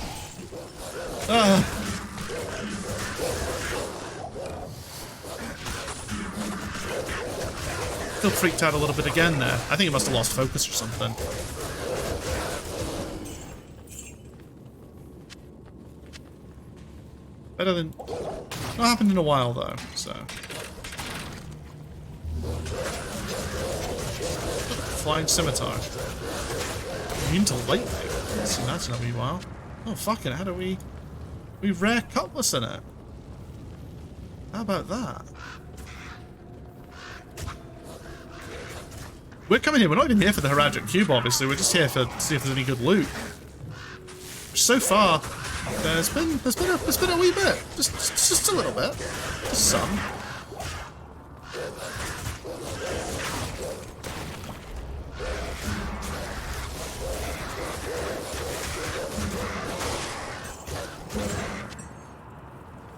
Still freaked out a little bit again there. I think he must have lost focus or something. Better than... Not happened in a while, though, so... Flying scimitar. Immune to lightning. See, that's in a wee while. Oh, fucking, how do we... We rare cutlass in it. How about that? We're coming here, we're not even here for the Heraldric Cube, obviously, we're just here to see if there's any good loot. So far, there's been a wee bit. Just a little bit. Just some.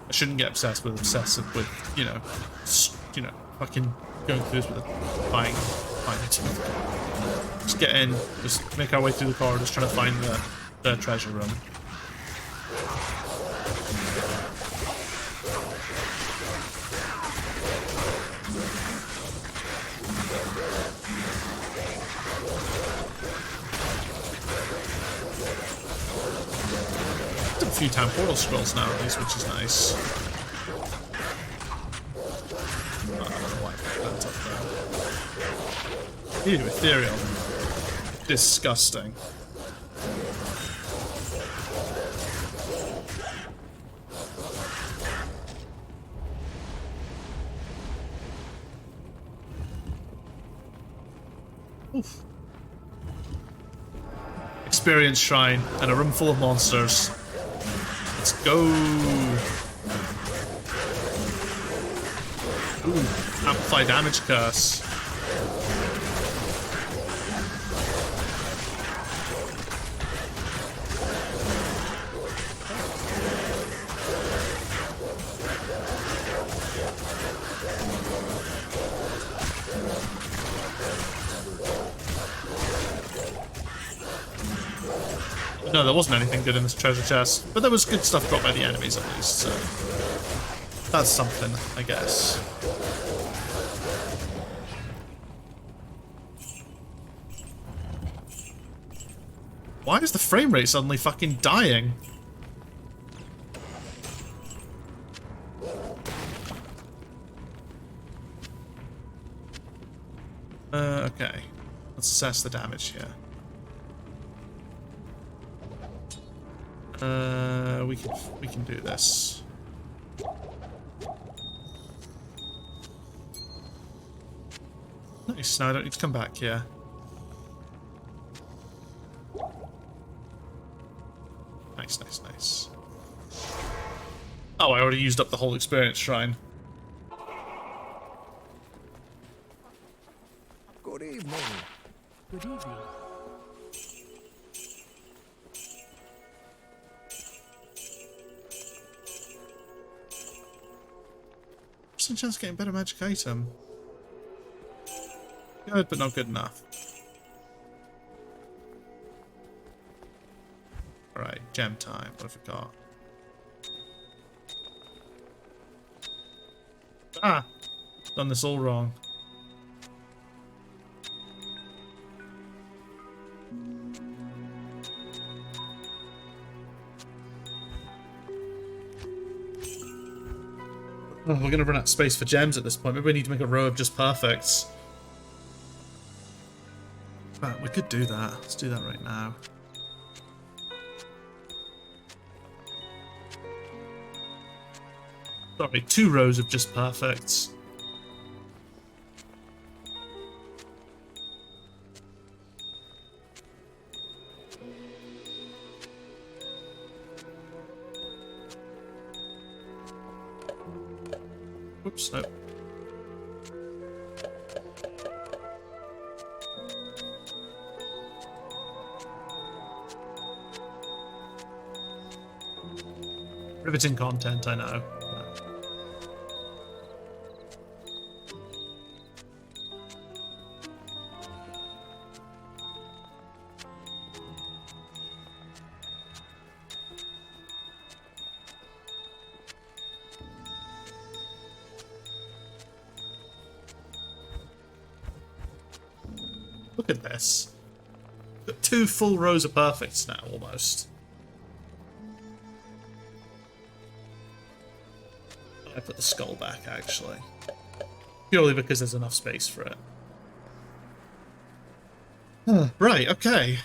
I shouldn't get obsessive with, you know, fucking going through this with a buying it. Just get in, just make our way through the corridors, trying to find the treasure room. A few time portal scrolls now, at least, which is nice. I don't know why I put that up there. Ew, ethereal. Disgusting. Oof. Experience shrine and a room full of monsters. Let's go. Ooh, amplify damage curse. No, there wasn't anything good in this treasure chest, but there was good stuff got by the enemies at least, so that's something, I guess. Why is the frame rate suddenly fucking dying? Okay. Let's assess the damage here. We can do this. Nice. Now I don't need to come back here. Nice, nice, nice. Oh, I already used up the whole experience shrine. Good evening. Good evening. Percent chance of getting better magic item. Good, but not good enough. Alright, gem time. What have we got? Ah! Done this all wrong. Oh, we're gonna run out of space for gems at this point. Maybe we need to make a row of just perfects. But we could do that. Let's do that right now. Sorry, 2 rows of just perfects. Oops, no. Riveting content, I know. Look at this. Got 2 full rows of perfects now, almost. I put the skull back, actually. Purely because there's enough space for it. Right, okay.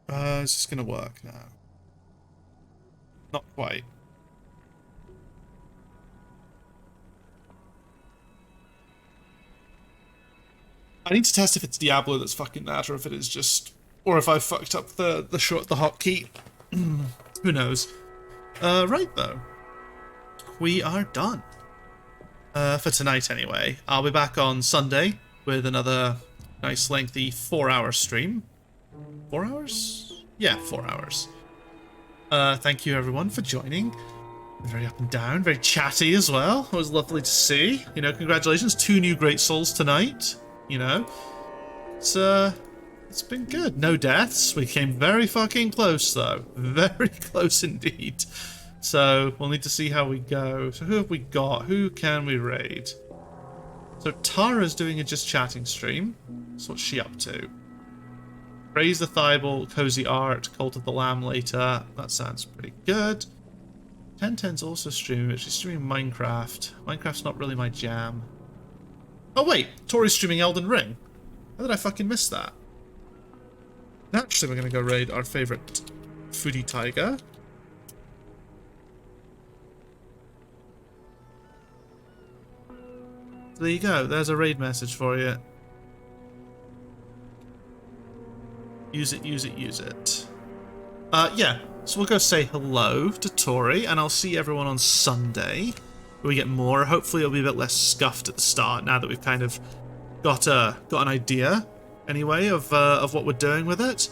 Is this gonna work now? Not quite. I need to test if it's Diablo that's fucking that, or if it is just, or if I fucked up the hotkey. Who knows? Right though, we are done. For tonight anyway. I'll be back on Sunday with another nice lengthy 4-hour stream. 4 hours? Yeah, 4 hours. Thank you everyone for joining. Very up and down, very chatty as well. It was lovely to see. You know, congratulations, 2 new great souls tonight. You know, it's been good. No deaths. We came very fucking close though. Very close indeed. So we'll need to see how we go. So who have we got? Who can we raid? So Tara's doing a just chatting stream. So what's she up to? Praise the Thibault, Cozy Art, Cult of the Lamb later. That sounds pretty good. 1010's also streaming, but she's streaming Minecraft. Minecraft's not really my jam. Oh wait, Tori's streaming Elden Ring. How did I fucking miss that? Naturally, we're gonna go raid our favorite foodie tiger. There you go, there's a raid message for you. Use it, use it, use it. Yeah, so we'll go say hello to Tori, and I'll see everyone on Sunday. We get more. Hopefully it'll be a bit less scuffed at the start now that we've kind of got an idea anyway of what we're doing with it.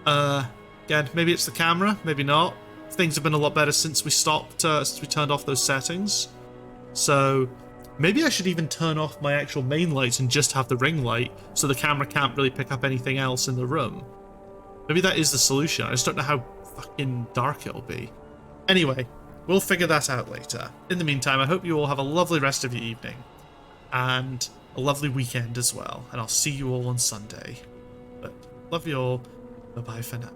Again, maybe it's the camera, maybe not. Things have been a lot better since we stopped, since we turned off those settings. So maybe I should even turn off my actual main lights and just have the ring light so the camera can't really pick up anything else in the room. Maybe that is the solution. I just don't know how fucking dark it'll be. Anyway, we'll figure that out later. In the meantime, I hope you all have a lovely rest of your evening. And a lovely weekend as well. And I'll see you all on Sunday. But love you all. Bye-bye for now.